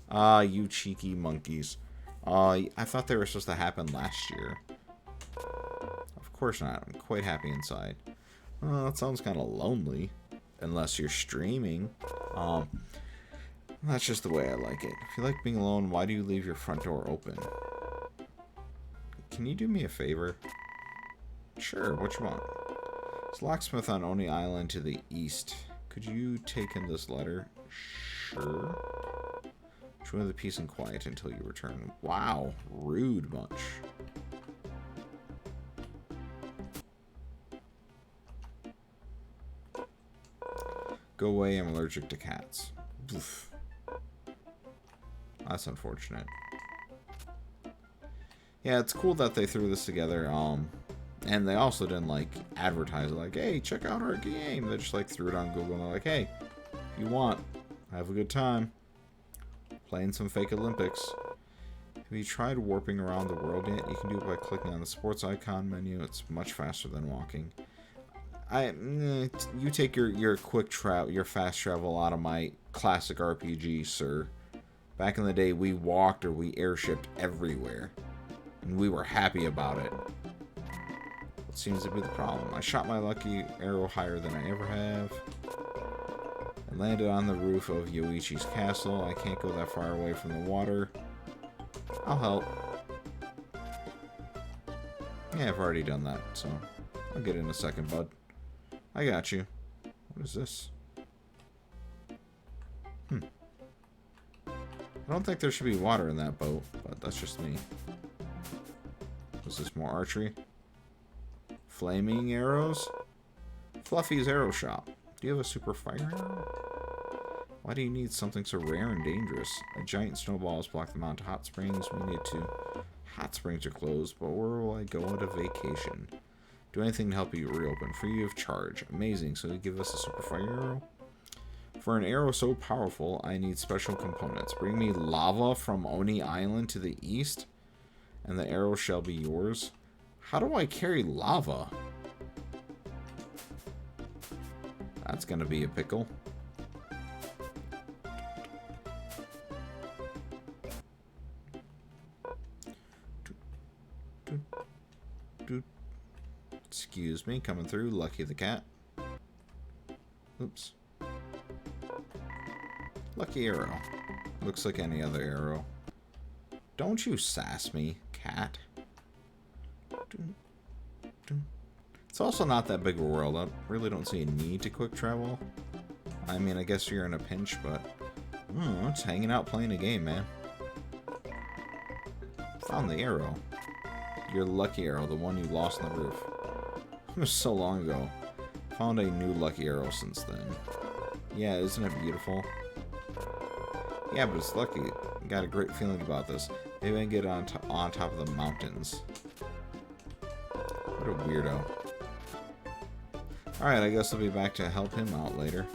Ah, you cheeky monkeys. I thought they were supposed to happen last year. Of course not. I'm quite happy inside. That sounds kind of lonely. Unless you're streaming. That's just the way I like it. If you like being alone, why do you leave your front door open? Can you do me a favor? Sure, what you want? It's locksmith on Oni Island to the east. Could you take him this letter? Sure. Enjoy the peace and quiet until you return. Wow, rude bunch. Go away, I'm allergic to cats. Oof. That's unfortunate. Yeah, it's cool that they threw this together, and they also didn't, like, advertise it, like, hey, check out our game. They just, like, threw it on Google, and they're like, hey, if you want, have a good time. Playing some fake Olympics. Have you tried warping around the world yet? You can do it by clicking on the sports icon menu. It's much faster than walking. You take your quick travel, your fast travel out of my classic RPG, sir. Back in the day, we walked or we airshipped everywhere. And we were happy about it. What seems to be the problem? I shot my lucky arrow higher than I ever have. And landed on the roof of Yoichi's castle. I can't go that far away from the water. I'll help. Yeah, I've already done that, so I'll get in a second, bud. I got you. What is this? I don't think there should be water in that boat, but that's just me. Was this more archery? Flaming arrows? Fluffy's arrow shop. Do you have a super fire arrow? Why do you need something so rare and dangerous? A giant snowball has blocked the Mount Hot Springs. We need to. Hot Springs are closed, but where will I go on a vacation? Do anything to help you reopen. Free of charge. Amazing. So you give us a super fire arrow? For an arrow so powerful, I need special components. Bring me lava from Oni Island to the east, and the arrow shall be yours. How do I carry lava? That's gonna be a pickle. Excuse me, coming through. Lucky the cat. Oops. Lucky arrow. Looks like any other arrow. Don't you sass me, cat. It's also not that big of a world. I really don't see a need to quick travel. I mean, I guess you're in a pinch, but it's hanging out playing a game, man. Found the arrow. Your lucky arrow, the one you lost on the roof. It was so long ago. Found a new lucky arrow since then. Yeah, isn't it beautiful? Yeah, but it's lucky. Got a great feeling about this. Maybe I can get on top of the mountains. What a weirdo. Alright, I guess I'll be back to help him out later.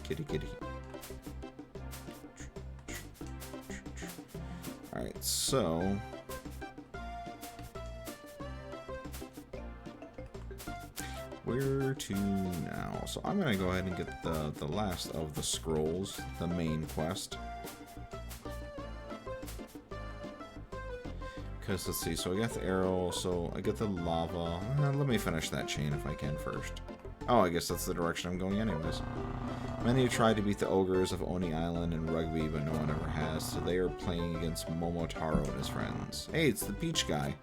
Kitty, kitty. Alright, so... where to now? So I'm going to go ahead and get the last of the scrolls, the main quest. Because, let's see, so I got the arrow, so I get the lava. Let me finish that chain if I can first. Oh, I guess that's the direction I'm going anyways. Many have tried to beat the ogres of Oni Island in rugby, but no one ever has, so they are playing against Momotaro and his friends. Hey, it's the peach guy.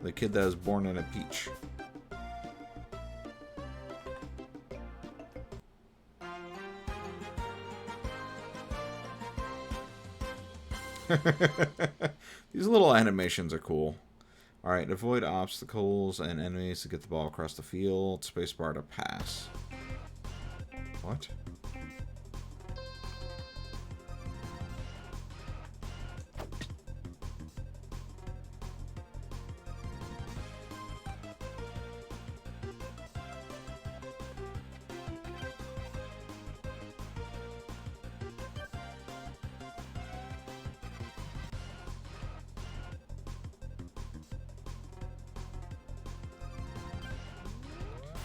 The kid that was born in a peach. These little animations are cool. Alright, avoid obstacles and enemies to get the ball across the field. Spacebar to pass. What?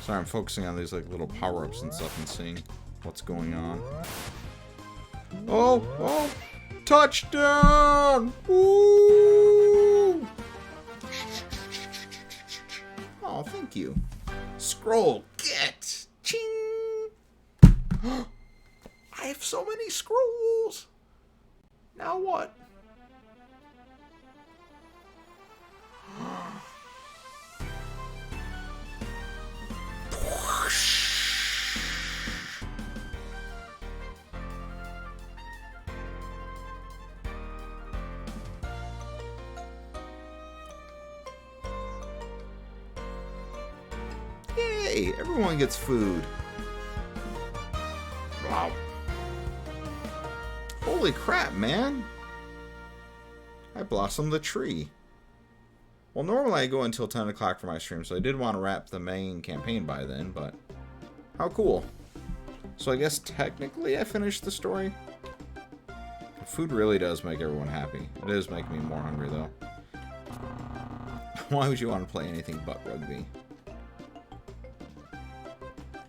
Sorry, I'm focusing on these like little power-ups and stuff and seeing what's going on. Oh! Touchdown! Woo! Oh, thank you. Scroll, get! Ching! I have so many scrolls! Now what? Yay! Everyone gets food. Wow. Holy crap, man. I blossomed the tree. Well, normally I go until 10 o'clock for my stream, so I did want to wrap the main campaign by then, but how cool. So I guess technically I finished the story. Food really does make everyone happy. It is making me more hungry, though. Why would you want to play anything but rugby?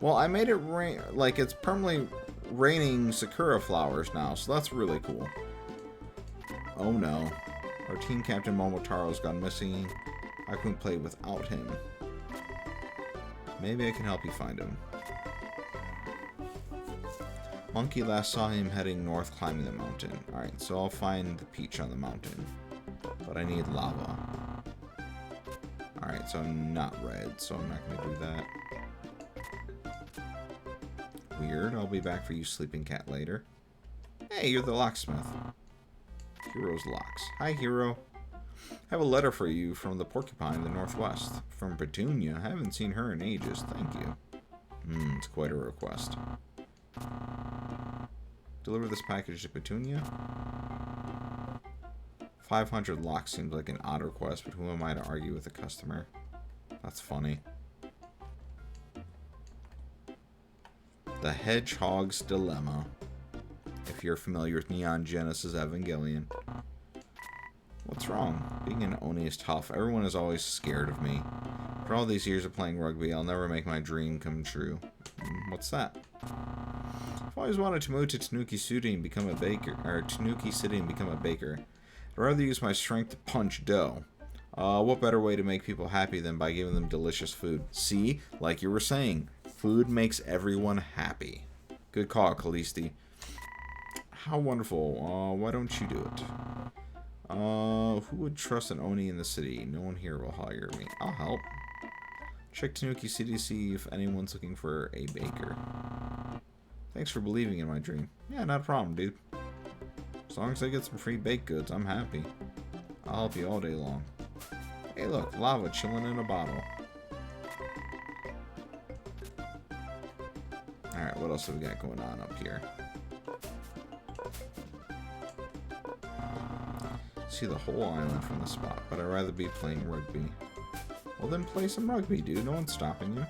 Well, I made it rain, like it's permanently raining Sakura flowers now, so that's really cool. Oh no. Our team captain Momotaro's gone missing. I couldn't play without him. Maybe I can help you find him. Monkey last saw him heading north climbing the mountain. Alright, so I'll find the peach on the mountain. But I need lava. Alright, so I'm not red, so I'm not going to do that. Weird, I'll be back for you, sleeping cat, later. Hey, you're the locksmith. Hero's locks. Hi, Hero. I have a letter for you from the porcupine in the northwest. From Petunia. I haven't seen her in ages. Thank you. It's quite a request. Deliver this package to Petunia. 500 locks seems like an odd request, but who am I to argue with a customer? That's funny. The Hedgehog's Dilemma. If you're familiar with Neon Genesis Evangelion. What's wrong? Being an Oni is tough. Everyone is always scared of me. For all these years of playing rugby, I'll never make my dream come true. What's that? I've always wanted to move to Tanuki City and become a baker. I'd rather use my strength to punch dough. What better way to make people happy than by giving them delicious food? See? Like you were saying, food makes everyone happy. Good call, Callisti. How wonderful. Why don't you do it? Who would trust an Oni in the city? No one here will hire me. I'll help. Check Tanuki City to see if anyone's looking for a baker. Thanks for believing in my dream. Yeah, not a problem, dude. As long as I get some free baked goods, I'm happy. I'll help you all day long. Hey, look, lava chilling in a bottle. Alright, what else have we got going on up here? See the whole island from the spot, but I'd rather be playing rugby. Well, then play some rugby, dude. No one's stopping you.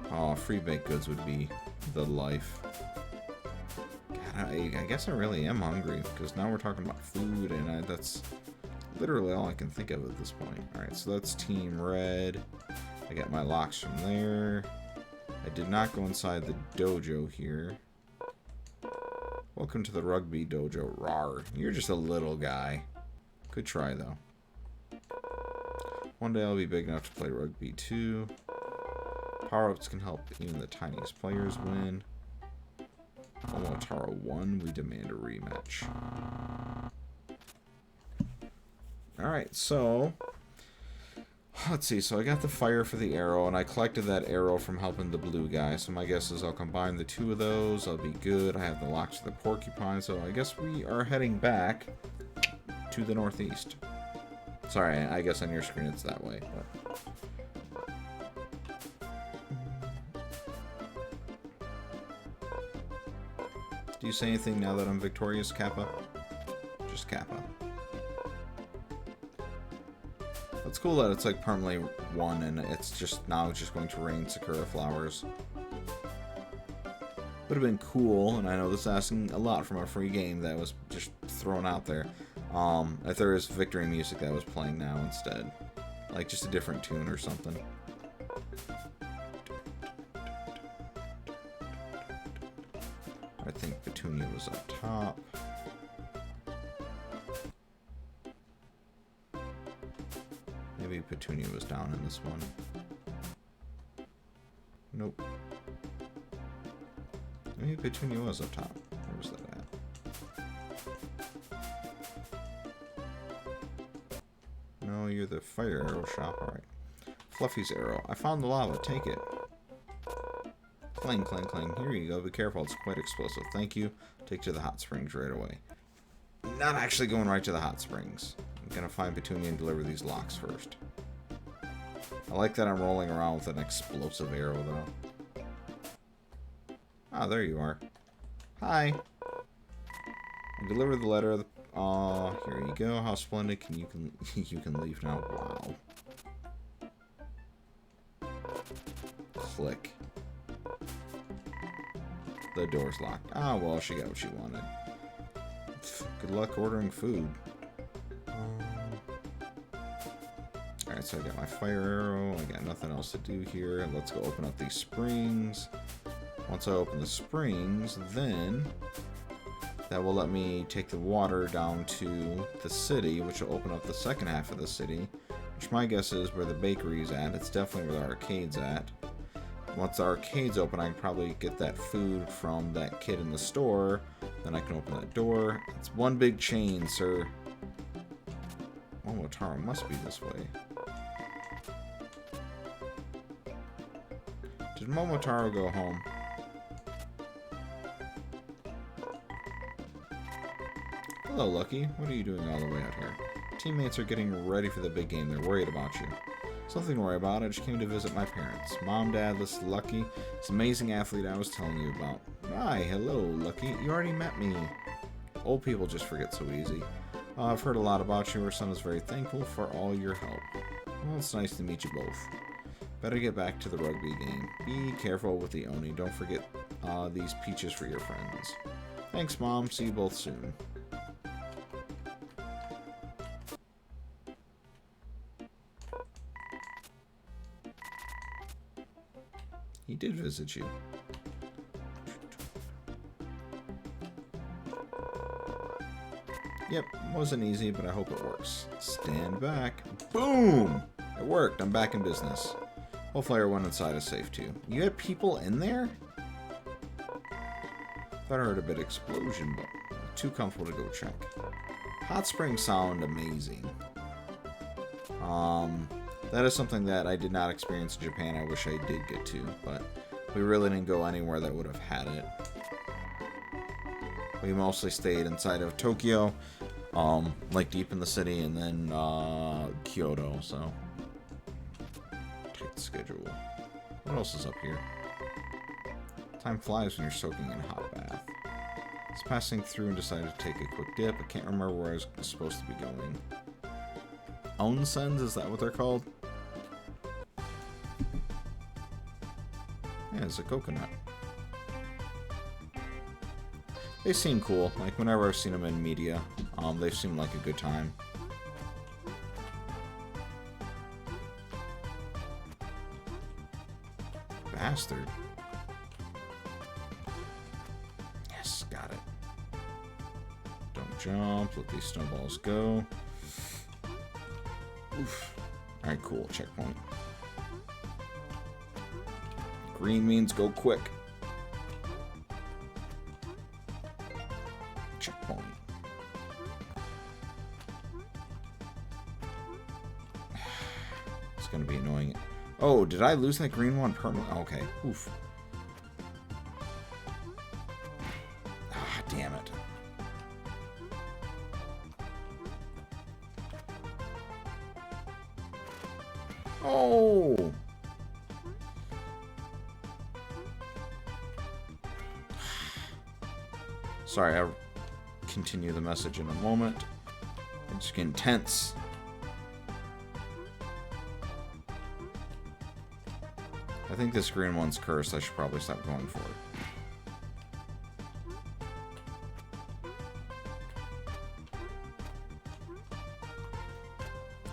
Oh, free baked goods would be the life. God, I guess I really am hungry, because now we're talking about food, and that's literally all I can think of at this point. Alright, so that's Team Red. I got my locks from there. I did not go inside the dojo here. Welcome to the rugby dojo. Rawr. You're just a little guy. Good try, though. One day I'll be big enough to play rugby, too. Power-ups can help even the tiniest players win. Momotaro won. We demand a rematch. Alright, so... let's see, so I got the fire for the arrow, and I collected that arrow from helping the blue guy, so my guess is I'll combine the two of those, I'll be good. I have the locks for the porcupine, so I guess we are heading back to the northeast. Sorry, I guess on your screen it's that way, but... do you say anything now that I'm victorious, Kappa? Just Kappa. It's cool that it's like permanently won and it's just now just going to rain Sakura flowers. Would have been cool, and I know this is asking a lot from a free game that was just thrown out there. If there was victory music that was playing now instead. Like just a different tune or something. I think Petunia was up top. Maybe Petunia was down in this one. Nope. Maybe Petunia was up top. Where was that at? No, you're the fire arrow shop. Alright. Fluffy's arrow. I found the lava. Take it. Clang, clang, clang. Here you go. Be careful. It's quite explosive. Thank you. Take to the hot springs right away. Not actually going right to the hot springs. I'm gonna find Petunia and deliver these locks first. I like that I'm rolling around with an explosive arrow, though. Ah, there you are. Hi. I delivered the letter. Here you go. How splendid! You can leave now. Wow. Click. The door's locked. Ah, well, she got what she wanted. Good luck ordering food. Alright, so I got my fire arrow. I got nothing else to do here. Let's go open up these springs. Once I open the springs, then that will let me take the water down to the city, which will open up the second half of the city, which my guess is where the bakery's at. It's definitely where the arcade's at. Once the arcade's open, I can probably get that food from that kid in the store. Then I can open that door. It's one big chain, sir. Momotaro must be this way. Did Momotaro go home? Hello, Lucky. What are you doing all the way out here? Teammates are getting ready for the big game. They're worried about you. Something to worry about. I just came to visit my parents. Mom, Dad, this is Lucky. This amazing athlete I was telling you about. Hi, hello, Lucky. You already met me. Old people just forget so easy. I've heard a lot about you. Our son is very thankful for all your help. Well, it's nice to meet you both. Better get back to the rugby game. Be careful with the Oni. Don't forget these peaches for your friends. Thanks, Mom. See you both soon. He did visit you. Yep, wasn't easy, but I hope it works. Stand back. Boom! It worked. I'm back in business. Hopefully everyone inside is safe too. You had people in there? Thought I heard a bit of explosion, but too comfortable to go check. Hot springs sound amazing. That is something that I did not experience in Japan. I wish I did get to, but we really didn't go anywhere that would have had it. We mostly stayed inside of Tokyo, like deep in the city, and then Kyoto, so tight schedule. What else is up here? Time flies when you're soaking in a hot bath. I was passing through and decided to take a quick dip. I can't remember where I was supposed to be going. Onsens, is that what they're called? Yeah, it's a coconut. They seem cool. Like, whenever I've seen them in media, they've seemed like a good time. Bastard. Yes, got it. Don't jump. Let these snowballs go. Oof. Alright, cool. Checkpoint. Green means go quick. Checkpoint. It's gonna be annoying. Oh, did I lose that green one permanently? Okay. Oof. Ah, damn it. Oh! Sorry, I'll continue the message in a moment. It's just getting tense. I think this green one's cursed. I should probably stop going for it.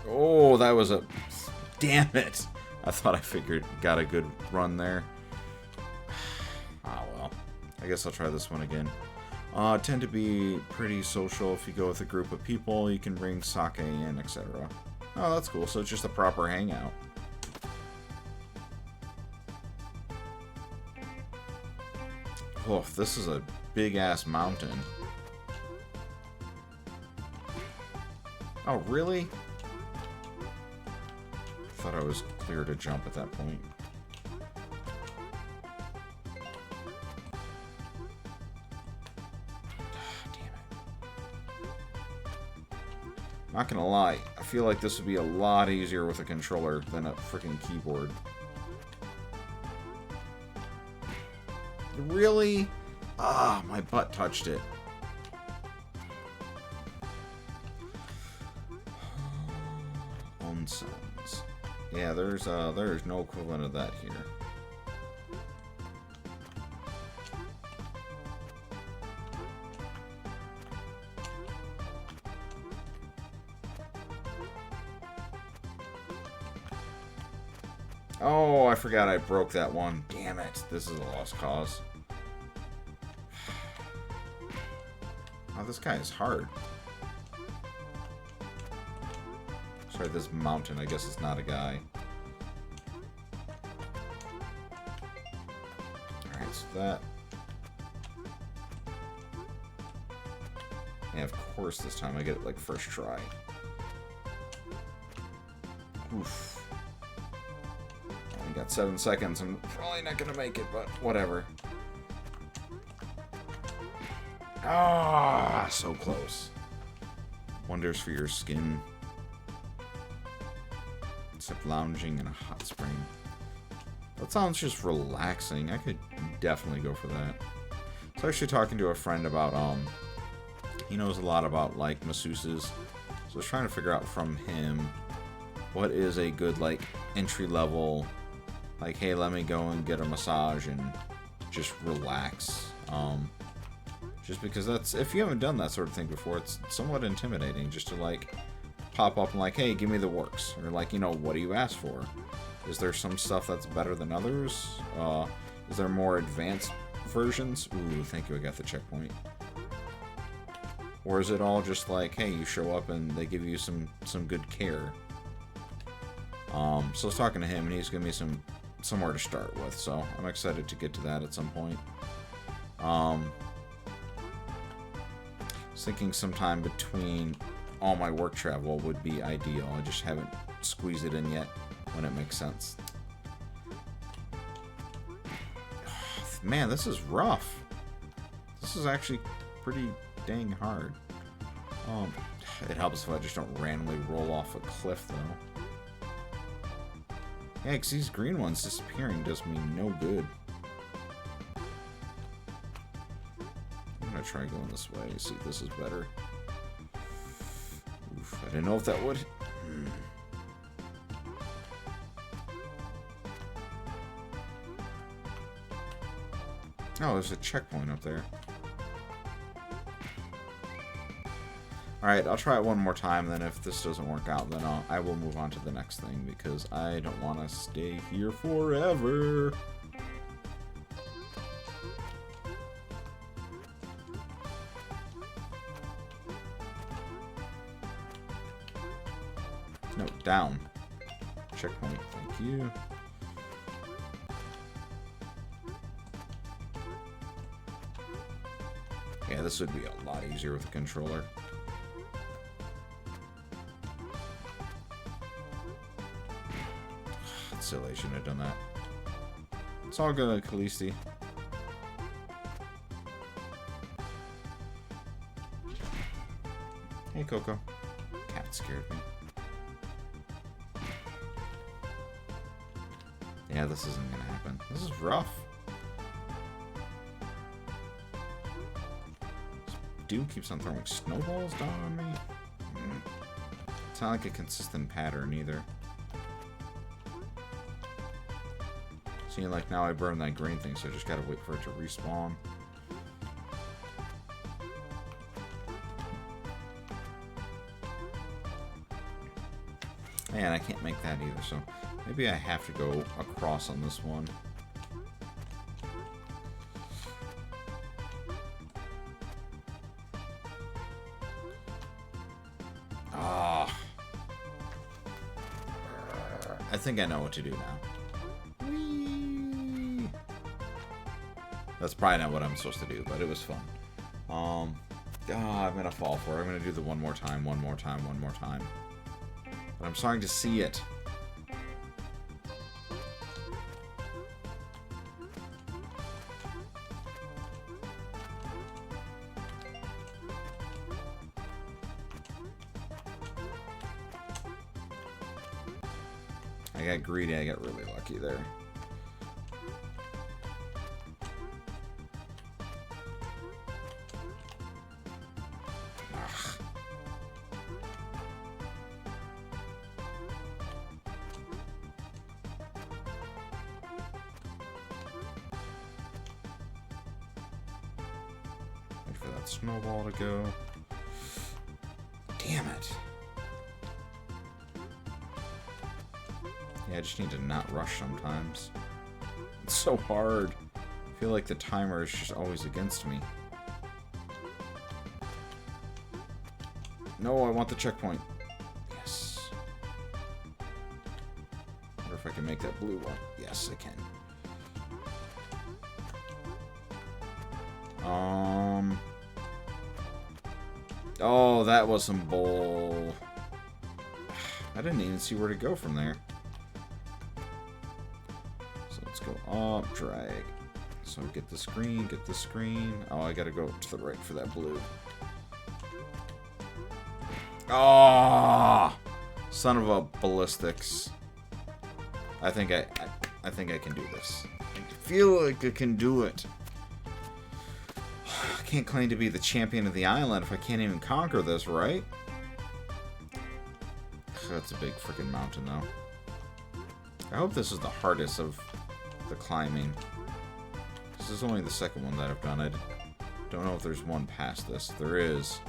Oh, that was a... Damn it! I thought I got a good run there. Ah, well. I guess I'll try this one again. Tend to be pretty social. If you go with a group of people, you can bring sake in, etc. Oh, that's cool. So it's just a proper hangout. Oh, this is a big-ass mountain. Oh, really? I thought I was clear to jump at that point. Not gonna lie, I feel like this would be a lot easier with a controller than a freaking keyboard. Really? Ah, my butt touched it. Onsens. Yeah, there's no equivalent of that here. Oh, I forgot I broke that one. Damn it. This is a lost cause. Oh, this guy is hard. Sorry, this mountain, I guess it's not a guy. Alright, so that... Yeah, of course this time I get it like first try. Oof. Got 7 seconds. I'm probably not gonna make it, but whatever. Ah, so close. Wonders for your skin. Except lounging in a hot spring. That sounds just relaxing. I could definitely go for that. I was actually talking to a friend about, he knows a lot about, like, masseuses. So I was trying to figure out from him what is a good, like, entry-level... Like, hey, let me go and get a massage and just relax. Just because that's... If you haven't done that sort of thing before, it's somewhat intimidating just to, like, pop up and, like, hey, give me the works. Or, like, you know, what do you ask for? Is there some stuff that's better than others? Is there more advanced versions? Ooh, thank you, I got the checkpoint. Or is it all just like, hey, you show up and they give you some good care? So I was talking to him, and he's giving me somewhere to start with. So I'm excited to get to that at some point. I was thinking sometime between all my work travel would be ideal. I just haven't squeezed it in yet when it makes sense. Man, this is rough. This is actually pretty dang hard. It helps if I just don't randomly roll off a cliff, though. Yeah, because these green ones disappearing does me no good. I'm going to try going this way, see if this is better. Oof, I didn't know if that would... Oh, there's a checkpoint up there. Alright, I'll try it one more time, then if this doesn't work out, then I will move on to the next thing, because I don't want to stay here forever. No, down. Checkpoint, thank you. Yeah, this would be a lot easier with a controller. Silly, I shouldn't have done that. It's all good, Khaleesi. Hey, Coco. Cat scared me. Yeah, this isn't gonna happen. This is rough. This dude keeps on throwing snowballs down on me. It's not like a consistent pattern either. See, like now I burned that green thing, so I just gotta wait for it to respawn. And I can't make that either, so maybe I have to go across on this one. Ah. I think I know what to do now. That's probably not what I'm supposed to do, but it was fun. I'm gonna fall for it. I'm gonna do the one more time, one more time, one more time. But I'm starting to see it. I got greedy, I got really lucky there. Wait for that snowball to go. Damn it. Yeah, I just need to not rush sometimes. It's so hard. I feel like the timer is just always against me. No, I want the checkpoint. Yes. I wonder if I can make that blue one. Yes, I can. Oh, that was some bull. I didn't even see where to go from there. So let's go up, drag. So get the screen, get the screen. Oh, I gotta go to the right for that blue. Oh, son of a ballistics. I think I can do this. I feel like I can do it. I can't claim to be the champion of the island if I can't even conquer this, right? That's a big freaking mountain, though. I hope this is the hardest of the climbing. This is only the second one that I've done. I don't know if there's one past this. There is.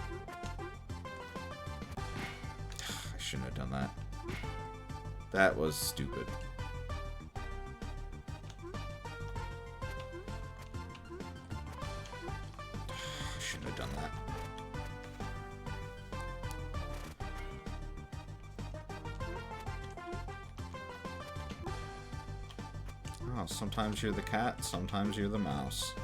I shouldn't have done that. That was stupid. I shouldn't have done that. Oh, sometimes you're the cat, sometimes you're the mouse.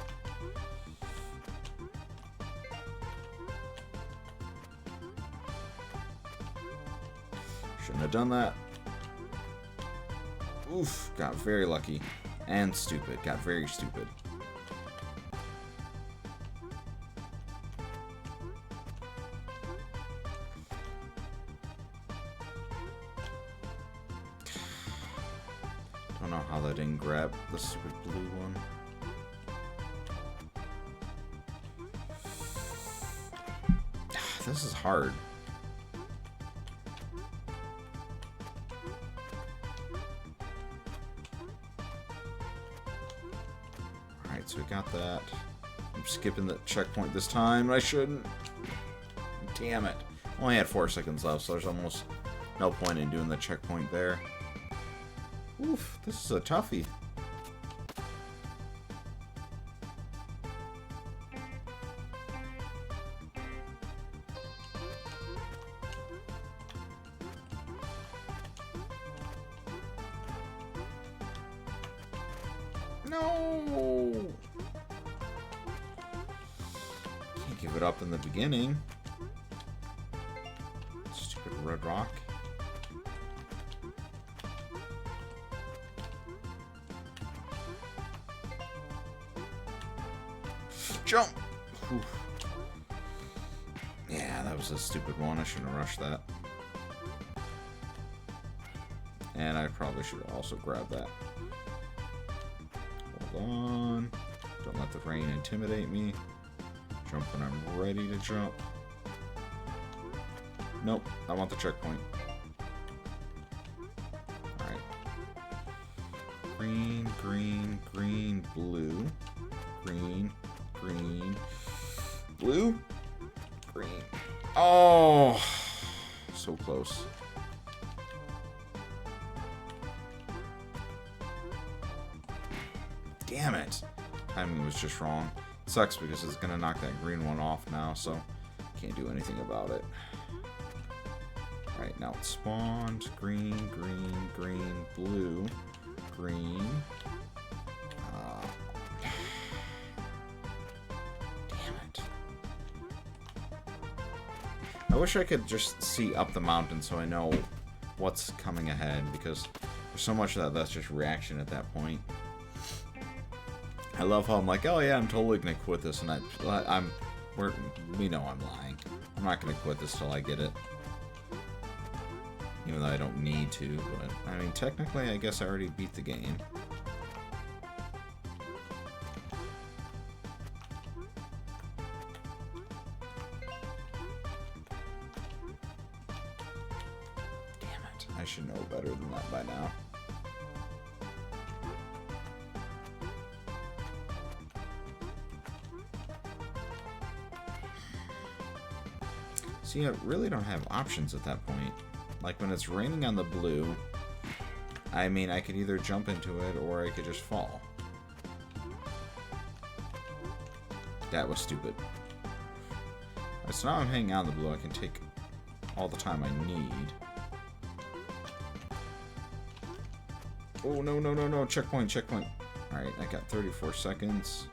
Shouldn't have done that. Oof, got very lucky. And stupid. Got very stupid. Don't know how that didn't grab the stupid blue one. This is hard. Alright, so we got that. I'm skipping the checkpoint this time. I shouldn't. Damn it. Only had 4 seconds left, so there's almost no point in doing the checkpoint there. Oof, this is a toughie. No! Can't give it up in the beginning. Stupid red rock. Jump! Whew. Yeah, that was a stupid one. I shouldn't have rushed that. And I probably should have also grabbed that. Hold on. Don't let the rain intimidate me. Jump when I'm ready to jump. Nope, I want the checkpoint. Alright. Green, green, green, blue. Green, green, blue, green. Oh, so close. Damn it. Timing was just wrong. It sucks because it's going to knock that green one off now, so can't do anything about it. Alright, now it spawned. Green, green, green, blue, green. I wish I could just see up the mountain so I know what's coming ahead, because there's so much of that's just reaction at that point. I love how I'm like, oh yeah, I'm totally gonna quit this, and we know I'm lying. I'm not gonna quit this till I get it, even though I don't need to. But I mean, technically, I guess I already beat the game. I should know better than that by now. See, I really don't have options at that point. Like when it's raining on the blue, I mean, I could either jump into it or I could just fall. That was stupid. So now I'm hanging out in the blue. I can take all the time I need. Oh, no, no, no, no. Checkpoint, checkpoint. Alright, I got 34 seconds.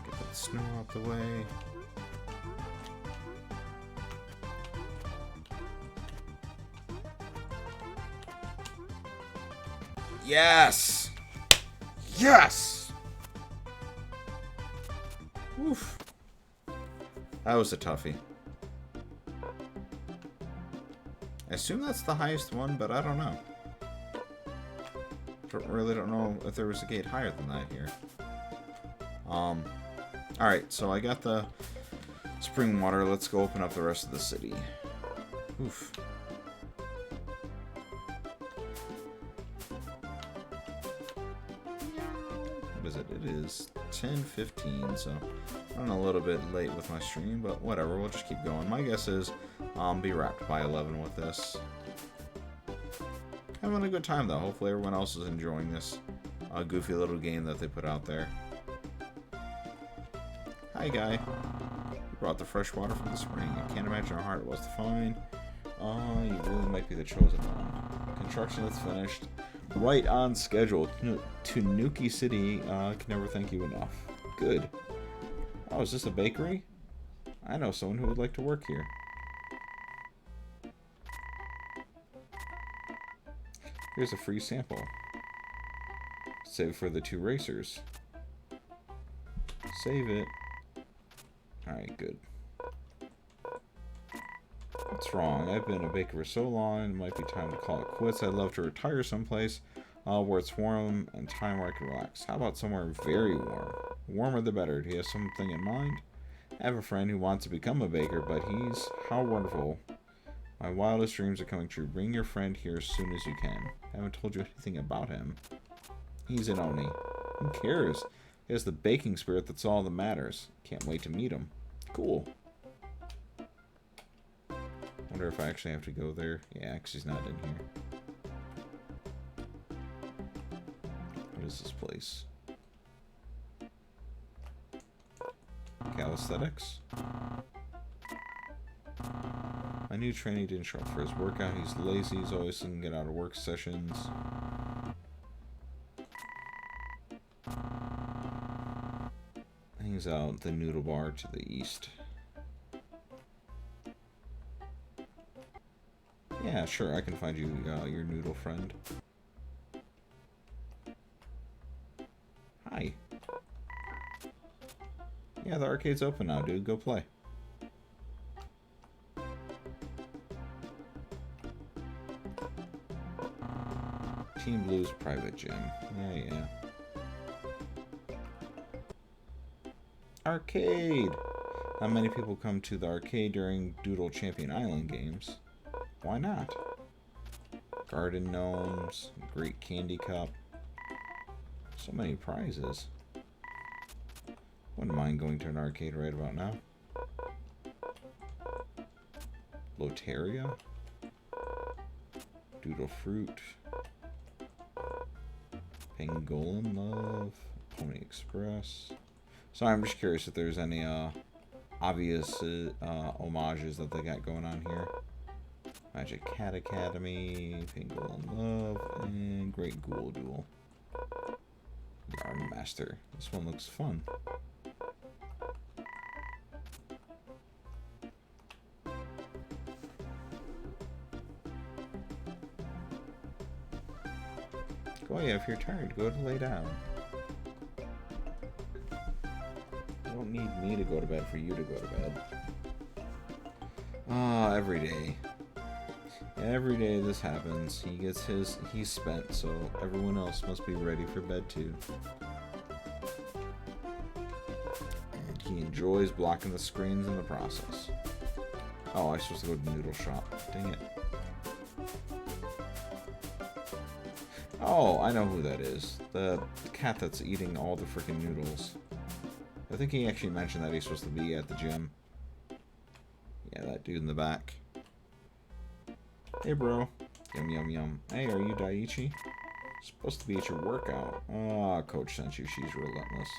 Get that snow out the way. Yes! Yes! Oof. That was a toughie. I assume that's the highest one, but I don't know. Really don't know if there was a gate higher than that here. Alright, so I got the spring water. Let's go open up the rest of the city. Oof. What is it? It is 10:15, so I'm a little bit late with my stream, but whatever, we'll just keep going. My guess is I'll be wrapped by 11 with this. Having a good time, though. Hopefully everyone else is enjoying this goofy little game that they put out there. Hi, guy. You brought the fresh water from the spring. I can't imagine how hard it was to find. You really might be the chosen one. Construction is finished. Right on schedule. Tanuki City, can never thank you enough. Good. Oh, is this a bakery? I know someone who would like to work here. Here's a free sample. Save for the 2 racers. Save it. Alright, good. What's wrong? I've been a baker for so long, it might be time to call it quits. I'd love to retire someplace where it's warm and time where I can relax. How about somewhere very warm? The warmer the better. Do you have something in mind? I have a friend who wants to become a baker, but he's... How wonderful. My wildest dreams are coming true. Bring your friend here as soon as you can. I haven't told you anything about him. He's an Oni. Who cares? He has the baking spirit that's all that matters. Can't wait to meet him. Cool. Wonder if I actually have to go there. Yeah, because he's not in here. What is this place? Calisthenics? My new trainee didn't show up for his workout. He's lazy. He's always doesn't get out of work sessions. Hangs out the noodle bar to the east. Yeah, sure, I can find you your noodle friend. Hi. Yeah, the arcade's open now, dude. Go play. Team Blue's private gym. Yeah. Arcade! Not many people come to the arcade during Doodle Champion Island games. Why not? Garden gnomes, great candy cup. So many prizes. Wouldn't mind going to an arcade right about now. Loteria? Doodle Fruit. Pangolin Love. Pony Express. So I'm just curious if there's any obvious homages that they got going on here. Magic Cat Academy, Pangolin Love, and Great Ghoul Duel. Yarn Master. This one looks fun. Go away if you're tired. Go to lay down. You don't need me to go to bed for you to go to bed. Ah, every day. Every day this happens. He gets he's spent, so everyone else must be ready for bed too. And he enjoys blocking the screens in the process. Oh, I was supposed to go to the noodle shop. Dang it. Oh, I know who that is. The cat that's eating all the freaking noodles. I think he actually mentioned that he's supposed to be at the gym. Yeah, that dude in the back. Hey, bro. Yum, yum, yum. Hey, are you Daiichi? Supposed to be at your workout. Ah, coach sent you. She's relentless.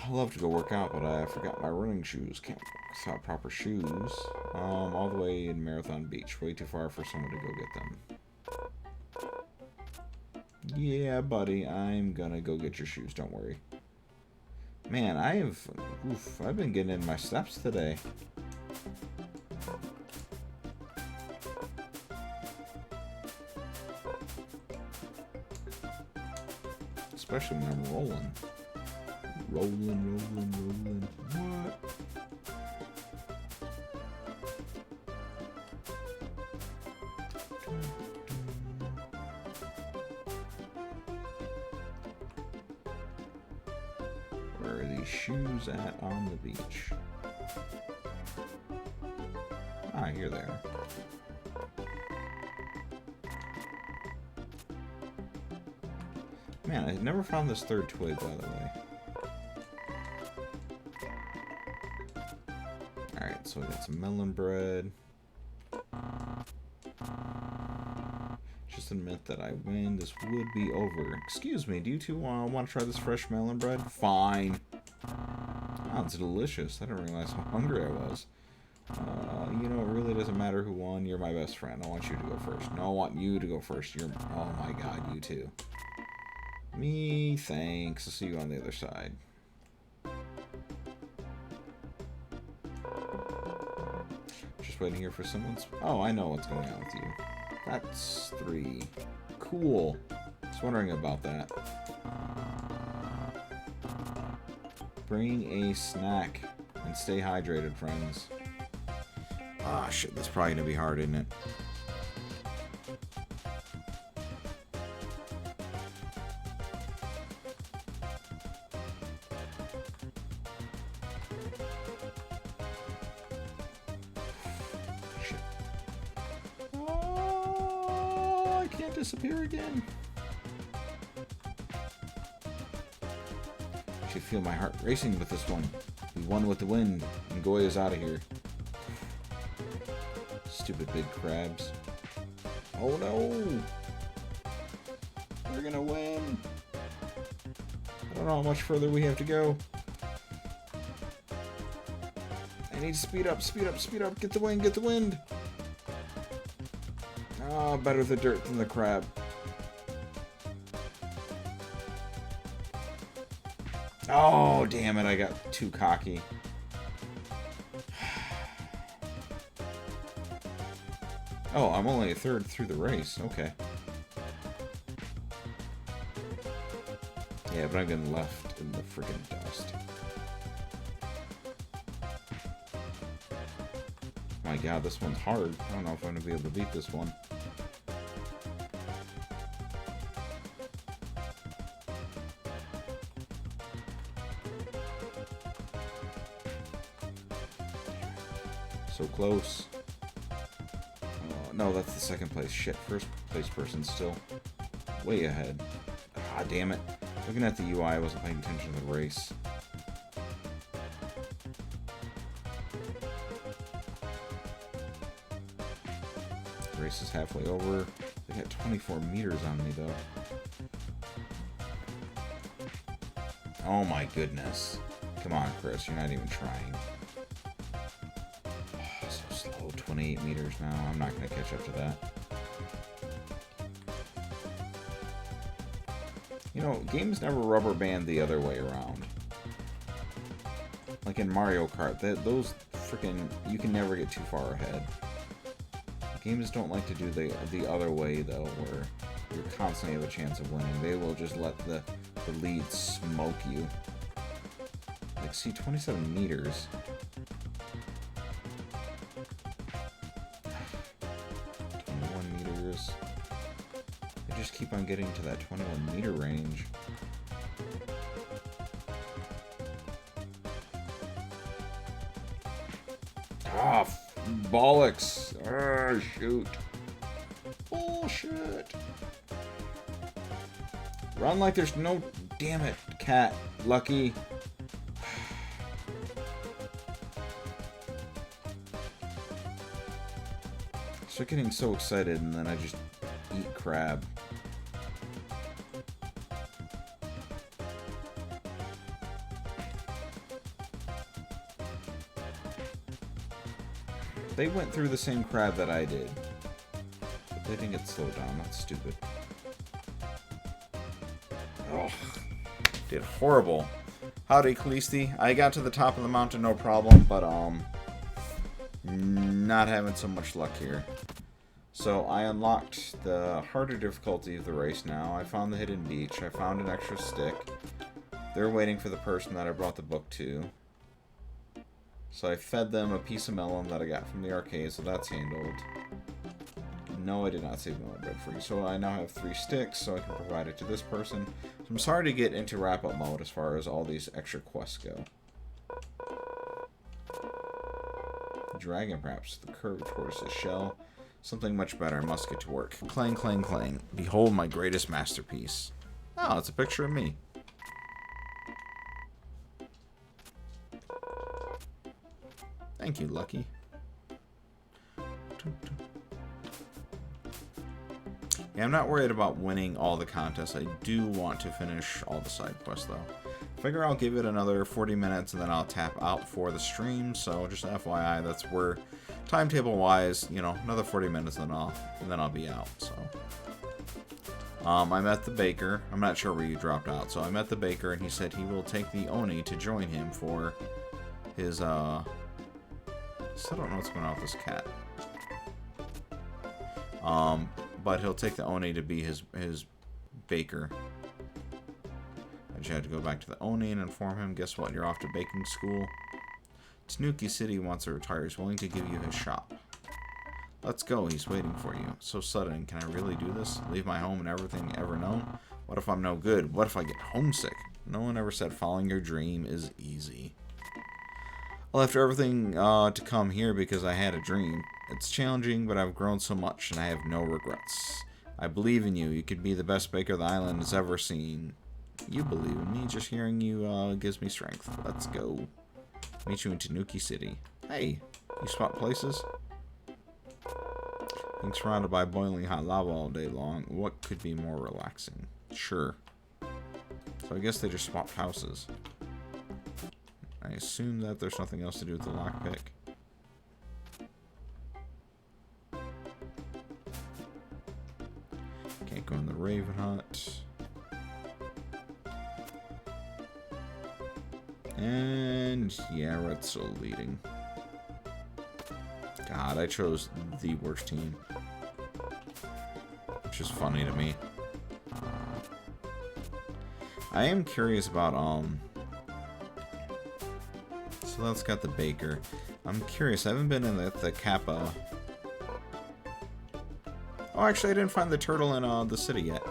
I love to go work out, but I forgot my running shoes. Can't without proper shoes. All the way in Marathon Beach. Way too far for someone to go get them. Yeah, buddy. I'm gonna go get your shoes. Don't worry. Man, I've been getting in my steps today. Especially when I'm rolling. Rolling. What? Where are these shoes at on the beach? Ah, here they are. Man, I never found this third twig, by the way. Alright, so we got some melon bread. Just admit that I win. This would be over. Excuse me, do you two want to try this fresh melon bread? Fine. Oh, it's delicious. I didn't realize how hungry I was. You know, it really doesn't matter who won. You're my best friend. I want you to go first. No, I want you to go first. You're... Oh my god, you too. Me, thanks. I'll see you on the other side. Just waiting here for someone's... Oh, I know what's going on with you. That's 3. Cool. Just wondering about that. Bring a snack and stay hydrated, friends. Ah, shit, that's probably gonna be hard, isn't it? Shit. Oh, I can't disappear again. I should feel my heart racing with this one. We won with the wind, and Goya's out of here. Stupid big crabs. Oh no! We're gonna win! I don't know how much further we have to go. I need to speed up, speed up, speed up. Get the wind, get the wind! Ah, better the dirt than the crab. Oh, damn it, I got too cocky. Oh, I'm only a third through the race. Okay. Yeah, but I'm getting left in the freaking dust. My god, this one's hard. I don't know if I'm going to be able to beat this one. So close. No, that's the second place. Shit, first place person still way ahead. Ah, damn it. Looking at the UI, I wasn't paying attention to the race. The race is halfway over. They got 24 meters on me, though. Oh my goodness. Come on, Chris, you're not even trying. 28 meters now. I'm not going to catch up to that. You know, games never rubber band the other way around. Like in Mario Kart, those freaking... You can never get too far ahead. Games don't like to do the other way, though, where you constantly have a chance of winning. They will just let the lead smoke you. Like, see, 27 meters... 21 meters. I just keep on getting to that 21 meter range. Ah, bollocks! Ah, shoot! Bullshit! Run like there's no... Damn it, cat. Lucky. Start getting so excited and then I just eat crab. They went through the same crab that I did. But they didn't get slowed down. That's stupid. Oh, did horrible. Howdy, Khaleesi. I got to the top of the mountain, no problem, but not having so much luck here. So I unlocked the harder difficulty of the race now. I found the hidden beach. I found an extra stick. They're waiting for the person that I brought the book to. So I fed them a piece of melon that I got from the arcade, so that's handled. No, I did not save melon bread free. So I now have 3 sticks, so I can provide it to this person. So I'm sorry to get into wrap-up mode as far as all these extra quests go. Dragon, perhaps. The curved horse's shell. Something much better. I must get to work. Clang, clang, clang. Behold my greatest masterpiece. Oh, it's a picture of me. Thank you, Lucky. Yeah, I'm not worried about winning all the contests. I do want to finish all the side quests, though. Figure I'll give it another 40 minutes, and then I'll tap out for the stream. So just FYI, that's where, timetable-wise, you know, another 40 minutes, and then I'll be out. So, I met the baker. I'm not sure where you dropped out. So I met the baker, and he said he will take the Oni to join him for his. Still don't know what's going on with this cat. But he'll take the Oni to be his baker. I just had to go back to the Oni and inform him, guess what, you're off to baking school. Tanuki City wants to retire. He's willing to give you his shop. Let's go, he's waiting for you. So sudden, can I really do this? Leave my home and everything ever known? What if I'm no good? What if I get homesick? No one ever said following your dream is easy. I left everything to come here because I had a dream. It's challenging, but I've grown so much and I have no regrets. I believe in you. You could be the best baker the island has ever seen. You believe in me. Just hearing you gives me strength. Let's go. Meet you in Tanuki City. Hey, you swap places? Being surrounded by boiling hot lava all day long, what could be more relaxing? Sure. So I guess they just swapped houses. I assume that there's nothing else to do with the lockpick. Can't go in the Raven Hut. And yeah, Red's still leading. God, I chose the worst team. Which is funny to me. I am curious about, so that's got the baker. I'm curious, I haven't been in the Kappa. Oh, actually, I didn't find the turtle in the city yet.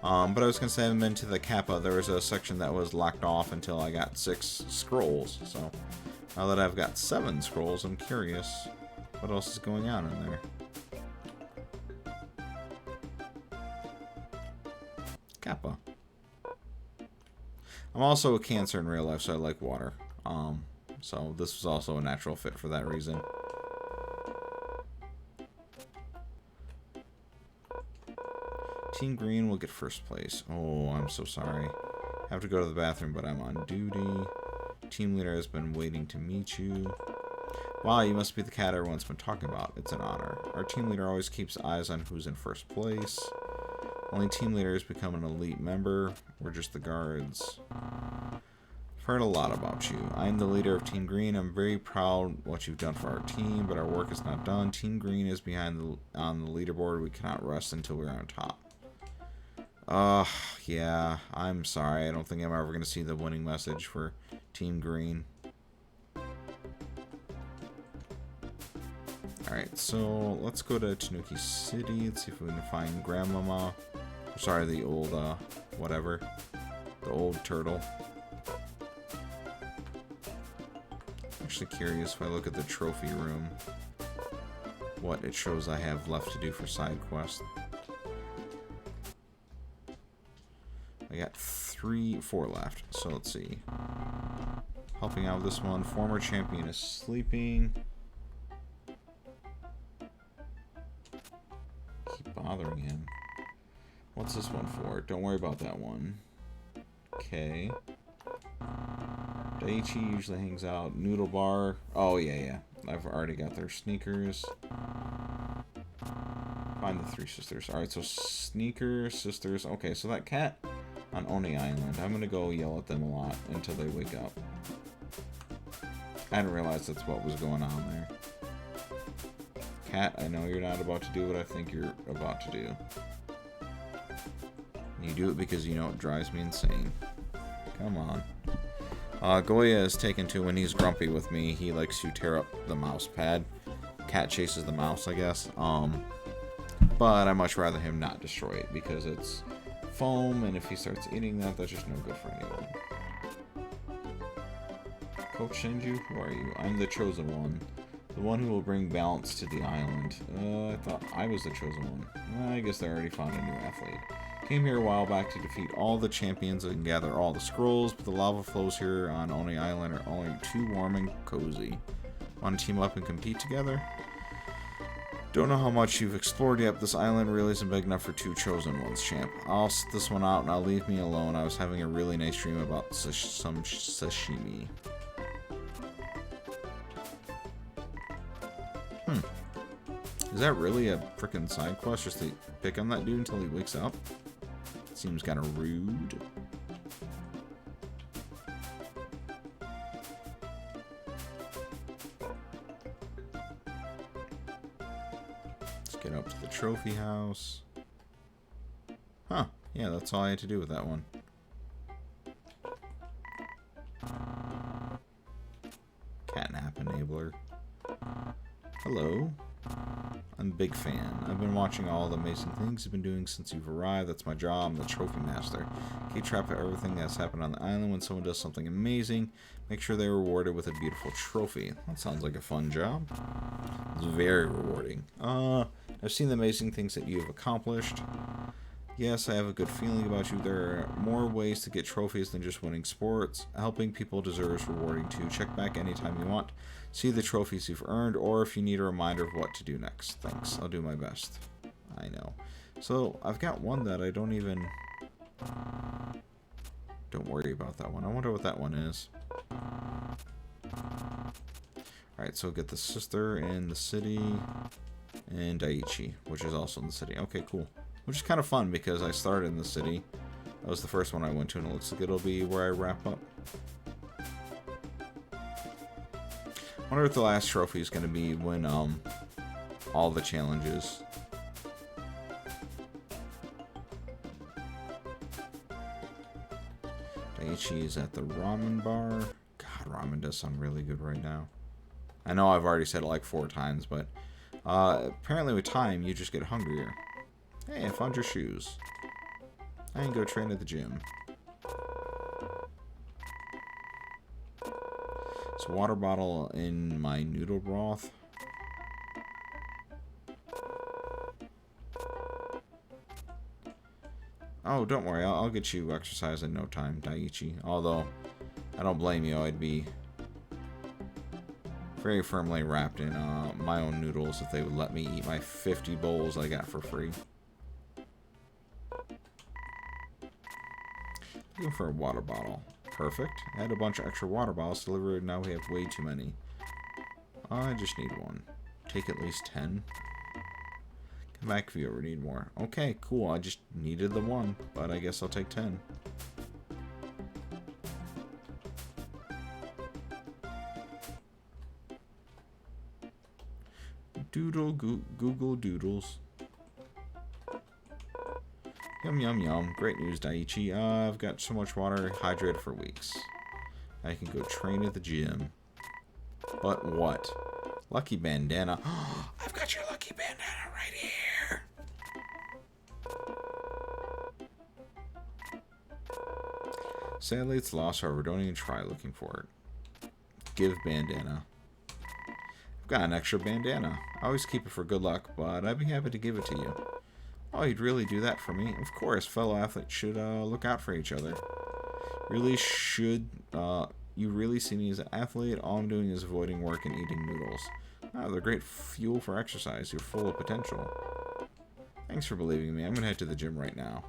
But I was going to say I haven't been to the Kappa. There was a section that was locked off until I got 6 scrolls. So, now that I've got 7 scrolls, I'm curious what else is going on in there. Kappa. I'm also a Cancer in real life, so I like water. So this was also a natural fit for that reason. Team Green will get first place. Oh, I'm so sorry. I have to go to the bathroom, but I'm on duty. Team leader has been waiting to meet you. Wow, you must be the cat everyone's been talking about. It's an honor. Our team leader always keeps eyes on who's in first place. Only team leaders become an elite member. We're just the guards. I've heard a lot about you. I'm the leader of Team Green. I'm very proud what you've done for our team, but our work is not done. Team Green is behind on the leaderboard. We cannot rest until we're on top. Yeah, I'm sorry. I don't think I'm ever going to see the winning message for Team Green. Alright, so let's go to Tanuki City. Let's see if we can find Grandmama. Sorry, the old, whatever. The old turtle. Actually curious if I look at the trophy room, what it shows I have left to do for side quests. I got 4 left, so let's see. Helping out this one. Former champion is sleeping. Keep bothering him. What's this one for? Don't worry about that one. Okay. Daiichi usually hangs out. Noodle Bar. Oh, yeah. I've already got their sneakers. Find the 3 sisters. Alright, so sneaker, sisters. Okay, so that cat on Oni Island. I'm going to go yell at them a lot until they wake up. I didn't realize that's what was going on there. Cat, I know you're not about to do what I think you're about to do. You do it because you know it drives me insane. Come on. Goya is taken to when he's grumpy with me. He likes to tear up the mouse pad. Cat chases the mouse, I guess. But I much rather him not destroy it because it's foam, and if he starts eating that, that's just no good for anyone. Coach Shinju, who are you? I'm the chosen one. The one who will bring balance to the island. I thought I was the chosen one. I guess they already found a new athlete. Came here a while back to defeat all the champions and gather all the scrolls, but the lava flows here on Oni Island are only too warm and cozy. Want to team up and compete together? Don't know how much you've explored yet, but this island really isn't big enough for 2 chosen ones, champ. I'll sit this one out and I'll leave me alone. I was having a really nice dream about some sashimi. Is that really a frickin' side quest just to pick on that dude until he wakes up? Seems kind of rude. Let's get up to the trophy house. Huh. Yeah, that's all I had to do with that one. Catnap enabler. Hello. I'm a big fan. I've been watching all the amazing things you've been doing since you've arrived. That's my job. I'm the trophy master. Keep track of everything that's happened on the island. When someone does something amazing, make sure they're rewarded with a beautiful trophy. That sounds like a fun job. It's very rewarding. I've seen the amazing things that you have accomplished. Yes, I have a good feeling about you. There are more ways to get trophies than just winning sports. Helping people deserves rewarding too. Check back anytime you want. See the trophies you've earned, or if you need a reminder of what to do next. Thanks. I'll do my best. I know. So, I've got one that I don't even... Don't worry about that one. I wonder what that one is. Alright, so get the sister in the city, and Daiichi, which is also in the city. Okay, cool. Which is kind of fun, because I started in the city. That was the first one I went to, and it looks like it'll be where I wrap up. I wonder if the last trophy is going to be when, all the challenges. Daiichi is at the ramen bar. God, ramen does sound really good right now. I know I've already said it like 4 times, but, apparently with time, you just get hungrier. Hey, I found your shoes. I can go train at the gym. It's a water bottle in my noodle broth. Oh, don't worry. I'll get you exercise in no time, Daiichi. Although, I don't blame you. I'd be very firmly wrapped in my own noodles if they would let me eat my 50 bowls I got for free. Looking for a water bottle. Perfect. I had a bunch of extra water bottles delivered. Now we have way too many. I just need one. Take at least 10. Come back if you ever need more. Okay, cool. I just needed the one, but I guess I'll take 10. Doodle, Google Doodles. Yum, yum, yum. Great news, Daiichi. I've got so much water, hydrated for weeks. I can go train at the gym. But what? Lucky bandana. I've got your lucky bandana right here. Sadly, it's lost, however, don't even try looking for it. Give bandana. I've got an extra bandana. I always keep it for good luck, but I'd be happy to give it to you. Oh, you'd really do that for me? Of course, fellow athletes should look out for each other. Really should, you really see me as an athlete? All I'm doing is avoiding work and eating noodles. Oh, they're great fuel for exercise. You're full of potential. Thanks for believing in me. I'm gonna head to the gym right now.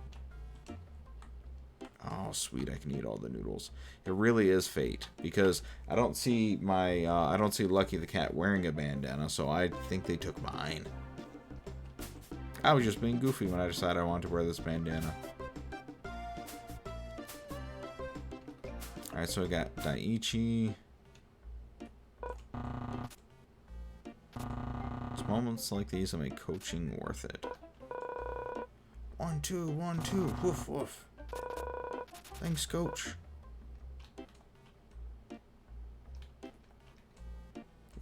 Oh, sweet, I can eat all the noodles. It really is fate, because I don't see I don't see Lucky the cat wearing a bandana, so I think they took mine. I was just being goofy when I decided I wanted to wear this bandana. Alright, so I got Daiichi. It's moments like these that make coaching worth it. 1, 2, 1, 2. Woof, woof. Thanks, coach.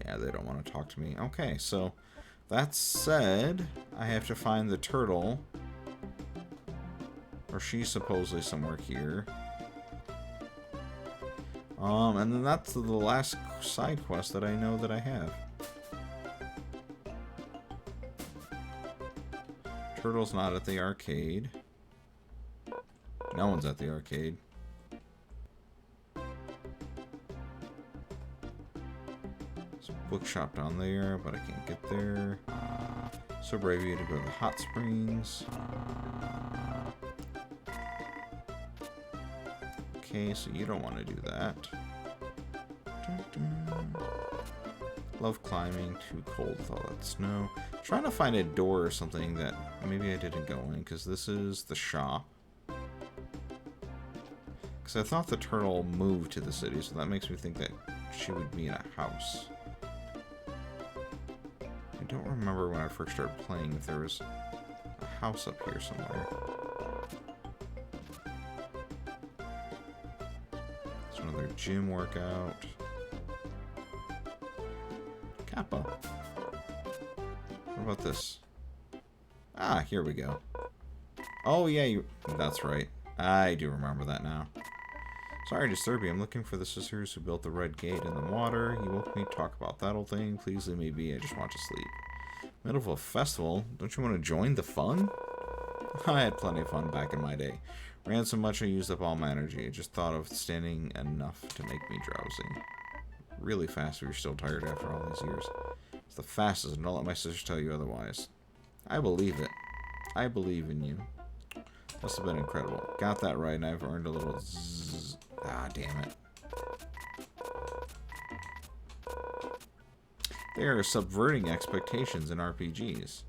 Yeah, they don't want to talk to me. Okay, so that said, I have to find the turtle. Or she's supposedly somewhere here. And then that's the last side quest that I know that I have. Turtle's not at the arcade. No one's at the arcade. bookshop down there, but I can't get there. So brave of you to go to the hot springs. Okay, so you don't want to do that. Love climbing, too cold with all that snow. Trying to find a door or something that maybe I didn't go in, because this is the shop. Because I thought the turtle moved to the city, so that makes me think that she would be in a house. I don't remember when I first started playing if there was a house up here somewhere. It's another gym workout. Kappa. What about this? Ah, here we go. Oh yeah, that's right. I do remember that now. Sorry to disturb you. I'm looking for the sisters who built the red gate in the water. You woke me to talk about that old thing. Please leave me be. I just want to sleep. Middle of a festival? Don't you want to join the fun? I had plenty of fun back in my day. Ran so much I used up all my energy. I just thought of standing enough to make me drowsy. Really fast if you're still tired after all these years. It's the fastest, and don't let my sisters tell you otherwise. I believe it. I believe in you. Must have been incredible. Got that right, and I've earned a little zzz. Ah, damn it. They are subverting expectations in RPGs.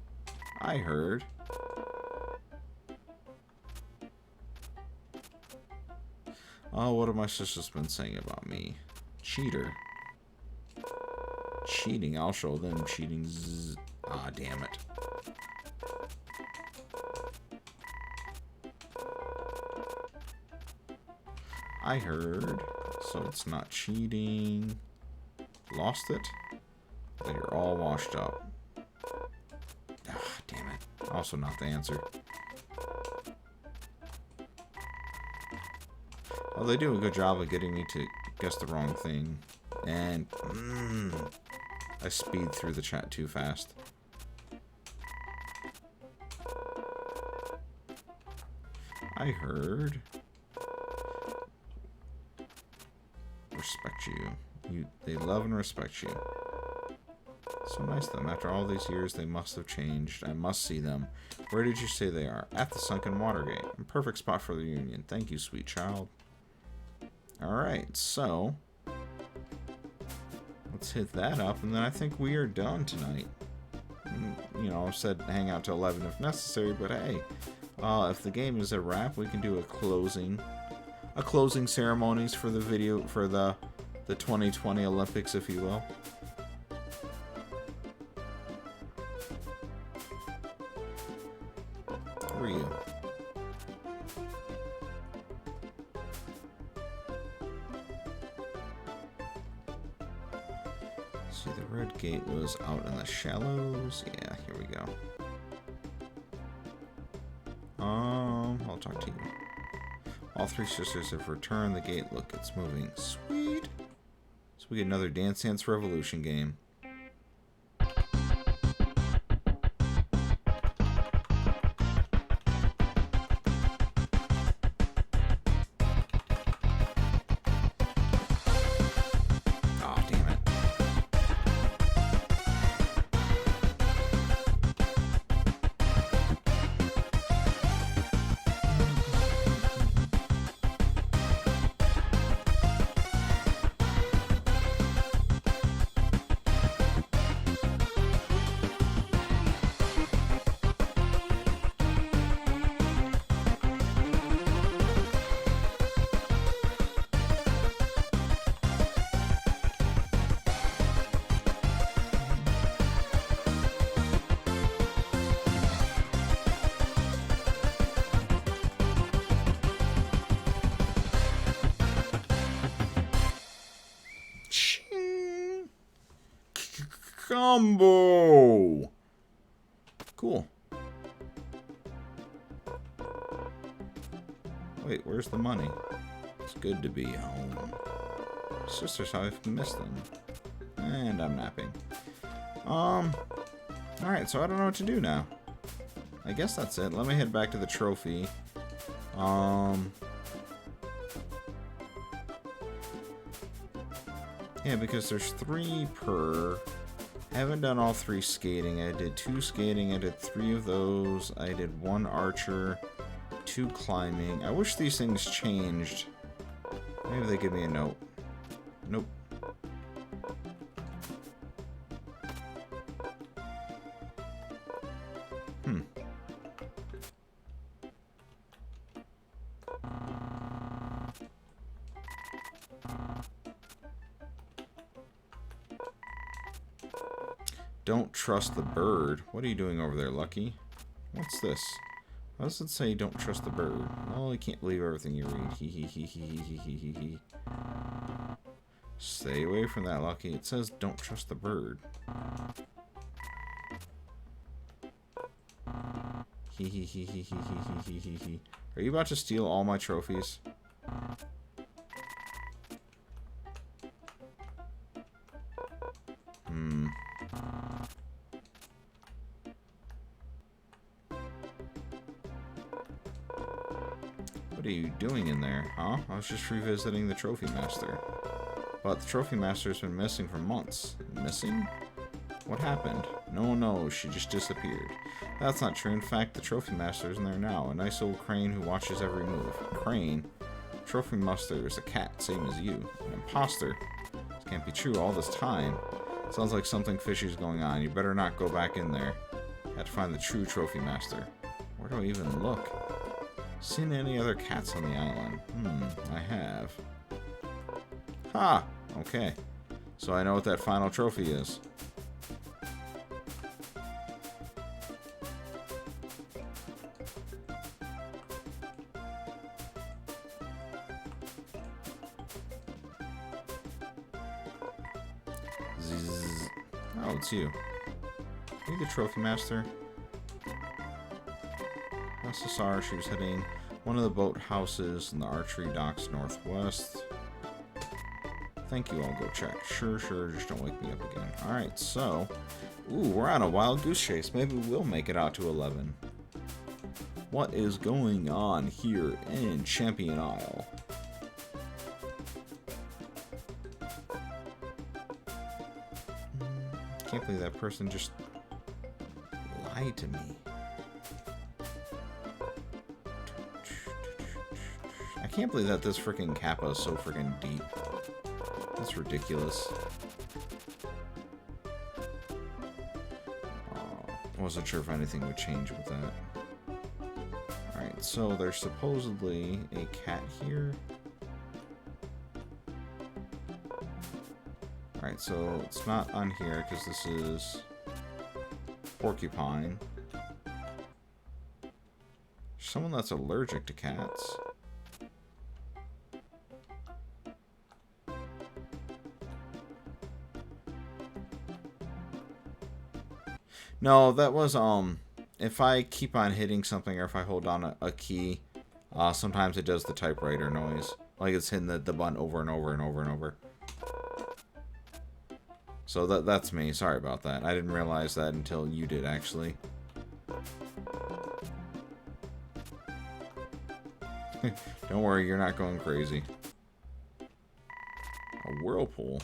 I heard. Oh, what have my sisters been saying about me? Cheater. Cheating, I'll show them cheating. Zzz. Ah, damn it. I heard, so it's not cheating. Lost it? That you're all washed up. Ah, damn it. Also not the answer. Well, they do a good job of getting me to guess the wrong thing. And, I speed through the chat too fast. I heard. Respect you. They love and respect you. So nice of them. After all these years, they must have changed. I must see them. Where did you say they are? At the sunken water gate. A perfect spot for the reunion. Thank you, sweet child. Alright, so let's hit that up, and then I think we are done tonight. You know, I've said hang out till 11 if necessary, but hey, if the game is a wrap, we can do a closing ceremonies for the video, for the 2020 Olympics, if you will. Who are you? See, the red gate was out in the shallows. Yeah, here we go. I'll talk to you. All three sisters have returned. The gate, look, it's moving. Sweet. So we get another Dance Dance Revolution game. Oh, damn it. Combo! Cool. Wait, where's the money? It's good to be home. Sisters, I've missed them. And I'm napping. Alright, so I don't know what to do now. I guess that's it. Let me head back to the trophy. Yeah, because there's 3 per. I haven't done all 3 skating. I did 2 skating. I did 3 of those. I did 1 archer, 2 climbing. I wish these things changed. Maybe they give me a note. Nope. Don't trust the bird. What are you doing over there, Lucky? What's this? Why does it say don't trust the bird? Well, you can't believe everything you read. Hee hee hee hee hee hee hee hee. Stay away from that, Lucky. It says don't trust the bird. Hee hee hee hee hee hee hee hee hee. Are you about to steal all my trophies? What are you doing in there, huh? I was just revisiting the Trophy Master. But the Trophy Master's been missing for months. Missing? What happened? No one knows. She just disappeared. That's not true. In fact, the Trophy Master isn't there now. A nice old crane who watches every move. Crane? Trophy Master is a cat, same as you. An imposter. This can't be true all this time. Sounds like something fishy is going on. You better not go back in there. Have to find the true Trophy Master. Where do I even look? Seen any other cats on the island? I have. Ha! Okay. So I know what that final trophy is. Zzz. Oh, it's you. Are you the Trophy Master? Cesar, she was heading one of the boathouses in the archery docks northwest. Thank you, I'll go check. Sure, just don't wake me up again. Alright, so... Ooh, we're on a wild goose chase. Maybe we'll make it out to 11. What is going on here in Champion Isle? Can't believe that person just lied to me. I can't believe that this freaking Kappa is so freaking deep. That's ridiculous. Wasn't sure if anything would change with that. Alright, so there's supposedly a cat here. Alright, so it's not on here because this is porcupine. Someone that's allergic to cats. No, that was, if I keep on hitting something or if I hold down a key, sometimes it does the typewriter noise. Like it's hitting the button over and over and over and over. So that's me. Sorry about that. I didn't realize that until you did, actually. Don't worry, you're not going crazy. A whirlpool.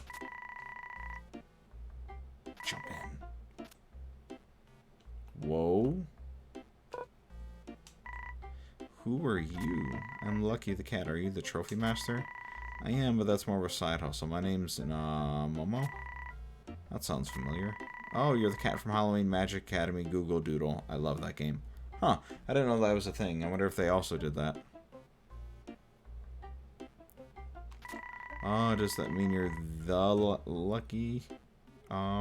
Jump in. Whoa. Who are you? I'm Lucky the cat. Are you the Trophy Master? I am, but that's more of a side hustle. My name's Momo. That sounds familiar. Oh, you're the cat from Halloween Magic Academy. Google Doodle. I love that game. Huh. I didn't know that was a thing. I wonder if they also did that. Oh, does that mean you're the Lucky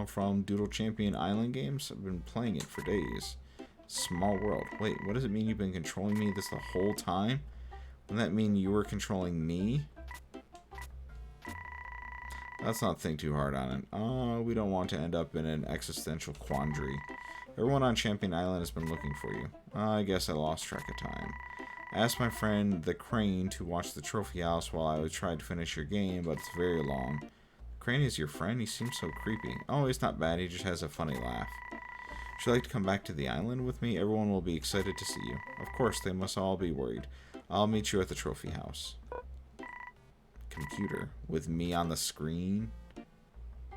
from Doodle Champion Island games? I've been playing it for days. Small world. Wait, what does it mean you've been controlling me this the whole time? Wouldn't that mean you were controlling me? Let's not think too hard on it. We don't want to end up in an existential quandary. Everyone on Champion Island has been looking for you. I guess I lost track of time. I asked my friend the Crane to watch the trophy house while I was trying to finish your game, but it's very long. Crane is your friend? He seems so creepy. Oh, he's not bad. He just has a funny laugh. Would you like to come back to the island with me? Everyone will be excited to see you. Of course, they must all be worried. I'll meet you at the trophy house. Computer. With me on the screen?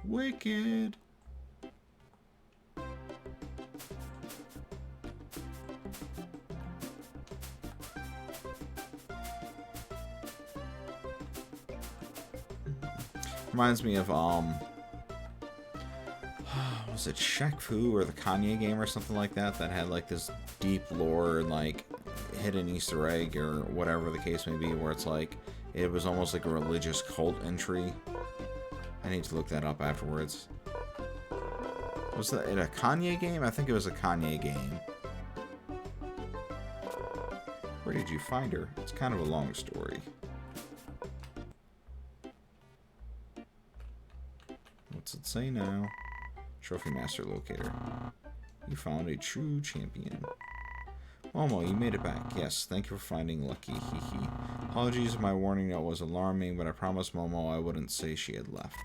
Wicked. Reminds me of was it Shaq Fu or the Kanye game or something like that that had like this deep lore and like hidden Easter egg or whatever the case may be, where it's like it was almost like a religious cult entry. I need to look that up afterwards. Was that a Kanye game? I think it was a Kanye game. Where did you find her? It's kind of a long story. What's it say now? Trophy Master Locator. You found a true champion. Momo, you made it back. Yes, thank you for finding Lucky. Hee. Apologies if my warning note was alarming, but I promised Momo I wouldn't say she had left.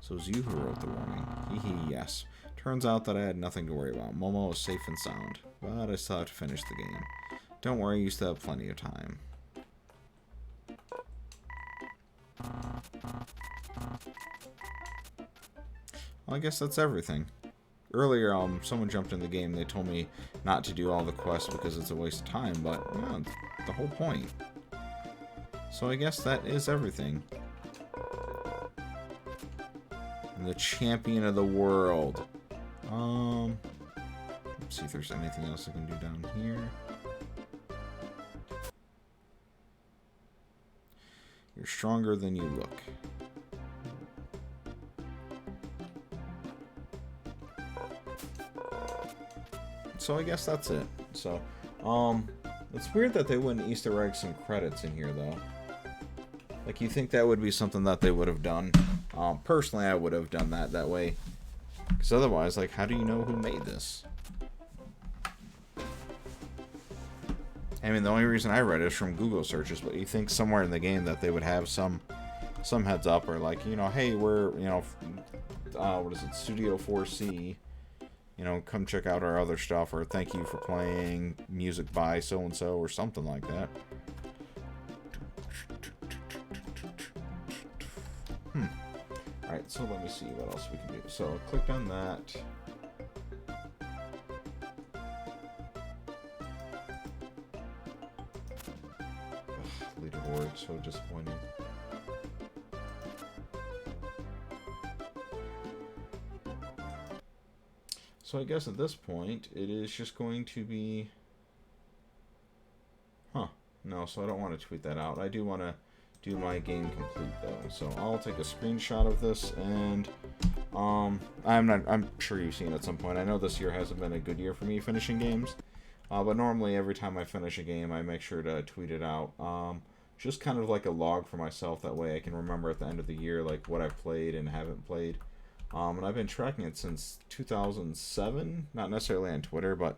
So it was you who wrote the warning. Hee, yes. Turns out that I had nothing to worry about. Momo is safe and sound, but I still have to finish the game. Don't worry, you still have plenty of time. Well, I guess that's everything. Earlier, someone jumped in the game. They told me not to do all the quests because it's a waste of time, but yeah, the whole point. So I guess that is everything. I'm the champion of the world. Let's see if there's anything else I can do down here. You're stronger than you look. So I guess that's it. So, it's weird that they wouldn't Easter egg some credits in here, though. Like, you think that would be something that they would have done. Personally, I would have done that way. Because otherwise, like, how do you know who made this? I mean, the only reason I read it is from Google searches, but you think somewhere in the game that they would have some heads up, or like, you know, hey, we're, you know, what is it, Studio 4C, you know, come check out our other stuff, or thank you for playing music by so-and-so, or something like that. Alright, so let me see what else we can do. So, I clicked on that. Leaderboard, so disappointing. So I guess at this point, it is just going to be... No, so I don't want to tweet that out. I do want to do my game complete, though. So I'll take a screenshot of this, and... I'm sure you've seen it at some point. I know this year hasn't been a good year for me finishing games. But normally, every time I finish a game, I make sure to tweet it out. Just kind of like a log for myself. That way I can remember at the end of the year, like, what I've played and haven't played. And I've been tracking it since 2007. Not necessarily on Twitter, but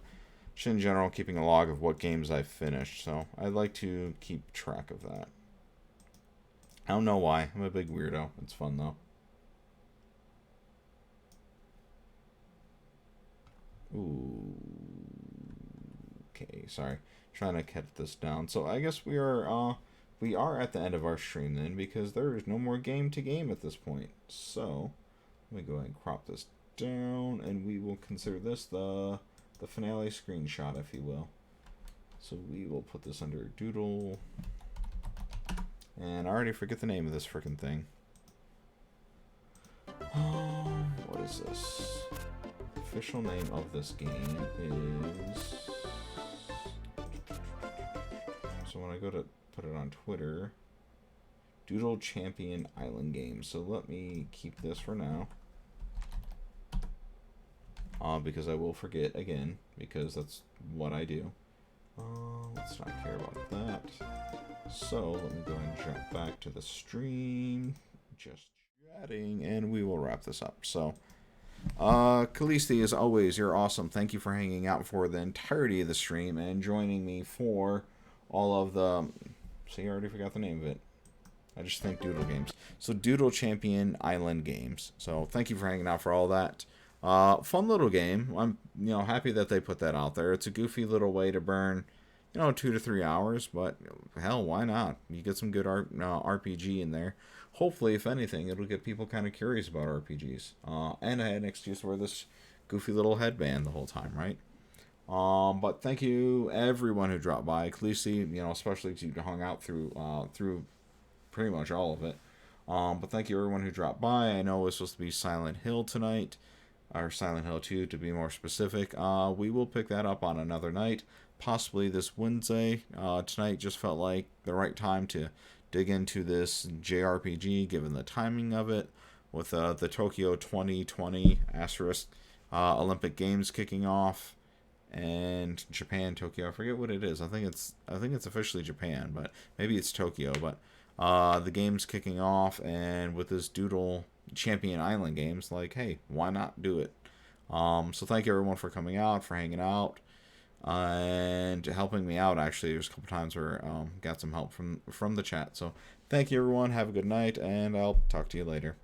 just in general, keeping a log of what games I've finished. So I'd like to keep track of that. I don't know why. I'm a big weirdo. It's fun, though. Ooh. Okay, sorry. Trying to cut this down. So I guess we are at the end of our stream then, because there is no more game to game at this point. So let me go ahead and crop this down, and we will consider this the finale screenshot, if you will. So we will put this under Doodle. And I already forget the name of this freaking thing. What is this? Official name of this game is... So when I go to put it on Twitter, Doodle Champion Island Games. So let me keep this for now. Because I will forget again, because that's what I do. Let's not care about that. So let me go and jump back to the stream. Just chatting, and we will wrap this up. So, Kalisti, as always, you're awesome. Thank you for hanging out for the entirety of the stream and joining me for all of the... See, I already forgot the name of it. I just think Doodle Games. So, Doodle Champion Island Games. So, thank you for hanging out for all that. Fun little game. I'm, happy that they put that out there. It's a goofy little way to burn 2 to 3 hours, but hell, why not? You get some good RPG in there. Hopefully, if anything, it'll get people kind of curious about RPGs. And I had an excuse to wear this goofy little headband the whole time, right? But thank you everyone who dropped by. Khaleesi, especially if you hung out through pretty much all of it. But thank you everyone who dropped by. I know it was supposed to be Silent Hill tonight, or Silent Hill 2 to be more specific. We will pick that up on another night, possibly this Wednesday. Tonight just felt like the right time to dig into this JRPG, given the timing of it, with the Tokyo 2020 asterisk Olympic Games kicking off, and Japan Tokyo. I forget what it is. I think it's officially Japan, but maybe it's Tokyo. But the game's kicking off, and with this Doodle Champion Island games, like, hey, why not do it? So thank you everyone for coming out, for hanging out, and helping me out. Actually, there's a couple times where got some help from the chat. So thank you everyone. Have a good night, and I'll talk to you later.